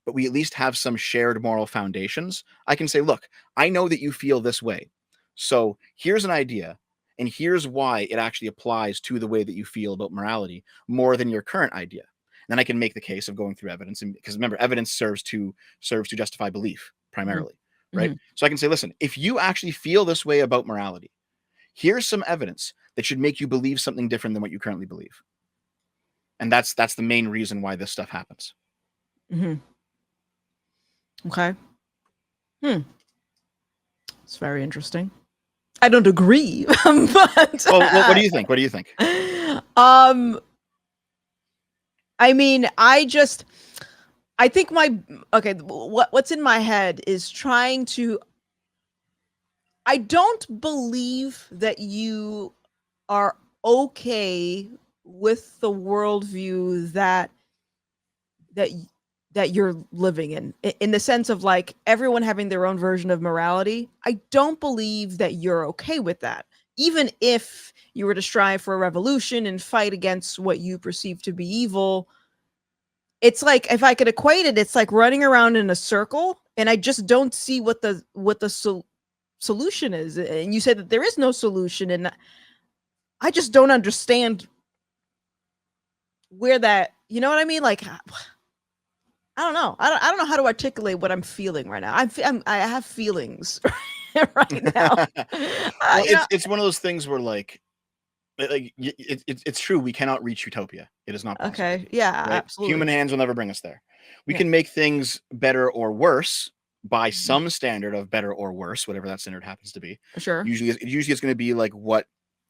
but we at least have some shared moral foundations, I can say, look, I know that you feel this way, so here's an idea, and here's why it actually applies to the way that you feel about morality more than your current idea. And then I can make the case of going through evidence, and because remember, evidence serves to justify belief Mhm. primarily, right? Mhm. So I can say, listen, if you actually feel this way about morality, here's some evidence that should make you believe something different than what you currently believe. And that's the main reason why this stuff happens. Mhm. Okay. It's very interesting. I don't agree, but Well, what do you think? What do you think? um, I mean, I think what's in my head is trying to. I don't believe that you are okay with the worldview that y- that you're living in the sense of like everyone having their own version of morality. I don't believe that you're okay with that, even if you were to strive for a revolution and fight against what you perceive to be evil. It's like, if I could equate it, it's like running around in a circle, and I just don't see what the solution is. And you said that there is no solution, and I just don't understand where that, you know what I mean? Like, I don't know. I don't know how to articulate what I'm feeling right now. I have feelings right now. Well, You know. it's one of those things where it's true, we cannot reach utopia. It is not possible, Okay. Yeah. right? Absolutely. Human hands will never bring us there. We Yeah. can make things better or worse by Mhm. some standard of better or worse, whatever that standard happens to be. Sure. Usually it's going to be like what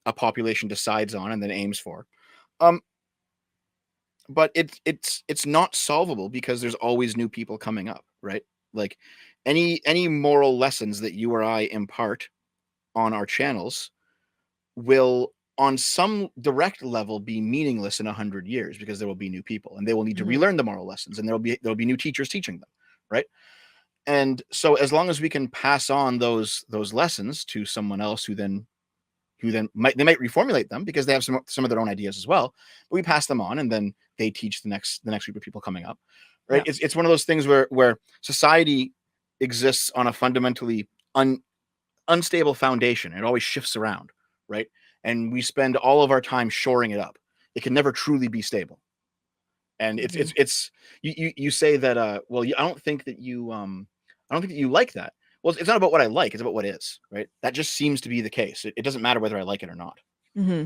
a population decides on and then aims for. Um, but it's not solvable because there's always new people coming up, right? Like any moral lessons that you or I impart on our channels will, on some direct level, be meaningless in 100 years, because there will be new people and they will need to Mhm. relearn the moral lessons, and there'll be new teachers teaching them, right? And so as long as we can pass on those lessons to someone else who then who then might reformulate them because they have some of their own ideas as well. But we pass them on, and then they teach the next group of people coming up. Right? Yeah. It's one of those things where society exists on a fundamentally unstable foundation. It always shifts around, right? And we spend all of our time shoring it up. It can never truly be stable. And it's you say that well, I don't think that you like that. Well, it's not about what I like, it's about what is, right? That just seems to be the case. It doesn't matter whether I like it or not. Mm-hmm.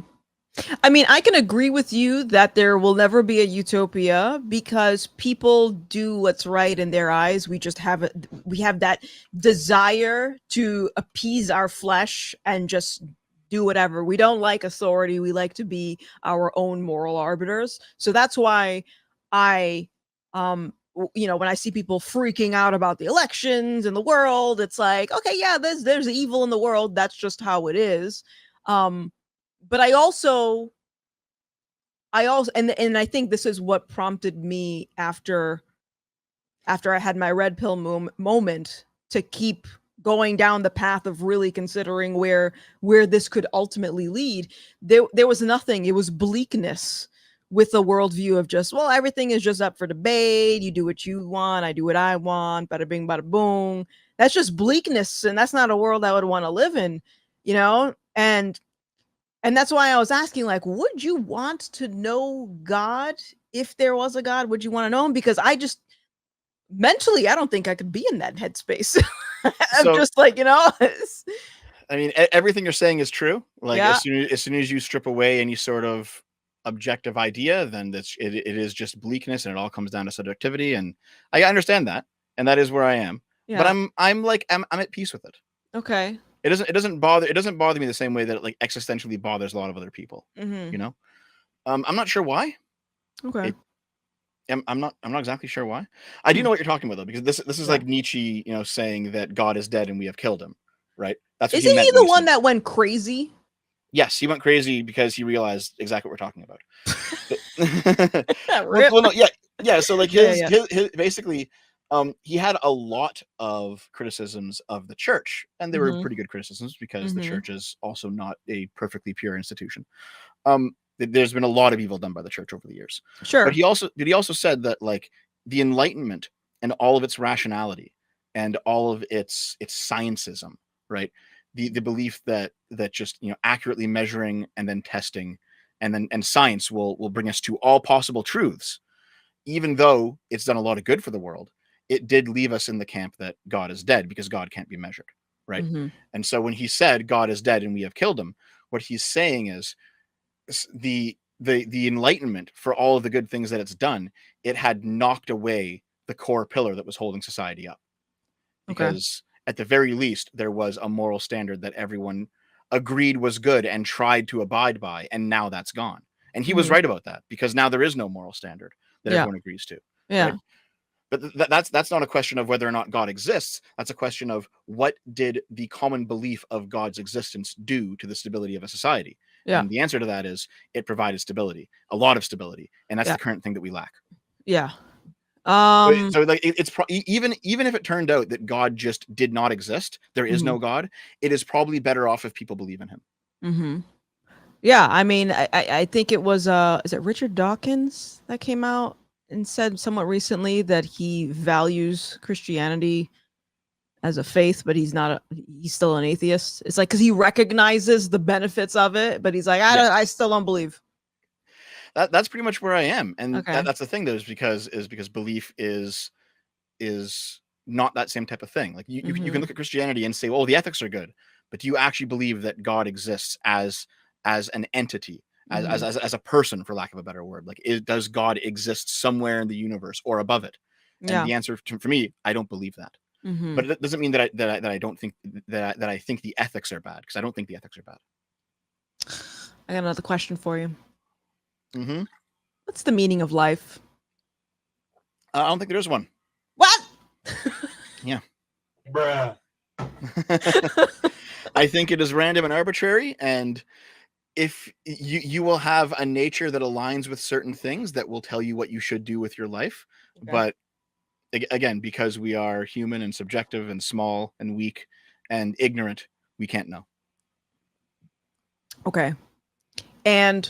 I mean, I can agree with you that there will never be a utopia because people do what's right in their eyes. We have that desire to appease our flesh and just do whatever. We don't like authority. We like to be our own moral arbiters. So that's why I when I see people freaking out about the elections and the world, it's like, okay, yeah, there's evil in the world. That's just how it is. But I also and I think this is what prompted me after I had my red pill moment to keep going down the path of really considering where this could ultimately lead. There was nothing. It was bleakness with the worldview of just, well, everything is just up for debate. You do what you want, I do what I want, bada bing, bada boom. That's just bleakness, and that's not a world I would want to live in, and that's why I was asking, like, would you want to know God if there was a God? Would you want to know him? Because I just mentally, I don't think I could be in that headspace. I'm So just like, I mean, everything you're saying is true. Like yeah, as soon as you strip away any sort of objective idea, then it is just bleakness, and it all comes down to subjectivity. And I understand that, and that is where I am. But yeah, I'm at peace with it. okay, It doesn't bother me the same way that it like existentially bothers a lot of other people. mm-hmm. You know, I'm not sure why. Okay, It, I'm not exactly sure why. I do hmm. know what you're talking about though, because this is Yeah. like Nietzsche, saying that God is dead and we have killed him. Right? That's what he Isn't meant he when the he one said. that went crazy? Yes, he went crazy because he realized exactly what we're talking about. Rip. No, yeah. So like Yeah, yeah. his basically, he had a lot of criticisms of the church, and they were Mm-hmm. pretty good criticisms because the Mm-hmm. church is also not a perfectly pure institution. There's been a lot of evil done by the church over the years, but Sure. he also said that like the Enlightenment and all of its rationality and all of its sciencism, right? The belief that just accurately measuring and then testing and science will bring us to all possible truths, even though it's done a lot of good for the world. It did leave us in the camp that God is dead because God can't be measured, right? Mm-hmm. And so when he said God is dead and we have killed him, what he's saying is the Enlightenment, for all of the good things that it's done, it had knocked away the core pillar that was holding society up, Okay. because at the very least there was a moral standard that everyone agreed was good and tried to abide by, and now that's gone. And he was Mm-hmm. right about that, because now there is no moral standard that Yeah. everyone agrees to, right? Yeah. But that's not a question of whether or not God exists. That's a question of what did the common belief of God's existence do to the stability of a society. Yeah. And the answer to that is it provided stability, a lot of stability, and that's Yeah. the current thing that we lack. Yeah. So like even if it turned out that God just did not exist, there is Mhm. no God, it is probably better off if people believe in him. Mhm. Yeah, I mean, I think it was is it Richard Dawkins that came out and said somewhat recently that he values Christianity as a faith, but he's still an atheist. It's like, cuz he recognizes the benefits of it, but he's like, Yeah, I still don't believe. that's pretty much where I am, and Okay. that's the thing though, is because belief is not that same type of thing. Like you can Mhm. look at Christianity and say, "Oh, the ethics are good," but do you actually believe that God exists as an entity, Mhm. as a person, for lack of a better word? Like, does God exist somewhere in the universe or above it? And Yeah. the answer for me, I don't believe that. Mhm. But it doesn't mean that I don't think that I think the ethics are bad, because I don't think the ethics are bad. I got another question for you. Hmm. What's the meaning of life? I don't think there is one. What? Yeah. Bruh. I think it is random and arbitrary, and if you will have a nature that aligns with certain things that will tell you what you should do with your life. Okay. But again, because we are human and subjective and small and weak and ignorant, we can't know. Okay. And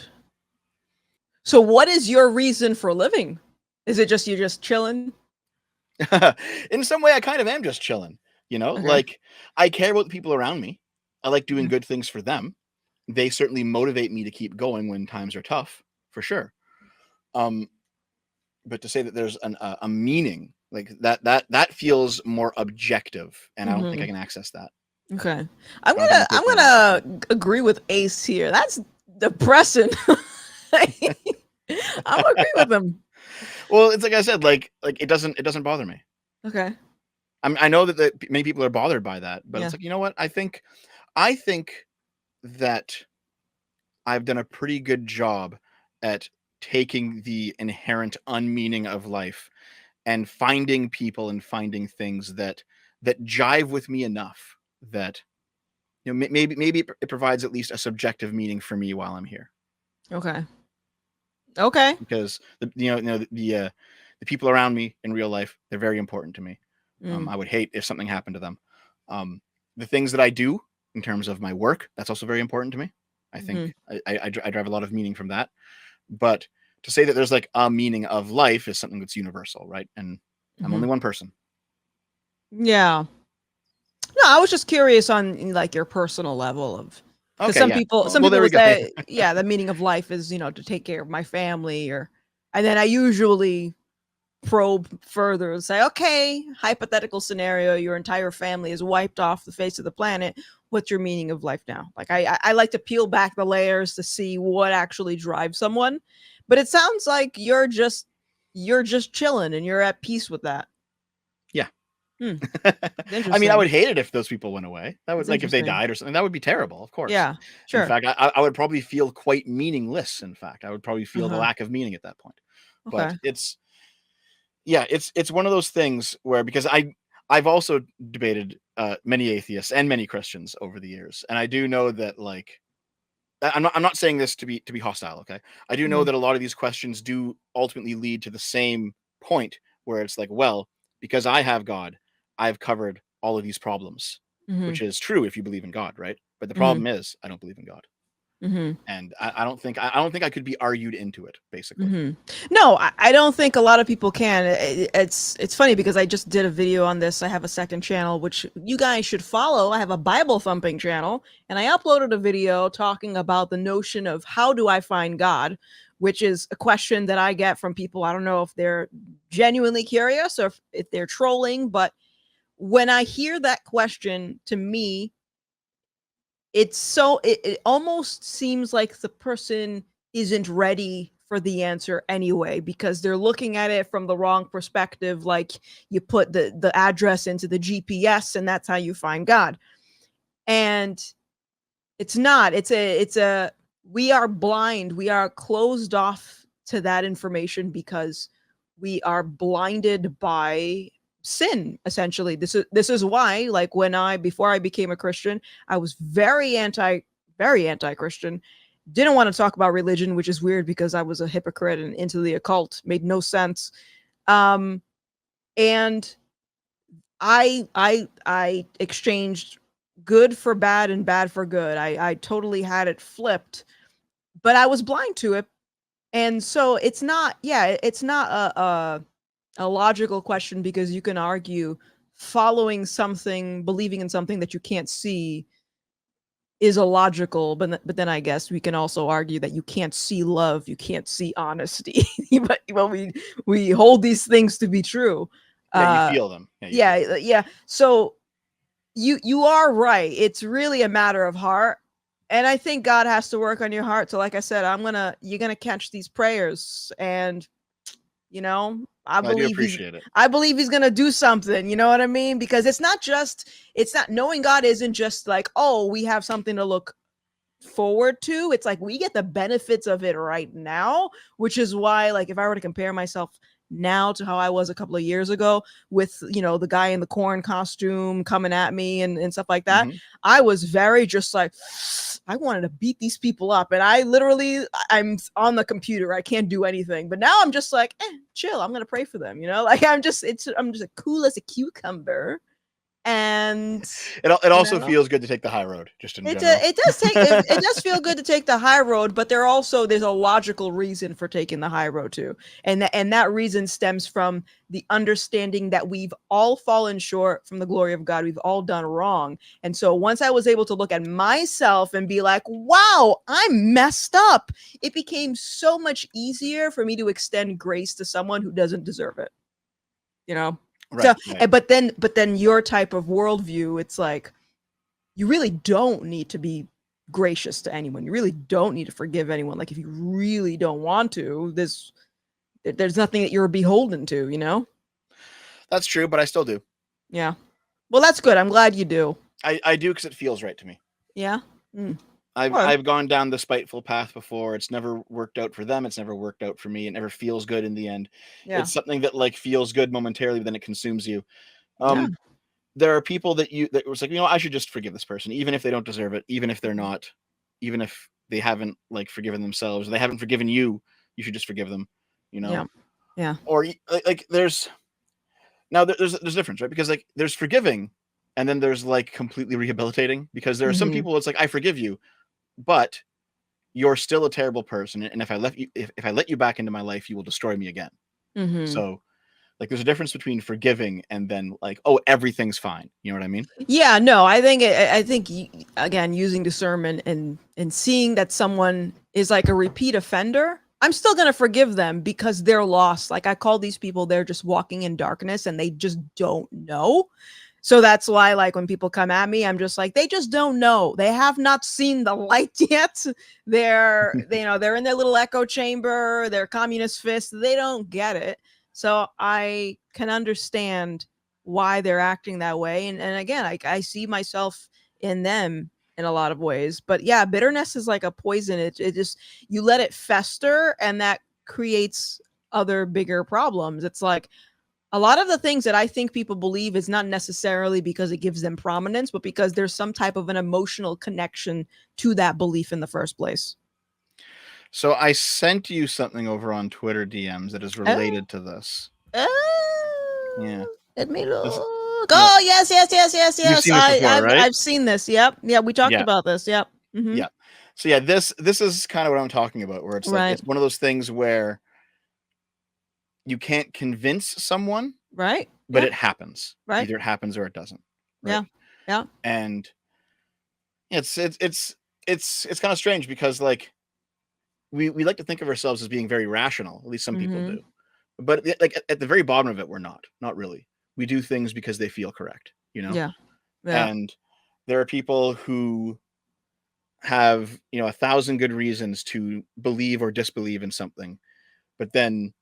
so what is your reason for living? Is it just you're just chilling? In some way, I kind of am just chilling. You know, Okay. like I care about the people around me. I like doing Mhm. good things for them. They certainly motivate me to keep going when times are tough, for sure. Um, but to say that there's a meaning like that feels more objective, and I don't think I Mhm. can access that. Okay. I don't think I can I'm take that gonna in. agree with Ace here. That's depressing. I'm gonna agree with him. Well, it's like I said, like it doesn't bother me. Okay. I know that many people are bothered by that, but Yeah. it's like, you know what? I think that I've done a pretty good job at taking the inherent unmeaning of life and finding people and finding things that jive with me enough that maybe it provides at least a subjective meaning for me while I'm here, Okay. Okay. because the people around me in real life, they're very important to me. Mm. I would hate if something happened to them. Um, the things that I do in terms of my work, that's also very important to me. I think Mhm. I drive a lot of meaning from that. But to say that there's like a meaning of life is something that's universal, right? And I'm Mhm. only one person. Yeah. No, I was just curious on like your personal level of because Okay, yeah. some Well, people there we would go. say, yeah, the meaning of life is, to take care of my family or and then I usually probe further and say, okay, hypothetical scenario, your entire family is wiped off the face of the planet. What's your meaning of life now? Like I like to peel back the layers to see what actually drives someone. But it sounds like you're just chilling and you're at peace with that. Yeah. Hmm. It's I mean, I interesting. would hate it if those people went away. That It's would, like, if they interesting. died or something, that would be terrible, of course. Yeah. In Sure. fact, I would probably feel quite meaningless. In fact, I would probably feel the Uh-huh. lack of meaning at that point. But Okay. it's one of those things where, because I've also debated many atheists and many Christians over the years, and I do know that, like, I'm not saying this to be hostile, okay? I do know Mhm. that a lot of these questions do ultimately lead to the same point, where it's like, well, because I have God, I've covered all of these problems, Mhm. which is true if you believe in God, right? But the Mhm. problem is I don't believe in God. Mhm. And I don't think I could be argued into it, basically. Mhm. No, I don't think a lot of people can. It's funny because I just did a video on this. I have a second channel which you guys should follow. I have a Bible thumping channel, and I uploaded a video talking about the notion of how do I find God, which is a question that I get from people. I don't know if they're genuinely curious or if they're trolling, but when I hear that question, to me, it almost seems like the person isn't ready for the answer anyway because they're looking at it from the wrong perspective, like you put the address into the GPS and that's how you find God. And it's not. It's a we are blind. We are closed off to that information because we are blinded by sin essentially. This is why, like, when I before I became a Christian, I was very anti-Christian. Didn't want to talk about religion, which is weird because I was a hypocrite and into the occult. Made no sense. Um and I exchanged good for bad and bad for good. I totally had it flipped, but I was blind to it. And so it's not, yeah, it's not a logical question because you can argue following something, believing in something that you can't see is illogical, but then I guess we can also argue that you can't see love, you can't see honesty. But well, we hold these things to be true. Yeah, you Uh feel them. Yeah, you feel yeah, them. yeah. So you are right. It's really a matter of heart. And I think God has to work on your heart. So like I said, you're gonna catch these prayers and I I do believe he's appreciate it. I believe he's gonna do something, you know what I mean? Because it's not knowing God isn't just like, oh, we have something to look forward to. It's like we get the benefits of it right now, which is why, like, if I were to compare myself now to how I was a couple of years ago with, the guy in the corn costume coming at me and stuff like that, Hmm. I was very just like, I wanted to beat these people up. And I'm on the computer. I can't do anything. But now I'm just like, chill. I'm going to pray for them. Like I'm just as cool as a cucumber. And It you also know, feels good to take the high road, just in it general. it does take it does feel good to take the high road, but there's a logical reason for taking the high road too, and that reason stems from the understanding that we've all fallen short from the glory of God. We've all done wrong, and so once I was able to look at myself and be like, "Wow, I'm messed up," it became so much easier for me to extend grace to someone who doesn't deserve it. You know. So, Right, right. but then your type of worldview, it's like you really don't need to be gracious to anyone. You really don't need to forgive anyone. Like if you really don't want to, there's nothing that you're beholden to, you know? That's true, but I still do. Yeah. Well, that's good. I'm glad you do. I do because it feels right to me. Yeah. Mm. I've gone down the spiteful path before. It's never worked out for them. It's never worked out for me. It never feels good in the end. Yeah. It's something that like feels good momentarily, but then it consumes you. Yeah. There are people that was like, I should just forgive this person, even if they don't deserve it, even if they're not, even if they haven't like forgiven themselves, or they haven't forgiven you. You should just forgive them, Yeah. Yeah. Or like there's a difference, right? Because like there's forgiving, and then there's like completely rehabilitating. Because there are some people, it's like I forgive you, but you're still a terrible person, and if I let you back into my life, you will destroy me again. So like there's a difference between forgiving and then like, oh, everything's fine. You know what I mean? Yeah, no, I think again, using discernment and seeing that someone is like a repeat offender, I'm still going to forgive them because they're lost. Like I call these people, they're just walking in darkness and they just don't know. So that's why like when people come at me, I'm just like, they just don't know. They have not seen the light yet. They're in their little echo chamber, their communist fist. They don't get it. So I can understand why they're acting that way. And again, I see myself in them in a lot of ways. But yeah, bitterness is like a poison. It just, you let it fester and that creates other bigger problems. It's like a lot of the things that I think people believe is not necessarily because it gives them prominence, but because there's some type of an emotional connection to that belief in the first place. So I sent you something over on Twitter DMs that is related to this. Yeah. Let me This, look. yeah. Oh yes, yes, yes, yes, You've yes. seen this before, right? I've seen this. Yep. Yeah, we talked Yeah. about this. Yep. Yeah. So yeah, this is kind of what I'm talking about, where it's like Right. it's one of those things where you can't convince someone, Right. but Yeah. it happens. Right. Either it happens or it doesn't. Right. Yeah. Yeah. And it's kind of strange because like we like to think of ourselves as being very rational. At least some people do. But like at the very bottom of it, we're not really. We do things because they feel correct, Yeah. Yeah. And there are people who have 1,000 good reasons to believe or disbelieve in something, but then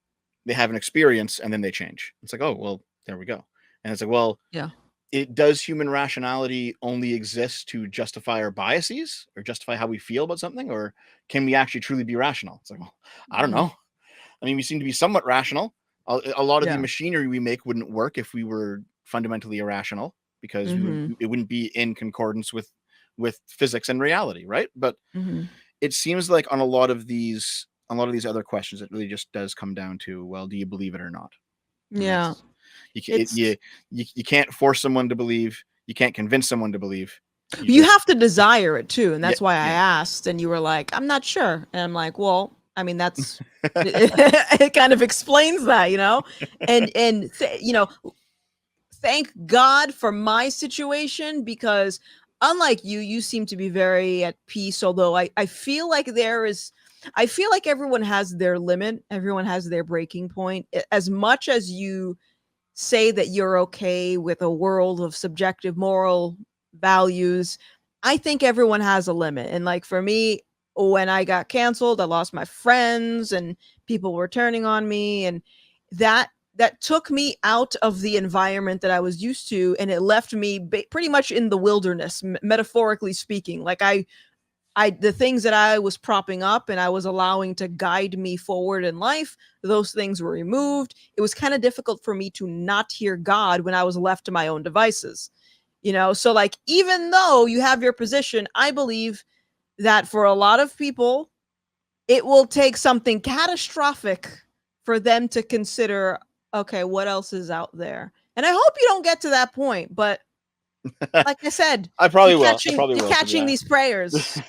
they have an experience and then they change. It's like, oh well, there we go. And it's like, well, Yeah. it does human rationality only exist to justify our biases or justify how we feel about something, or can we actually truly be rational? It's like, well, I don't know. I mean, we seem to be somewhat rational. A lot of the Yeah. machinery we make wouldn't work if we were fundamentally irrational, because it wouldn't be in concordance with physics and reality, right? But it seems like on a lot of these other questions, it really just does come down to, well, do you believe it or not? And Yeah. you can't force someone to believe. You can't convince someone to believe. You have to desire it too, and that's why I yeah. asked. And you were like, "I'm not sure," and I'm like, "Well, I mean, that's it kind of explains that, and thank God for my situation because unlike you seem to be very at peace. Although I feel like I feel like everyone has their limit, everyone has their breaking point. As much as you say that you're okay with a world of subjective moral values, I think everyone has a limit. And like for me, when I got canceled, I lost my friends and people were turning on me, and that took me out of the environment that I was used to, and it left me pretty much in the wilderness, metaphorically speaking. Like the things that I was propping up and I was allowing to guide me forward in life, those things were removed. It was kind of difficult for me to not hear God when I was left to my own devices. So like even though you have your position, I believe that for a lot of people, it will take something catastrophic for them to consider, okay, what else is out there? And I hope you don't get to that point, but Like I said, I probably will. you're catching these prayers.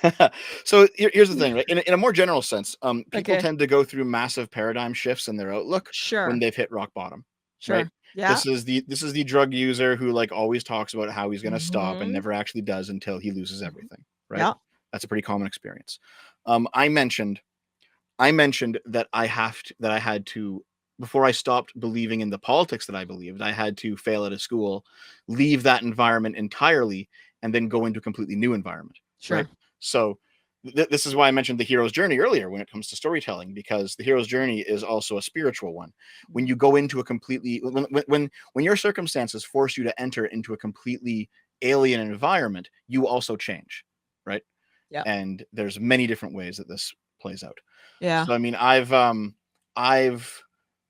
So here's the thing, right? In a more general sense, people Okay. tend to go through massive paradigm shifts in their outlook when Sure. they've hit rock bottom, right? Sure. Yeah. This is the drug user who like always talks about how he's going to stop and Mhm. never actually does until he loses Mhm. everything, right? Yeah. That's a pretty common experience. I mentioned that that I had to, before I stopped believing in the politics that I believed, I had to fail at a school, leave that environment entirely, and then go into a completely new environment, right? Sure. So this is why I mentioned the hero's journey earlier when it comes to storytelling, because the hero's journey is also a spiritual one. When you go into a completely when your circumstances force you to enter into a completely alien environment, you also change, right? Yeah. And there's many different ways that this plays out. Yeah. So I mean, I've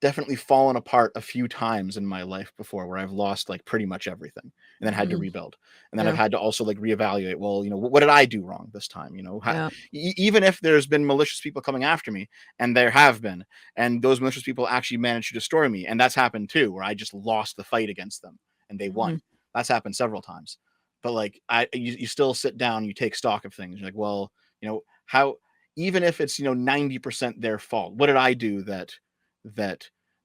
definitely fallen apart a few times in my life before, where I've lost like pretty much everything and then had to Mhm. rebuild. And then I've Yeah. had to also like reevaluate, well, you know, what did I do wrong this time? You know, Yeah. even if there's been malicious people coming after me, and there have been, and those malicious people actually managed to destroy me, and that's happened too, where I just lost the fight against them and they Mhm. won. That's happened several times. But like you still sit down, you take stock of things. You're like, well, you know, how, even if it's, you know, 90% their fault, what did I do that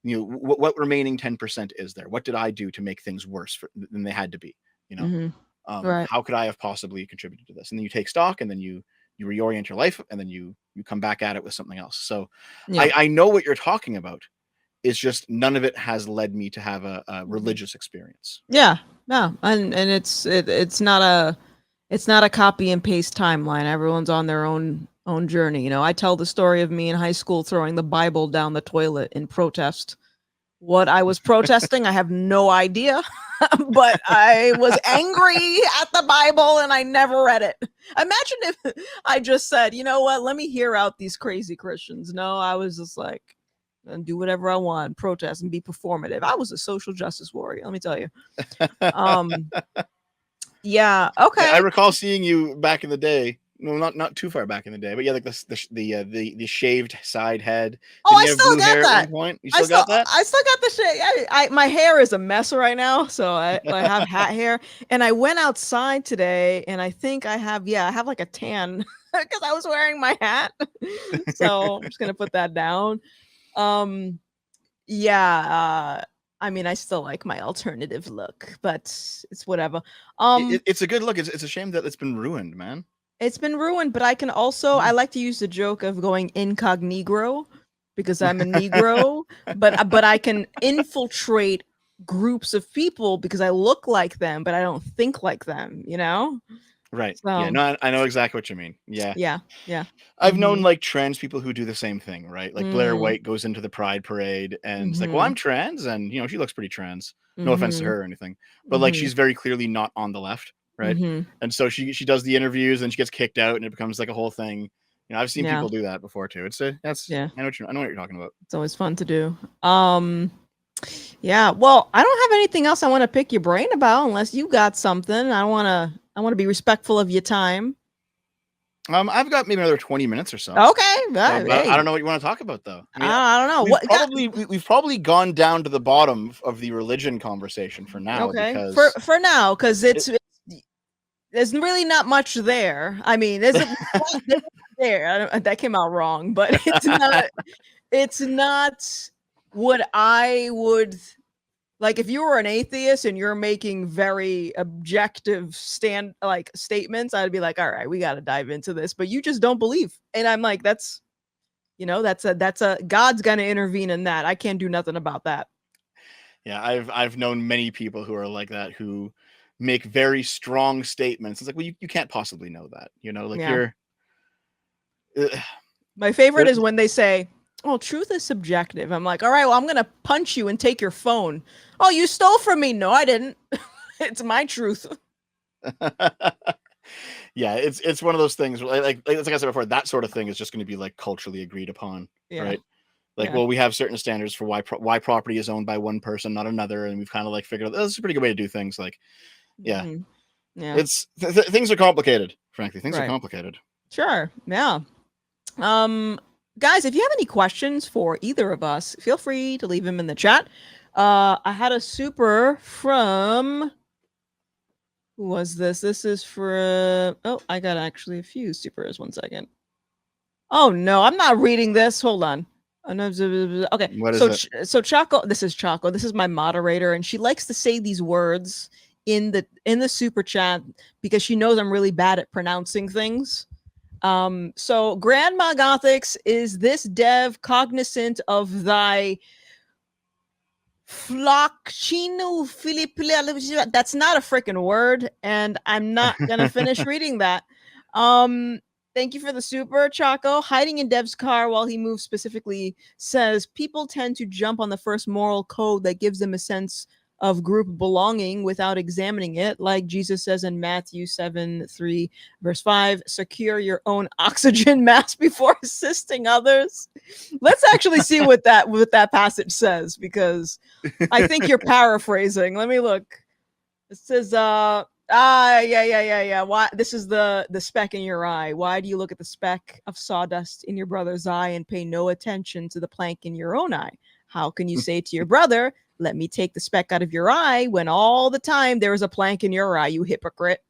you know, what remaining 10% is there? What did I do to make things worse than they had to be? You know, Mhm. Right. how could I have possibly contributed to this? And then you take stock, and then you reorient your life, and then you come back at it with something else. So Yeah. I know what you're talking about. It's just none of it has led me to have a Mhm. religious experience. Yeah. Yeah. And it's not a copy and paste timeline. Everyone's on their own journey. You know, I tell the story of me in high school throwing the Bible down the toilet in protest. What I was protesting, I have no idea, but I was angry at the Bible and I never read it. Imagine if I just said, you know what, let me hear out these crazy Christians. No, I was just like, and do whatever I want, protest and be performative. I was a social justice warrior, let me tell you. Um, yeah, I okay. recall seeing you back in the day. No, not too far back in the day, but yeah, like the shaved side head. Oh, Didn't I you have still blue got hair at one that. point? You still got that? I still got the shit. I my hair is a mess right now, so I have hat hair. And I went outside today, and I think I have like a tan because I was wearing my hat. So I'm just gonna put that down. Um, yeah. I mean, I still like my alternative look, but it's whatever. It's a good look. It's a shame that it's been ruined, man. It's been ruined, but I can also I like to use the joke of going incognito because I'm a Negro, but I can infiltrate groups of people because I look like them, but I don't think like them, you know? Right. Yeah. So, No, I know exactly what you mean. Yeah. yeah, yeah. I've known Mhm. like trans people who do the same thing, right? Like Blair Mm, White goes into the Pride Parade and it's like, well, I'm mhm, trans, and you know, she looks pretty trans. No offense to mhm, her or anything, but like mhm, she's very clearly not on the left, right? mhm. And so she does the interviews and she gets kicked out, and it becomes like a whole thing. You know, I've seen Yeah, people do that before too. That's yeah. I know what you're talking about. It's always fun to do. Yeah, well, I don't have anything else I want to pick your brain about unless you got something. I want to be respectful of your time. I've got maybe another 20 minutes or so. Okay, So, but I don't hey, know what you want to talk about though. I mean, I don't know what got we've probably gone down to the bottom of the religion conversation for now, okay because for now because it, there's really not much there. I mean, there's a lot there. That came out wrong, but it's not what I would like if you were an atheist and you're making very objective statements. I'd be like, all right, we got to dive into this, but you just don't believe, and I'm like, that's that's a God's gonna intervene in that. I can't do nothing about that. yeah, I've known many people who are like that, who make very strong statements. It's like, well, you can't possibly know that, you know, like Yeah. you're uh, My favorite there- is when they say, "Oh, truth is subjective." I'm like, "All right, well, I'm gonna punch you and take your phone." Oh, you stole from me? No, I didn't. It's my truth. yeah, it's one of those things where, like I said before, that sort of thing is just going to be like culturally agreed upon, Yeah, right? Like, yeah. well, we have certain standards for why property is owned by one person, not another, and we've kind of like figured out this is a pretty good way to do things. Like, yeah, Mhm. Yeah. it's things are complicated. Frankly, things are Right. complicated. Sure. Yeah. Um, guys, if you have any questions for either of us, feel free to leave them in the chat. I had a super from Who was this? This is for. Oh, I got actually a few supers. 1 second. Oh no, I'm not reading this. Hold on. Okay, What is it? so Choco. This is Choco. This is my moderator, and she likes to say these words in the super chat because she knows I'm really bad at pronouncing things. So Grandma Gothix, is this dev cognizant of thy Flockchino Philippe? That's not a freaking word, and I'm not gonna finish reading that. Thank you for the super, Chaco. Hiding in Dev's car while he moves specifically says people tend to jump on the first moral code that gives them a sense of group belonging without examining it, like Jesus says in Matthew 7:3, verse 5, secure your own oxygen mask before assisting others. Let's actually see what that passage says, because I think you're paraphrasing. Let me look. It says yeah. Why this is the speck in your eye. Why do you look at the speck of sawdust in your brother's eye and pay no attention to the plank in your own eye? How can you say to your brother, let me take the speck out of your eye, when all the time there is a plank in your eye, you hypocrite?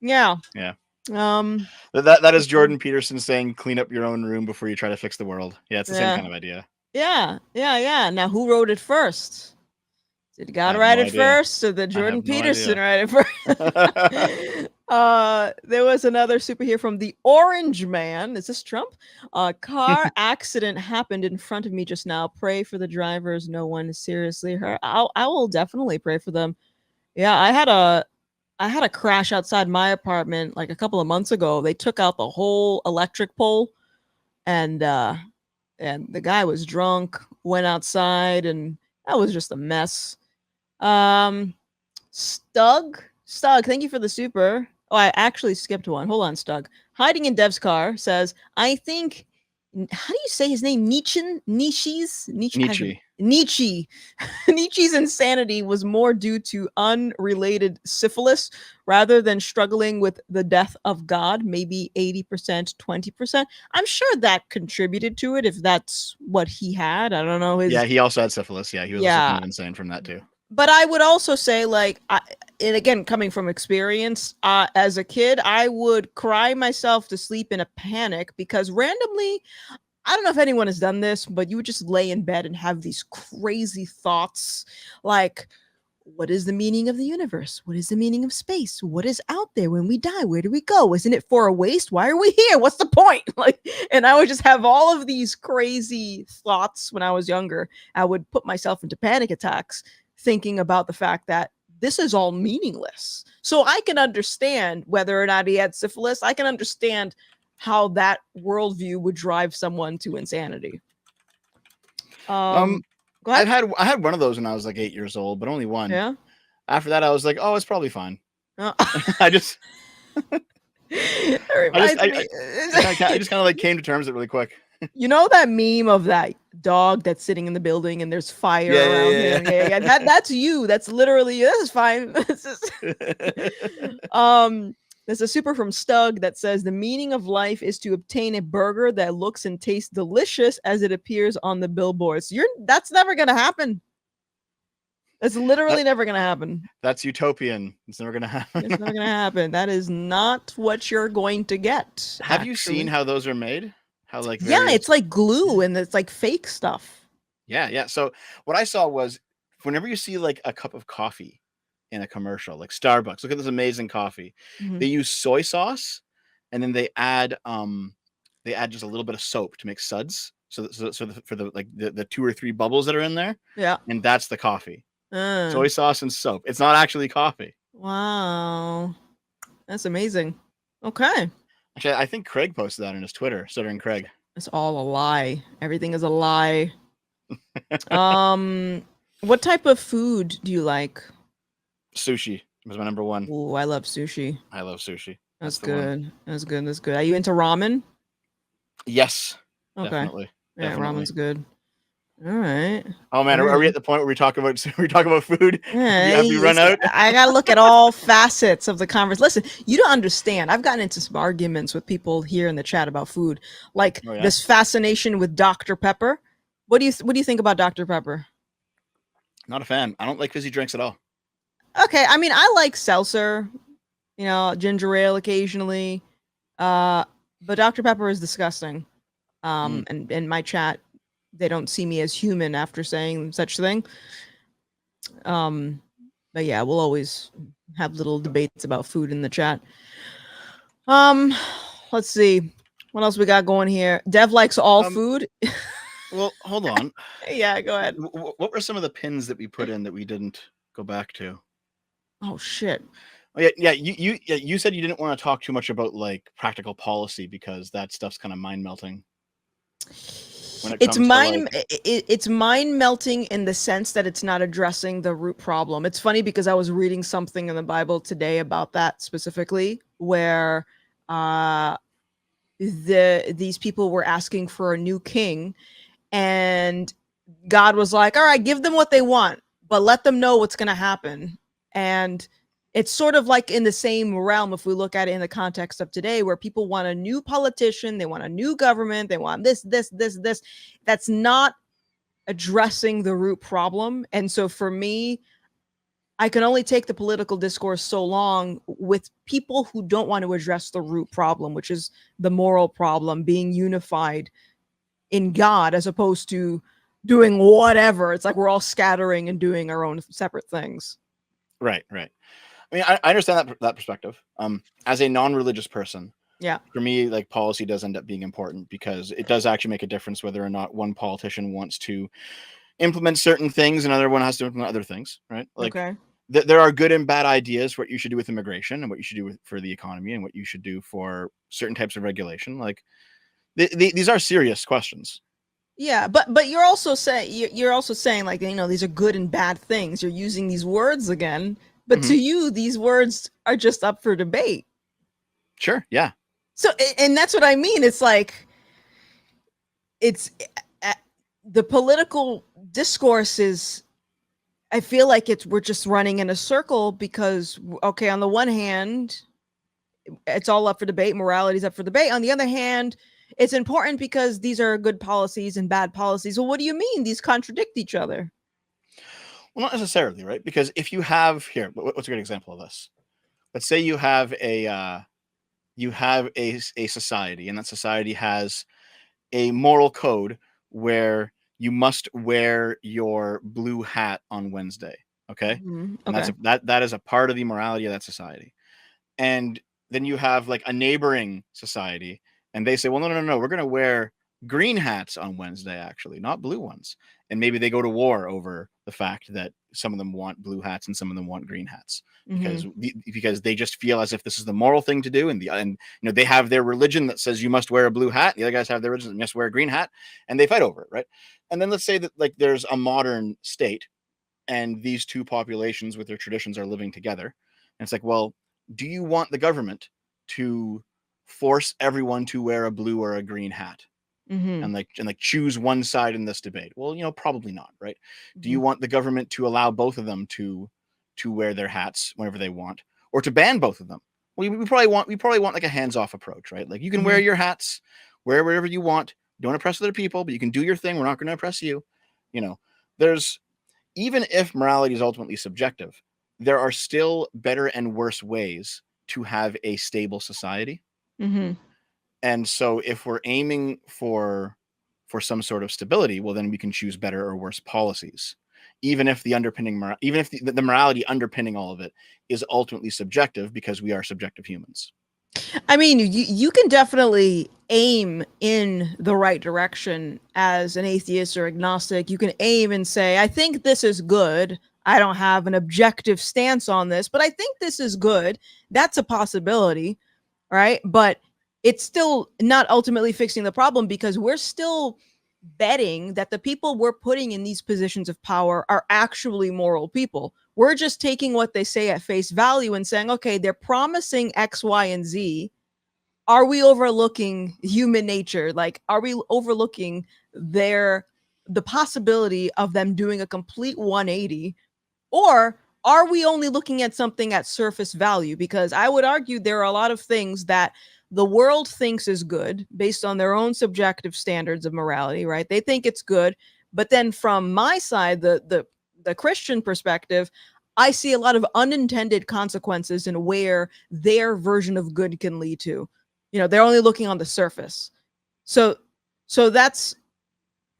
Yeah. Yeah. Um That is Jordan Peterson saying, clean up your own room before you try to fix the world. Yeah, it's the same yeah. kind of idea. Yeah. Now who wrote it first? Did God write it first, or did Jordan Peterson write it first? There was another super here from the Orange Man. Is this Trump? Car accident happened in front of me just now. Pray for the drivers. No one is seriously hurt. I will definitely pray for them. Yeah, I had a crash outside my apartment like a couple of months ago. They took out the whole electric pole, and the guy was drunk. Went outside, and that was just a mess. Stug, thank you for the super. Oh, I actually skipped one. Hold on, Stug. Hiding in Dev's car says, I think, how do you say his name? Nietzsche's insanity was more due to unrelated syphilis rather than struggling with the death of God, maybe 80%, 20%. I'm sure that contributed to it, if that's what he had. I don't know. Yeah, he also had syphilis. Yeah, he was also kind of insane from that too. But I would also say, like, and again, coming from experience, as a kid, I would cry myself to sleep in a panic because randomly, I don't know if anyone has done this, but you would just lay in bed and have these crazy thoughts like, what is the meaning of the universe? What is the meaning of space? What is out there when we die? Where do we go? Isn't it for a waste? Why are we here? What's the point? Like, and I would just have all of these crazy thoughts when I was younger. I would put myself into panic attacks thinking about the fact that this is all meaningless. So I can understand whether or not he had syphilis. I can understand how that worldview would drive someone to insanity. Go ahead. I had one of those when I was like 8 years old, but only one. Yeah. After that, I was like, oh, it's probably fine. I just kind of like came to terms with it really quick. You know that meme of that dog that's sitting in the building and there's fire around him? Yeah. That's you. That's literally you. This is fine. There's a super from Stug that says the meaning of life is to obtain a burger that looks and tastes delicious as it appears on the billboards. That's never gonna happen. That's literally never gonna happen. That's utopian. It's never gonna happen. It's never gonna happen. That is not what you're going to get. Have you seen how those are made? How like it's like glue and it's like fake stuff. Yeah. So what I saw was, whenever you see like a cup of coffee in a commercial, like Starbucks, look at this amazing coffee. Mm-hmm. They use soy sauce, and then they add just a little bit of soap to make suds. So for the 2 or 3 bubbles that are in there. Yeah. And that's the coffee. Soy sauce and soap. It's not actually coffee. Wow. That's amazing. Okay. Actually, I think Craig posted that on his Twitter. Stuttering Craig. It's all a lie. Everything is a lie. What type of food do you like? Sushi was my number one. Oh, I love sushi. I love sushi. That's good. That's good. Are you into ramen? Yes. Okay. Definitely. Yeah, ramen's good. All right. Oh man, are we at the point where we talk about food? Yeah, have we run out? I gotta look at all facets of the conversation. Listen, you don't understand. I've gotten into some arguments with people here in the chat about food, like this fascination with Dr. Pepper. What do you think about Dr. Pepper? Not a fan. I don't like fizzy drinks at all. Okay, I mean, I like seltzer, You know, ginger ale occasionally. But Dr. Pepper is disgusting. Mm. And in my chat, they don't see me as human after saying such thing. Um, but yeah, we'll always have little debates about food in the chat. Um, let's see what else we got going here. Dev likes all food. Well, hold on. Yeah, go ahead. What were some of the pins that we put in that we didn't go back to? Oh shit. Oh, yeah. You said you didn't want to talk too much about like practical policy because that stuff's kind of mind melting. When it It's comes to like, it's mind melting in the sense that it's not addressing the root problem. It's funny because I was reading something in the Bible today about that specifically, where these people were asking for a new king, and God was like, all right, give them what they want, but let them know what's going to happen. And it's sort of like in the same realm if we look at it in the context of today, where people want a new politician, they want a new government, they want this. That's not addressing the root problem. And so for me, I can only take the political discourse so long with people who don't want to address the root problem, which is the moral problem, being unified in God, as opposed to doing whatever. It's like we're all scattering and doing our own separate things. right. I mean, I understand that perspective. As a non-religious person, Yeah. for me, like policy does end up being important because it does actually make a difference whether or not one politician wants to implement certain things and another one has to implement other things, right? Like, Okay. there are good and bad ideas for what you should do with immigration and what you should do for the economy and what you should do for certain types of regulation. Like, these are serious questions. Yeah, but you're also saying like, you know, these are good and bad things. You're using these words again, but to you these words are just up for debate. Sure, yeah. So and that's what I mean. It's like it's the political discourse is, I feel like we're just running in a circle because, okay, on the one hand, it's all up for debate, morality's up for debate. On the other hand, it's important because these are good policies and bad policies. Well, what do you mean these contradict each other? Well, not necessarily, right? Because if you have here, what's a good example of this? Let's say you have a society, and that society has a moral code where you must wear your blue hat on Wednesday. Okay. Mm-hmm. And Okay. that is a part of the morality of that society. And then you have like a neighboring society, and they say, well, no, we're going to wear green hats on Wednesday, actually, not blue ones. And maybe they go to war over the fact that some of them want blue hats and some of them want green hats because they just feel as if this is the moral thing to do. And you know, they have their religion that says you must wear a blue hat. The other guys have their religion that must wear a green hat, and they fight over it, right? And then let's say that like there's a modern state and these two populations with their traditions are living together. And it's like, well, do you want the government to force everyone to wear a blue or a green hat and choose one side in this debate? Well, you know, probably not, right? Do you want the government to allow both of them to wear their hats whenever they want, or to ban both of them? We probably want like a hands-off approach, right? Like, you can wear your hats, wear wherever you want, don't oppress other people, but you can do your thing. We're not going to oppress you. You know, there's, even if morality is ultimately subjective, there are still better and worse ways to have a stable society. And so if we're aiming for some sort of stability, well, then we can choose better or worse policies, even if the morality underpinning all of it is ultimately subjective, because we are subjective humans. I mean, you can definitely aim in the right direction as an atheist or agnostic. You can aim and say, I think this is good. I don't have an objective stance on this, but I think this is good. That's a possibility, right? But it's still not ultimately fixing the problem, because we're still betting that the people we're putting in these positions of power are actually moral people. We're just taking what they say at face value and saying, okay, they're promising X, Y, and Z. Are we overlooking human nature? Like, are we overlooking the possibility of them doing a complete 180? Or are we only looking at something at surface value? Because I would argue there are a lot of things that the world thinks is good based on their own subjective standards of morality, right? They think it's good. But then from my side, the Christian perspective, I see a lot of unintended consequences in where their version of good can lead to. They're only looking on the surface. So so that's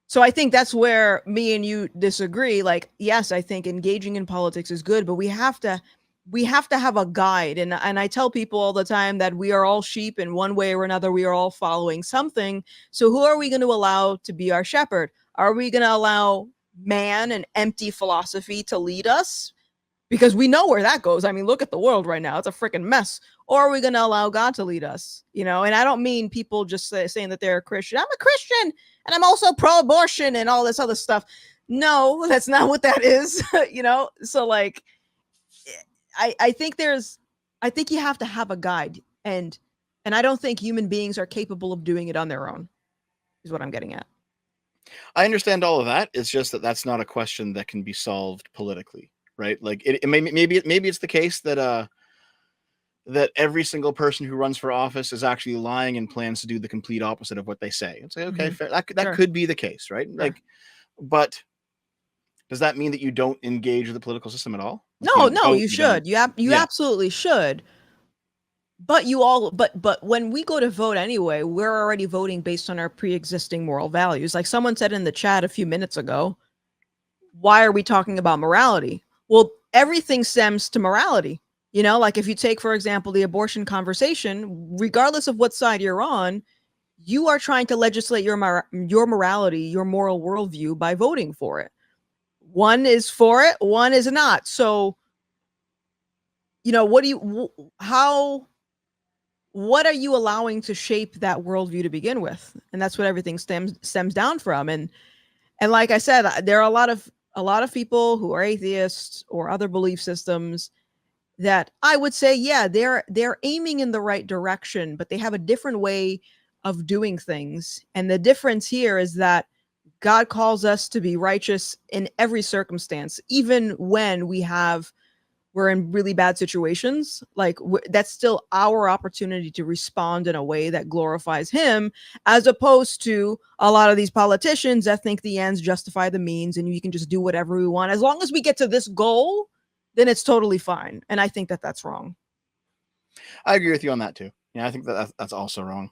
so I think that's where me and you disagree. Like, yes, I think engaging in politics is good, but we have to have a guide. And I tell people all the time that we are all sheep in one way or another. We are all following something. So who are we going to allow to be our shepherd? Are we going to allow man and empty philosophy to lead us? Because we know where that goes. I mean, look at the world right now. It's a freaking mess. Or are we going to allow God to lead us? And I don't mean people just saying that they're a Christian. I'm a Christian and I'm also pro-abortion and all this other stuff. No, that's not what that is. So like, I think you have to have a guide, and I don't think human beings are capable of doing it on their own, is what I'm getting at. I understand all of that. It's just that that's not a question that can be solved politically, right? Like maybe it's the case that that every single person who runs for office is actually lying and plans to do the complete opposite of what they say. It's like, okay, fair. That Sure. could be the case, right? Sure. Like, but does that mean that you don't engage with the political system at all? No, you should. You Yeah. absolutely should. But but when we go to vote anyway, we're already voting based on our pre-existing moral values. Like someone said in the chat a few minutes ago, why are we talking about morality? Well, everything stems to morality. Like if you take, for example, the abortion conversation, regardless of what side you're on, you are trying to legislate your morality, your moral worldview by voting for it. One is for it, one is not. So, what are you allowing to shape that worldview to begin with? And that's what everything stems down from. And like I said, there are a lot of people who are atheists or other belief systems that I would say, yeah, they're aiming in the right direction, but they have a different way of doing things. And the difference here is that God calls us to be righteous in every circumstance, even when we're in really bad situations. Like that's still our opportunity to respond in a way that glorifies him, as opposed to a lot of these politicians that think the ends justify the means and we can just do whatever we want. As long as we get to this goal, then it's totally fine. And I think that that's wrong. I agree with you on that too. Yeah, I think that's also wrong.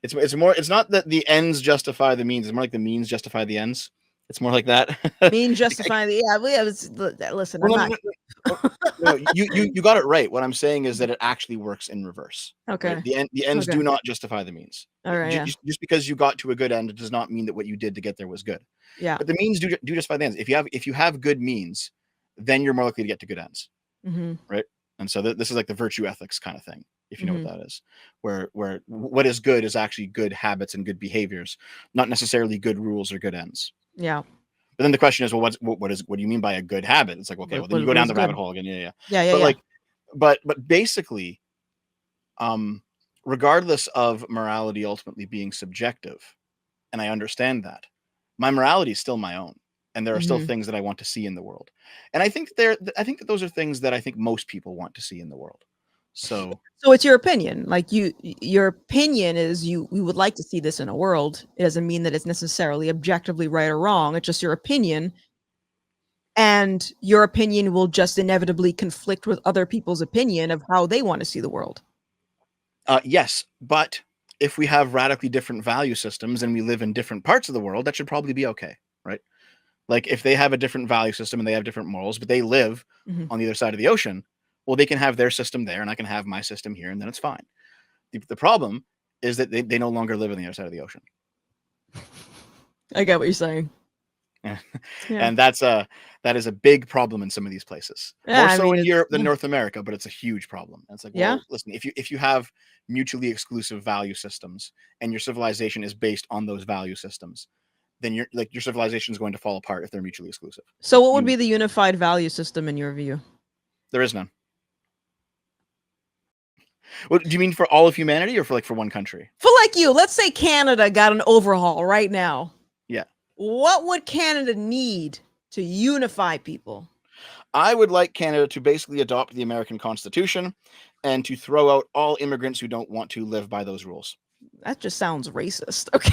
It's not that the ends justify the means. It's more like the means justify the ends. It's more like that. Mean justify the listen. Well, I'm not. no, you got it right. What I'm saying is that it actually works in reverse. Okay. Right? The ends Okay. do not justify the means. All right. Yeah. Just because you got to a good end, it does not mean that what you did to get there was good. Yeah. But the means do justify the ends. If you have good means, then you're more likely to get to good ends. Right. And so this is like the virtue ethics kind of thing, if you know what that is, where what is good is actually good habits and good behaviors, not necessarily good rules or good ends. Yeah. But then the question is, well, what do you mean by a good habit? It's like, okay, well, then you go down the rabbit hole again. Yeah. But basically, regardless of morality ultimately being subjective, and I understand that, my morality is still my own, and there are still things that I want to see in the world. And I think that those are things that I think most people want to see in the world. So it's your opinion. Like your opinion is we would like to see this in a world. It doesn't mean that it's necessarily objectively right or wrong. It's just your opinion. And your opinion will just inevitably conflict with other people's opinion of how they want to see the world. Yes, but if we have radically different value systems and we live in different parts of the world, that should probably be okay, right? Like if they have a different value system and they have different morals, but they live on the other side of the ocean, well, they can have their system there and I can have my system here, and then it's fine. The problem is that they no longer live on the other side of the ocean. I get what you're saying. Yeah. And that is a big problem in some of these places. Yeah, More so in Europe than North America, but it's a huge problem. And it's like, well, Yeah. listen, if you have mutually exclusive value systems and your civilization is based on those value systems, then your civilization is going to fall apart if they're mutually exclusive. So what would be the unified value system in your view? There is none. What do you mean, for all of humanity or for one country? For like you, let's say Canada got an overhaul right now. Yeah. What would Canada need to unify people? I would like Canada to basically adopt the American Constitution and to throw out all immigrants who don't want to live by those rules. That just sounds racist. Okay.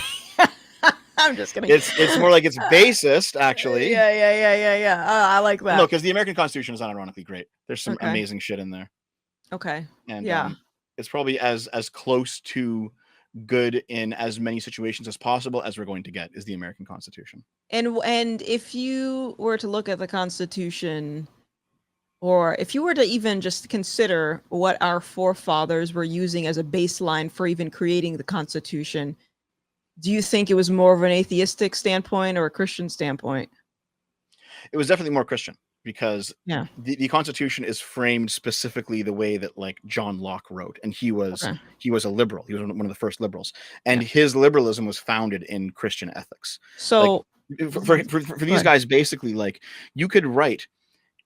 I'm just kidding. It's more like it's basist, actually. Yeah. I like Well, no, that. because the American Constitution is unironically great. There's some Okay. amazing shit in there, Okay. and Yeah. it's probably as close to good in as many situations as possible as we're going to get is the American Constitution. And if you were to look at the Constitution, or if you were to even just consider what our forefathers were using as a baseline for even creating the Constitution, do you think it was more of an atheistic standpoint or a Christian standpoint? It was definitely more Christian because Yeah. the Constitution is framed specifically the way that like John Locke wrote, and he was Okay. a liberal. He was one of the first liberals, and Yeah. his liberalism was founded in Christian ethics. Like So, for these guys, basically, like you could write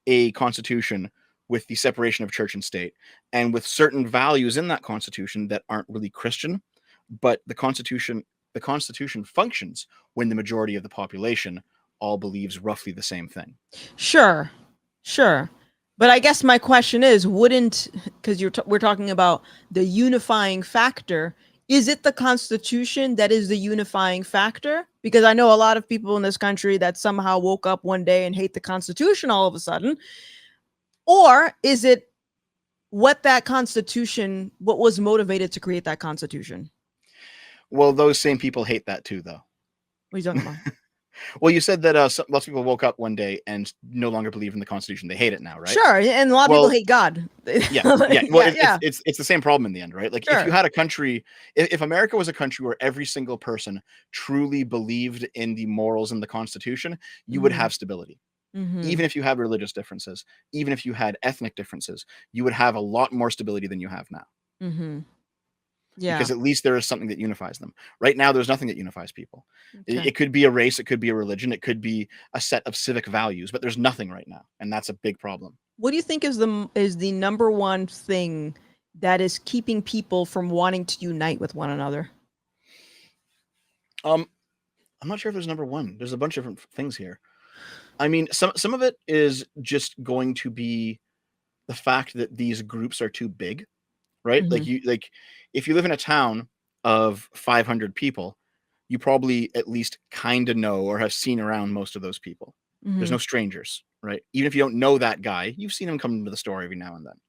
a constitution with the separation of church and state, and with certain values in that constitution that aren't really Christian, but the constitution functions when the majority of the population all believes roughly the same thing. sure, sure. But I guess my question is, wouldn't, because we're talking about the unifying factor, is it the Constitution that is the unifying factor? Because I know a lot of people in this country that somehow woke up one day and hate the Constitution all of a sudden. Or is it what was motivated to create that Constitution? Well, those same people hate that too, though. What are you talking about? Well, you said that lots of people woke up one day and no longer believe in the Constitution. They hate it now, right? Sure, and a lot of people hate God. Yeah. Well, Yeah. it's the same problem in the end, right? Like if you had a country, if America was a country where every single person truly believed in the morals in the Constitution, you would have stability. Even if you had religious differences, even if you had ethnic differences, you would have a lot more stability than you have now. Yeah. Because at least there is something that unifies them. Right now, there's nothing that unifies people. Okay. It could be a race, it could be a religion, it could be a set of civic values, but there's nothing right now, and that's a big problem. What do you think is the number one thing that is keeping people from wanting to unite with one another? I'm not sure if there's number one. There's a bunch of different things here. I mean, some of it is just going to be the fact that these groups are too big, right? Like if you live in a town of 500 people, you probably at least kind of know or have seen around most of those people. There's no strangers, right? Even if you don't know that guy, you've seen him come into the store every now and then.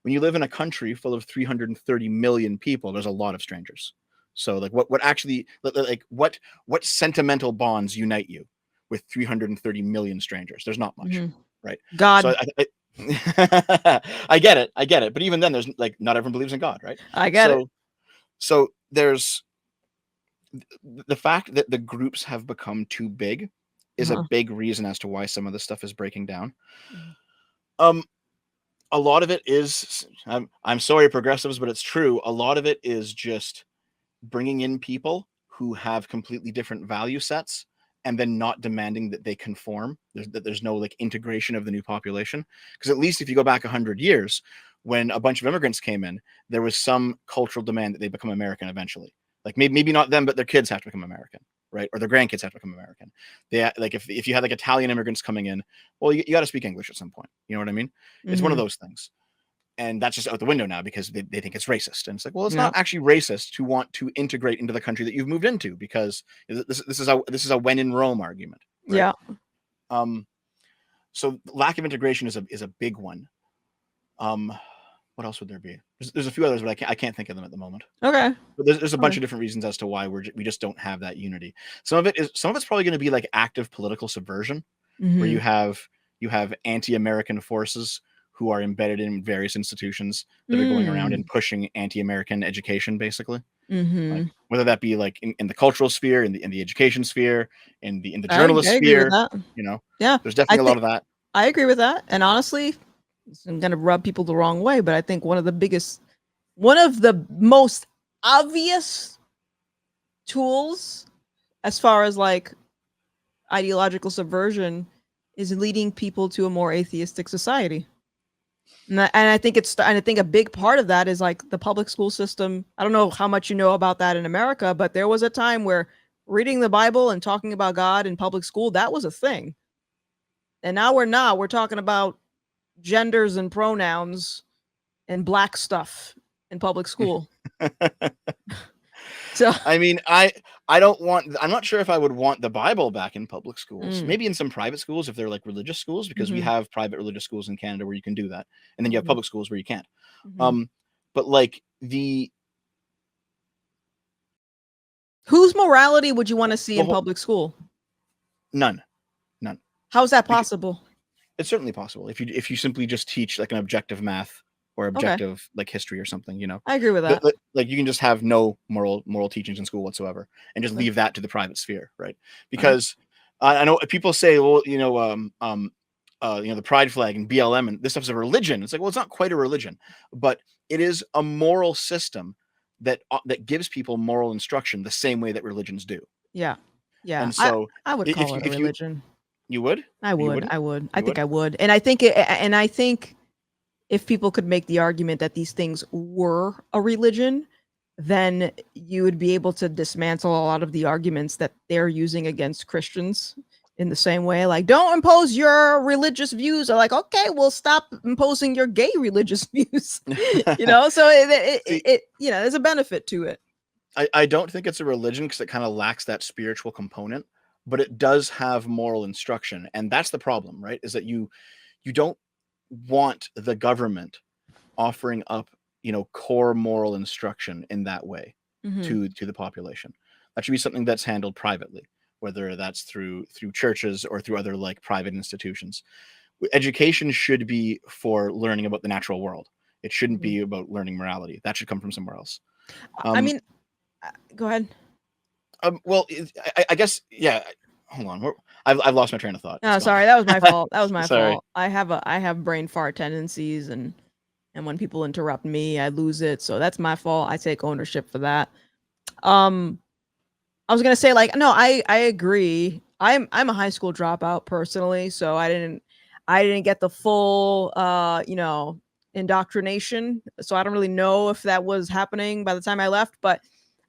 When you live in a country full of 330 million people, there's a lot of strangers. So like what actually, like what sentimental bonds unite you with 330 million strangers? There's not much, right? God. So I get it. But even then, there's like not everyone believes in God, right? I get it. So there's the fact that the groups have become too big is a big reason as to why some of the stuff is breaking down. A lot of it is, I'm sorry, progressives, but it's true. A lot of it is just bringing in people who have completely different value sets and then not demanding that they conform. There's no like integration of the new population. Because at least if you go back 100 years, when a bunch of immigrants came in, there was some cultural demand that they become American eventually. Like maybe not them, but their kids have to become American, right? Or their grandkids have to become American. They like if you had like Italian immigrants coming in, well, you got to speak English at some point. You know what I mean? It's one of those things. And that's just out the window now because they think it's racist. And it's like, well, it's not actually racist to want to integrate into the country that you've moved into, because this is a when in Rome argument. Right? Yeah. So lack of integration is a big one. What else would there be? There's a few others, but I can't think of them at the moment. Okay. But there's a bunch of different reasons as to why we just don't have that unity. Some of it's probably going to be like active political subversion, where you have anti-American forces who are embedded in various institutions that are going around and pushing anti-American education, basically. Like, whether that be like in the cultural sphere, in the education sphere, in the journalist sphere, you know. Yeah, there's definitely a lot of that. I agree with that. And honestly, I'm gonna rub people the wrong way, but I think one of the most obvious tools as far as like ideological subversion is leading people to a more atheistic society. And I think a big part of that is like the public school system. I don't know how much you know about that in America, but there was a time where reading the Bible and talking about God in public school, that was a thing. And now we're talking about genders and pronouns and black stuff in public school. So I mean, I'm not sure if I would want the Bible back in public schools. Maybe in some private schools if they're like religious schools, because we have private religious schools in Canada where you can do that, and then you have public schools where you can't. But like whose morality would you want to see in whole, public school? none. How is that possible? It's certainly possible if you simply just teach like an objective math or objective like history or something, you know. I agree with that. Like you can just have no moral teachings in school whatsoever and just leave that to the private sphere, right? Because I know people say, well, you know, the pride flag and BLM and this stuff's a religion. It's like, well, it's not quite a religion, but it is a moral system that gives people moral instruction the same way that religions do. Yeah. And so I would call it a religion. You would? I would. I think I would. And I think if people could make the argument that these things were a religion, then you would be able to dismantle a lot of the arguments that they're using against Christians in the same way. Like, don't impose your religious views. Or like, okay, we'll stop imposing your gay religious views. You know, so it you know, there's a benefit to it. I don't think it's a religion because it kind of lacks that spiritual component, but it does have moral instruction. And that's the problem, right? Is that you don't want the government offering up, you know, core moral instruction in that way to the population. That should be something that's handled privately, whether that's through churches or through other like private institutions. Education should be for learning about the natural world. It shouldn't be about learning morality. That should come from somewhere else. I mean, go ahead. Well, I guess, yeah. Hold on, I've lost my train of thought. No, sorry, that was my fault. That was my fault. I have brain fart tendencies, and when people interrupt me, I lose it. So that's my fault. I take ownership for that. I was gonna say, like, no, I agree. I'm a high school dropout personally, so I didn't get the full you know, indoctrination. So I don't really know if that was happening by the time I left, but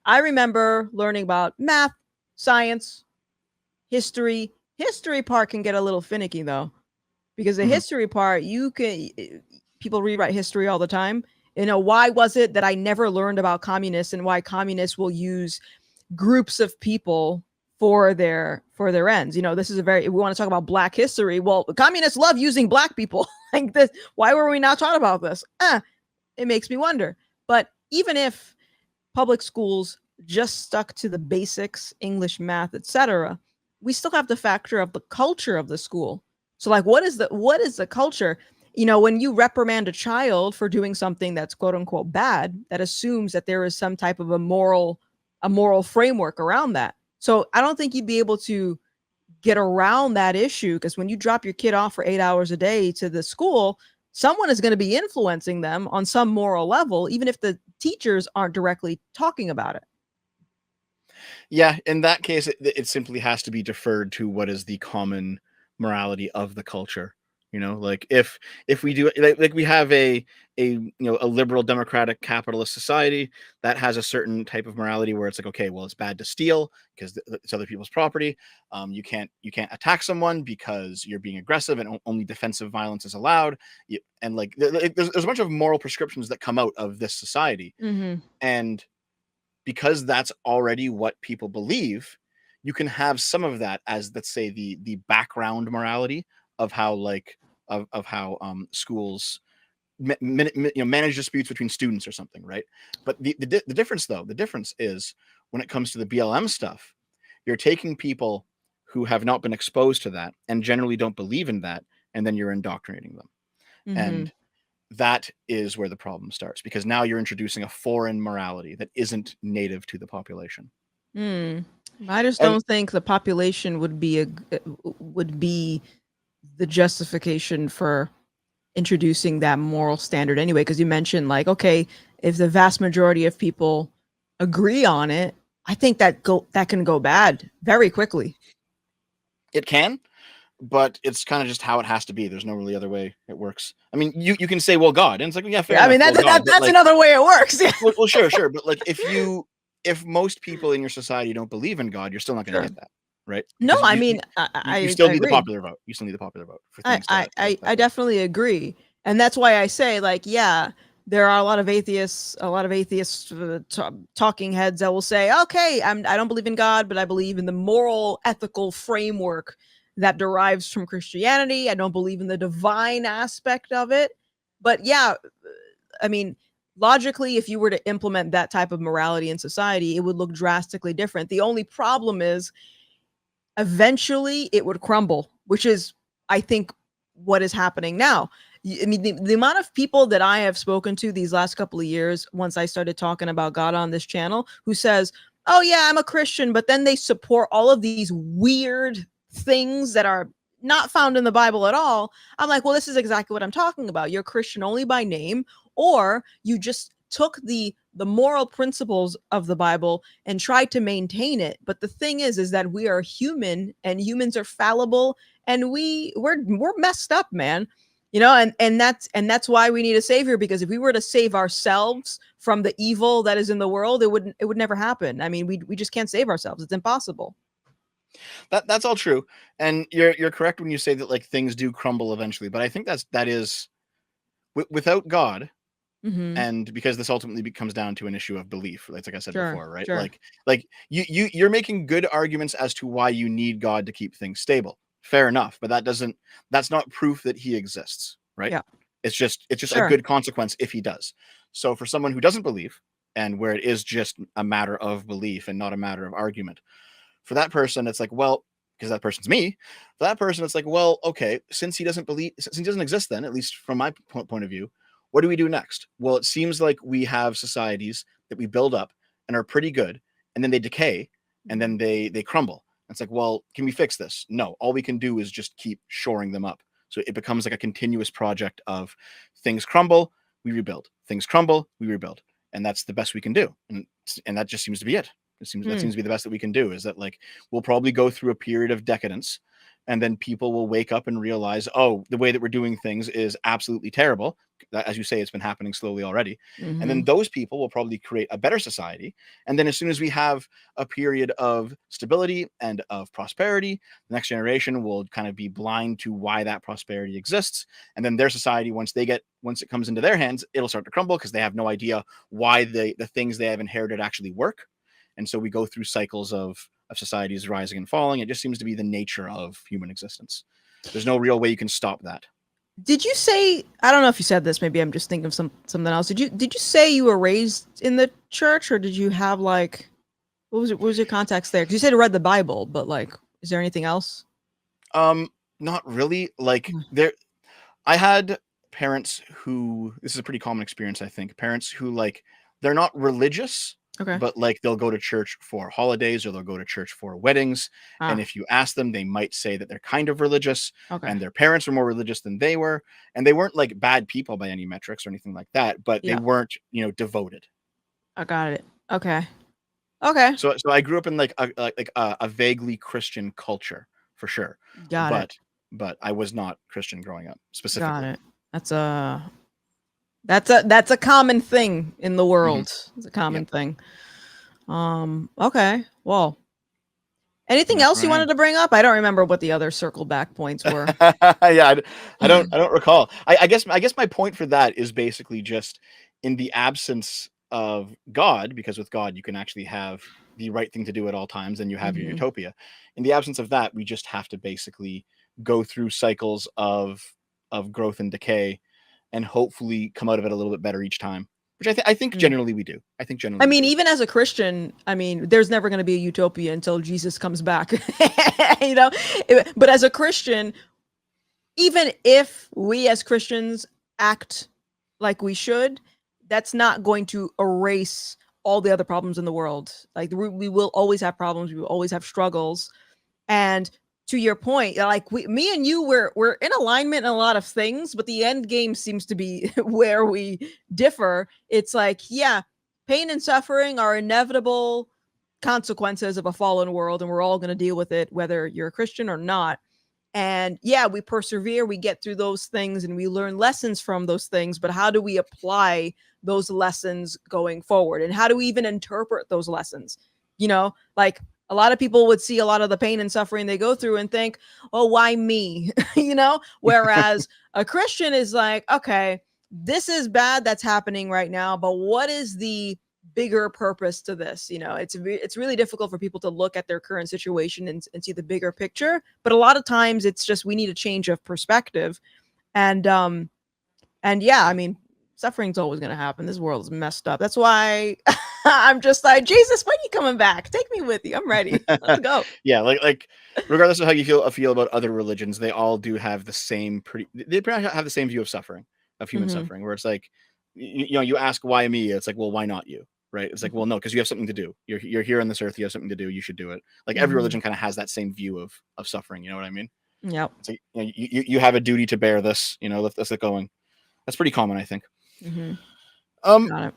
I remember learning about math, science, history. History part can get a little finicky though, because the history part, people rewrite history all the time. You know, why was it that I never learned about communists and why communists will use groups of people for their ends? You know, this is we want to talk about Black history. Well, communists love using Black people like this. Why were we not taught about this? It makes me wonder. But even if public schools just stuck to the basics, English, math, etc., we still have the factor of the culture of the school. So like, what is the culture? You know, when you reprimand a child for doing something that's quote unquote bad, that assumes that there is some type of a moral framework around that. So I don't think you'd be able to get around that issue, because when you drop your kid off for 8 hours a day to the school, someone is going to be influencing them on some moral level, even if the teachers aren't directly talking about it. Yeah, in that case, it simply has to be deferred to what is the common morality of the culture. You know, like if we do like we have a liberal democratic capitalist society that has a certain type of morality where it's like, okay, well, it's bad to steal because it's other people's property. You can't attack someone because you're being aggressive, and only defensive violence is allowed. And like there's a bunch of moral prescriptions that come out of this society, and because that's already what people believe, you can have some of that as, let's say, the background morality of how schools manage disputes between students or something, right? But the difference is when it comes to the BLM stuff, you're taking people who have not been exposed to that and generally don't believe in that, and then you're indoctrinating them. And that is where the problem starts, because now you're introducing a foreign morality that isn't native to the population. I just don't think the population would be the justification for introducing that moral standard anyway, because you mentioned, like, okay, if the vast majority of people agree on it, I think that can go bad very quickly. It can, but it's kind of just how it has to be. There's no really other way it works. I mean, you can say, well, God, and it's like, yeah, fair enough. I mean, that's like, another way it works. Yeah. Well, sure, but like if most people in your society don't believe in God, you're still not going to get that, right? Because no, I mean, you still need the popular vote. You still need the popular vote for things. I definitely agree, and that's why I say, like, yeah, there are a lot of atheists, talking heads that will say, okay, I don't believe in God, but I believe in the moral ethical framework that derives from Christianity. I don't believe in the divine aspect of it. But yeah, I mean, logically, if you were to implement that type of morality in society, it would look drastically different. The only problem is eventually it would crumble, which is, I think, what is happening now. I mean, the amount of people that I have spoken to these last couple of years, once I started talking about God on this channel, who says, oh, yeah, I'm a Christian, but then they support all of these weird things that are not found in the Bible at all. I'm like, well, this is exactly what I'm talking about. You're Christian only by name, or you just took the moral principles of the Bible and tried to maintain it. But the thing is that we are human, and humans are fallible, and we're messed up, man. You know, and that's why we need a savior, because if we were to save ourselves from the evil that is in the world, it would never happen. I mean, we just can't save ourselves. It's impossible. That's all true, and you're correct when you say that like things do crumble eventually. But I think that is without God, Mm-hmm. and because this ultimately comes down to an issue of belief, like I said Sure, before, right? sure. Like you're making good arguments as to why you need God to keep things stable. Fair enough, but that's not proof that he exists, right? Yeah, It's just a sure. good consequence if he does. So for someone who doesn't believe, and where it is just a matter of belief and not a matter of argument, for that person it's like, well, because that person's me, for that person it's like, well, okay, since he doesn't believe, since he doesn't exist, then at least from my point of view, what do we do next? Well, it seems like we have societies that we build up and are pretty good, and then they decay, and Mm-hmm. then they crumble. It's like, well, can we fix this? No, all we can do is just keep shoring them up. So it becomes like a continuous project of things crumble, we rebuild, things crumble, we rebuild, and that's the best we can do. And that just seems to be it. That Hmm. seems to be the best that we can do, is that like we'll probably go through a period of decadence, and then people will wake up and realize, oh, the way that we're doing things is absolutely terrible. As you say, it's been happening slowly already. And then Mm-hmm. those people will probably create a better society. And then as soon as we have a period of stability and of prosperity, the next generation will kind of be blind to why that prosperity exists. And then their society, once it comes into their hands, it'll start to crumble because they have no idea why the things they have inherited actually work. And so we go through cycles of societies rising and falling. It just seems to be the nature of human existence. There's no real way you can stop that. Did you say, I don't know if you said this, maybe I'm just thinking of something else. Did you say you were raised in the church, or did you have like, what was your context there? Because you said you read the Bible, but like, is there anything else? Um, Not really. Like Mm. there, I had parents who, this is a pretty common experience, I think. Parents who like, they're not religious, Okay. but like they'll go to church for holidays, or they'll go to church for weddings. And Ah, if you ask them, they might say that they're kind of religious, okay. and their parents were more religious than they were. And they weren't like bad people by any metrics or anything like that, but they Yeah, weren't, devoted. I got it. Okay. Okay. So I grew up in like a vaguely Christian culture for sure, Got it. but I was not Christian growing up Got specifically. it. That's a that's a common thing in the Hmm. world. It's a Yep, common thing. Okay. Well, and anything that's else where you I wanted am. to bring up? I don't remember what the other circle back points were. Yeah, I don't recall. I guess my point for that is basically just in the absence of God, because with God you can actually have the right thing to do at all times, and you have your Hmm. utopia. In the absence of that, we just have to basically go through cycles of growth and decay, and hopefully come out of it a little bit better each time. Which I think generally we do. I think I generally we mean, do. even as a Christian, I mean, there's never going to be a utopia until Jesus comes back. you know, but as a Christian, even if we as Christians act like we should, that's not going to erase all the other problems in the world. Like we will always have problems, we will always have struggles. And to your point, like me and you, we're in alignment in a lot of things, but the end game seems to be where we differ. It's like, yeah, pain and suffering are inevitable consequences of a fallen world, and we're all going to deal with it, whether you're a Christian or not. And yeah, we persevere, we get through those things, and we learn lessons from those things. But how do we apply those lessons going forward? And how do we even interpret those lessons? Like a lot of people would see a lot of the pain and suffering they go through and think, oh, why me? Whereas a Christian is like, okay, this is bad that's happening right now, but what is the bigger purpose to this? It's really difficult for people to look at their current situation and see the bigger picture. But a lot of times it's just we need a change of perspective. And yeah, I mean, suffering's always going to happen. This world is messed up. That's why I'm just like, Jesus, when are you coming back? Take me with you. I'm ready. Let's go. Yeah, like regardless of how you feel about other religions, they all do have the same they pretty much have the same view of suffering, of human Mhm. suffering, where it's like, you ask why me, it's like, well, why not you? Right? It's like, well, no, because you have something to do. You're here on this earth. You have something to do. You should do it. Like every Mhm. religion kind of has that same view of suffering. You know what I mean? Yep. It's like, you have a duty to bear this. Let's get going. That's pretty common, I think. Mhm. Um, Got it.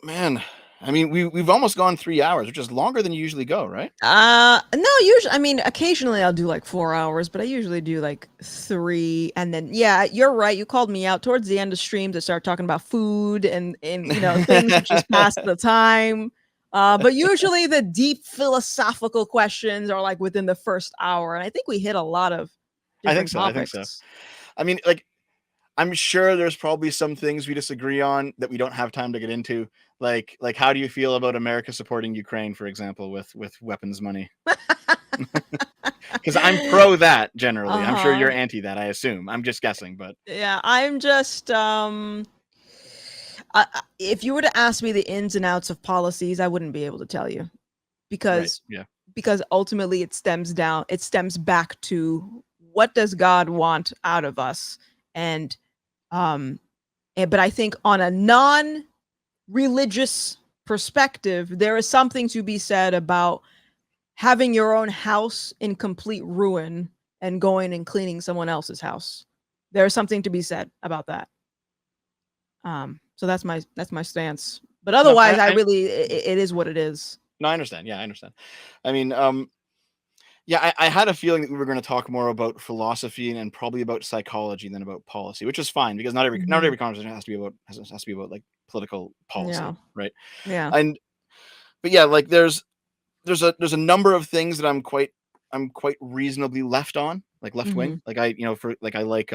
man, I mean, we've almost gone 3 hours, which is longer than you usually go, right? No, usually, I mean, occasionally I'll do like 4 hours, but I usually do like 3. And then, yeah, you're right. You called me out towards the end of streams to start talking about food and things to just pass the time. But usually the deep philosophical questions are like within the first hour. And I think we hit a lot of I think different so. I think so. topics. I mean, like, I'm sure there's probably some things we disagree on that we don't have time to get into. Like how do you feel about America supporting Ukraine, for example, with weapons money? Because I'm pro that generally. I'm sure you're Uh-huh. anti that, I assume. I'm just guessing, but Yeah, I'm just if you were to ask me the ins and outs of policies, I wouldn't be able to tell you right. because Yeah. ultimately it stems back to what does God want out of us? And but I think on a non-religious perspective, there is something to be said about having your own house in complete ruin and going and cleaning someone else's house. There's something to be said about that. So that's my stance. But No, otherwise, it is what it is. no, I understand. Yeah, I understand. I mean, yeah, I had a feeling that we were going to talk more about philosophy and probably about psychology than about policy, which is fine because not Mhm. every conversation has to be about has to be about like political Yeah. policy, right? Yeah. And but yeah, like there's a number of things that I'm quite reasonably left on, like left wing. Mhm. Like I like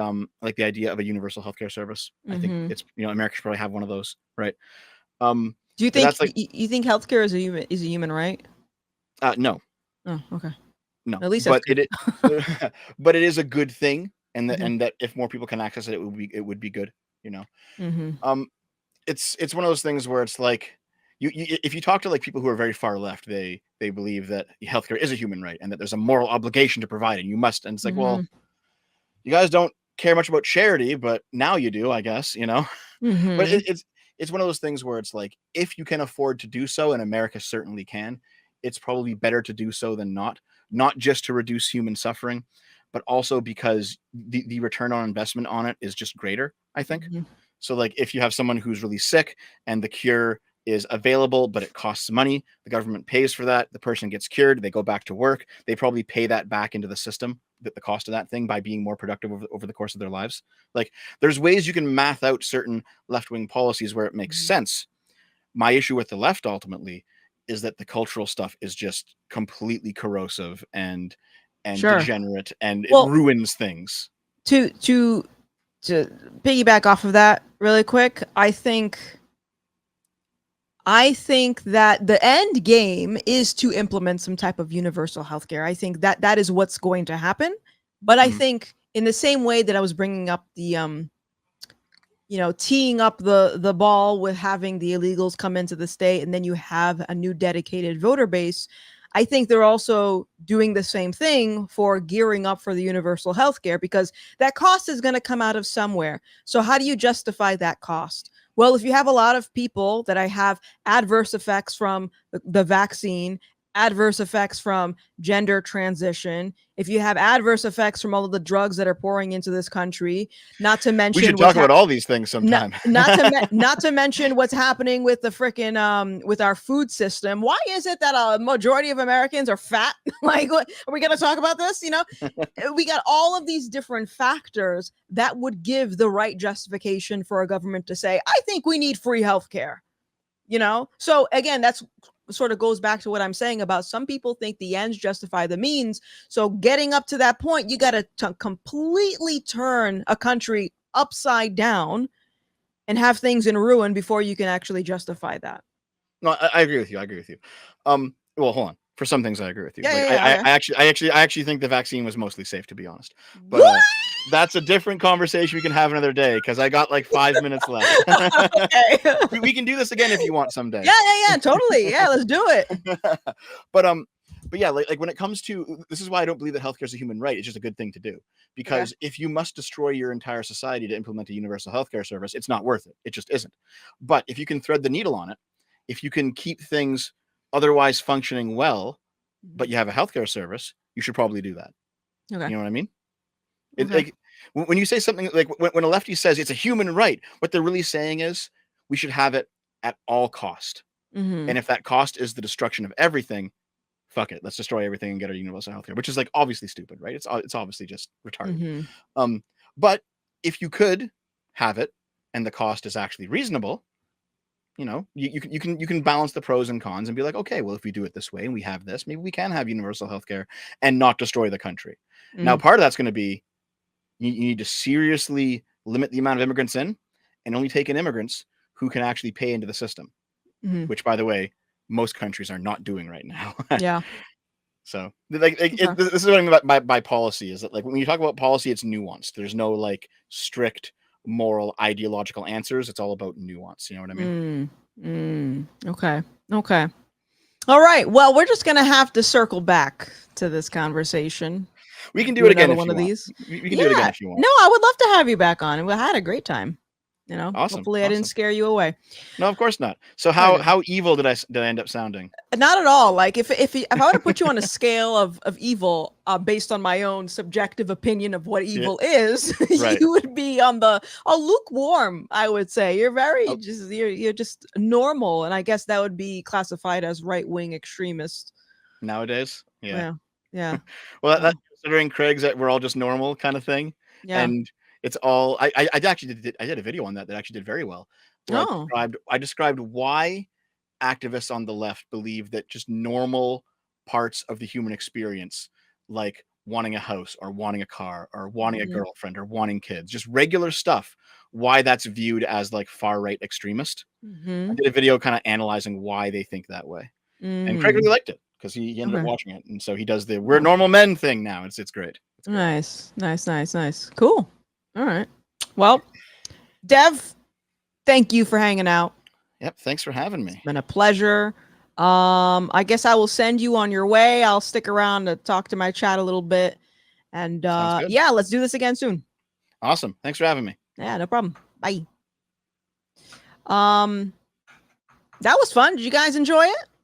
the idea of a universal healthcare service. I think Mhm. it's America should probably have one of those, right? Do you But think that's like you think healthcare is a human right? no, Oh, okay. no, At least that's but good. but it is a good thing, Mhm. and that if more people can access it, it would be good. You know, Mhm. um, it's one of those things where it's like if you talk to like people who are very far left, they believe that healthcare is a human right and that there's a moral obligation to provide it. And you must, and it's like, well, Mhm. you guys don't care much about charity, but now you do, I guess. But Mhm. it's one of those things where it's like if you can afford to do so, and America certainly can, it's probably better to do so than not. Not just to reduce human suffering, but also because the return on investment on it is just greater, I think. Mhm. So like if you have someone who's really sick and the cure is available, but it costs money, the government pays for that, the person gets cured, they go back to work, they probably pay that back into the system, the cost of that thing, by being more productive over the course of their lives. Like there's ways you can math out certain left-wing policies where it makes Mhm. sense. My issue with the left ultimately is that the cultural stuff is just completely corrosive and Sure. degenerate, and it Well, ruins things. to to piggyback off of that really quick, I think that the end game is to implement some type of universal healthcare. I think that that is what's going to happen. But I Mhm. think in the same way that I was bringing up the teeing up the ball with having the illegals come into the state and then you have a new dedicated voter base, I think they're also doing the same thing for gearing up for the universal health care because that cost is going to come out of somewhere. So how do you justify that cost? Well, if you have a lot of people that I have adverse effects from the vaccine, adverse effects from gender transition, if you have adverse effects from all of the drugs that are pouring into this country, not to We should mention talk about all these things sometime. not to mention what's happening with the freaking with our food system. Why is it that a majority of Americans are fat? Like, what, are we going to talk about this? We got all of these different factors that would give the right justification for a government to say, I think we need free healthcare. So again, that's sort of goes back to what I'm saying about some people think the ends justify the means. So getting up to that point, you got to completely turn a country upside down and have things in ruin before you can actually justify that. No, I agree with you. I agree with you. Well, hold on. For some things, I agree with you. Yeah, Like, yeah, yeah. Okay. I actually think the vaccine was mostly safe, to be honest. But What? that's a different conversation we can have another day because I got like 5 minutes left. Okay. We can do this again if you want someday. Yeah. Totally. Yeah, let's do it. but but yeah, like when it comes to, this is why I don't believe that healthcare is a human right. It's just a good thing to do, because if you must destroy your entire society to implement a universal healthcare service, it's not worth it. It just isn't. But if you can thread the needle on it, if you can keep things otherwise functioning well, but you have a healthcare service, you should probably do that. Okay. You know what I mean? Okay. Like when you say something like when a lefty says it's a human right, what they're really saying is we should have it at all cost. Mm-hmm. And if that cost is the destruction of everything, fuck it, let's destroy everything and get our universal healthcare, which is like obviously stupid, right? It's obviously just retarded. Mm-hmm. But if you could have it and the cost is actually reasonable, you know, you can balance the pros and cons and be like, okay, well, if we do it this way and we have this, maybe we can have universal healthcare and not destroy the country. Now, part of that's going to be you need to seriously limit the amount of immigrants in and only take in immigrants who can actually pay into the system, Mm-hmm. which, by the way, most countries are not doing right now. Yeah. So like Okay. this is what I mean by policy, is that like when you talk about policy, it's nuanced. There's no like strict moral ideological answers. It's all about nuance. You know what I mean? Okay. Okay. All right. Well, we're just gonna have to circle back to this conversation. We can do it again another if one you of want. these. We can do it again if you want. No, I would love to have you back on. We had a great time. You know, Awesome. hopefully I didn't scare you away. No, of course not. So how evil did I end up sounding? Not at all. Like if I were to put you on a scale of evil, based on my own subjective opinion of what evil is, Right. you would be on the lukewarm. I would say you're very Oh. you're just normal, and I guess that would be classified as right wing extremist Nowadays. Yeah. Yeah. Well, that's considering Craig's that we're all just normal kind of thing. Yeah. And it's all I actually did a video on that actually did very well. Where I described why activists on the left believe that just normal parts of the human experience, like wanting a house or wanting a car or wanting a girlfriend or wanting kids, just regular stuff, why that's viewed as like far right extremist. I did a video kind of analyzing why they think that way. And Craig really liked it because he ended up watching it. And so he does the we're normal men thing now. It's great. It's great. Nice. Cool. All right. Well, Dev, thank you for hanging out. Yep. Thanks for having me. It's been a pleasure. I guess I will send you on your way. I'll stick around to talk to my chat a little bit. And yeah, let's do this again soon. Awesome. Thanks for having me. Yeah, no problem. Bye. That was fun. Did you guys enjoy it?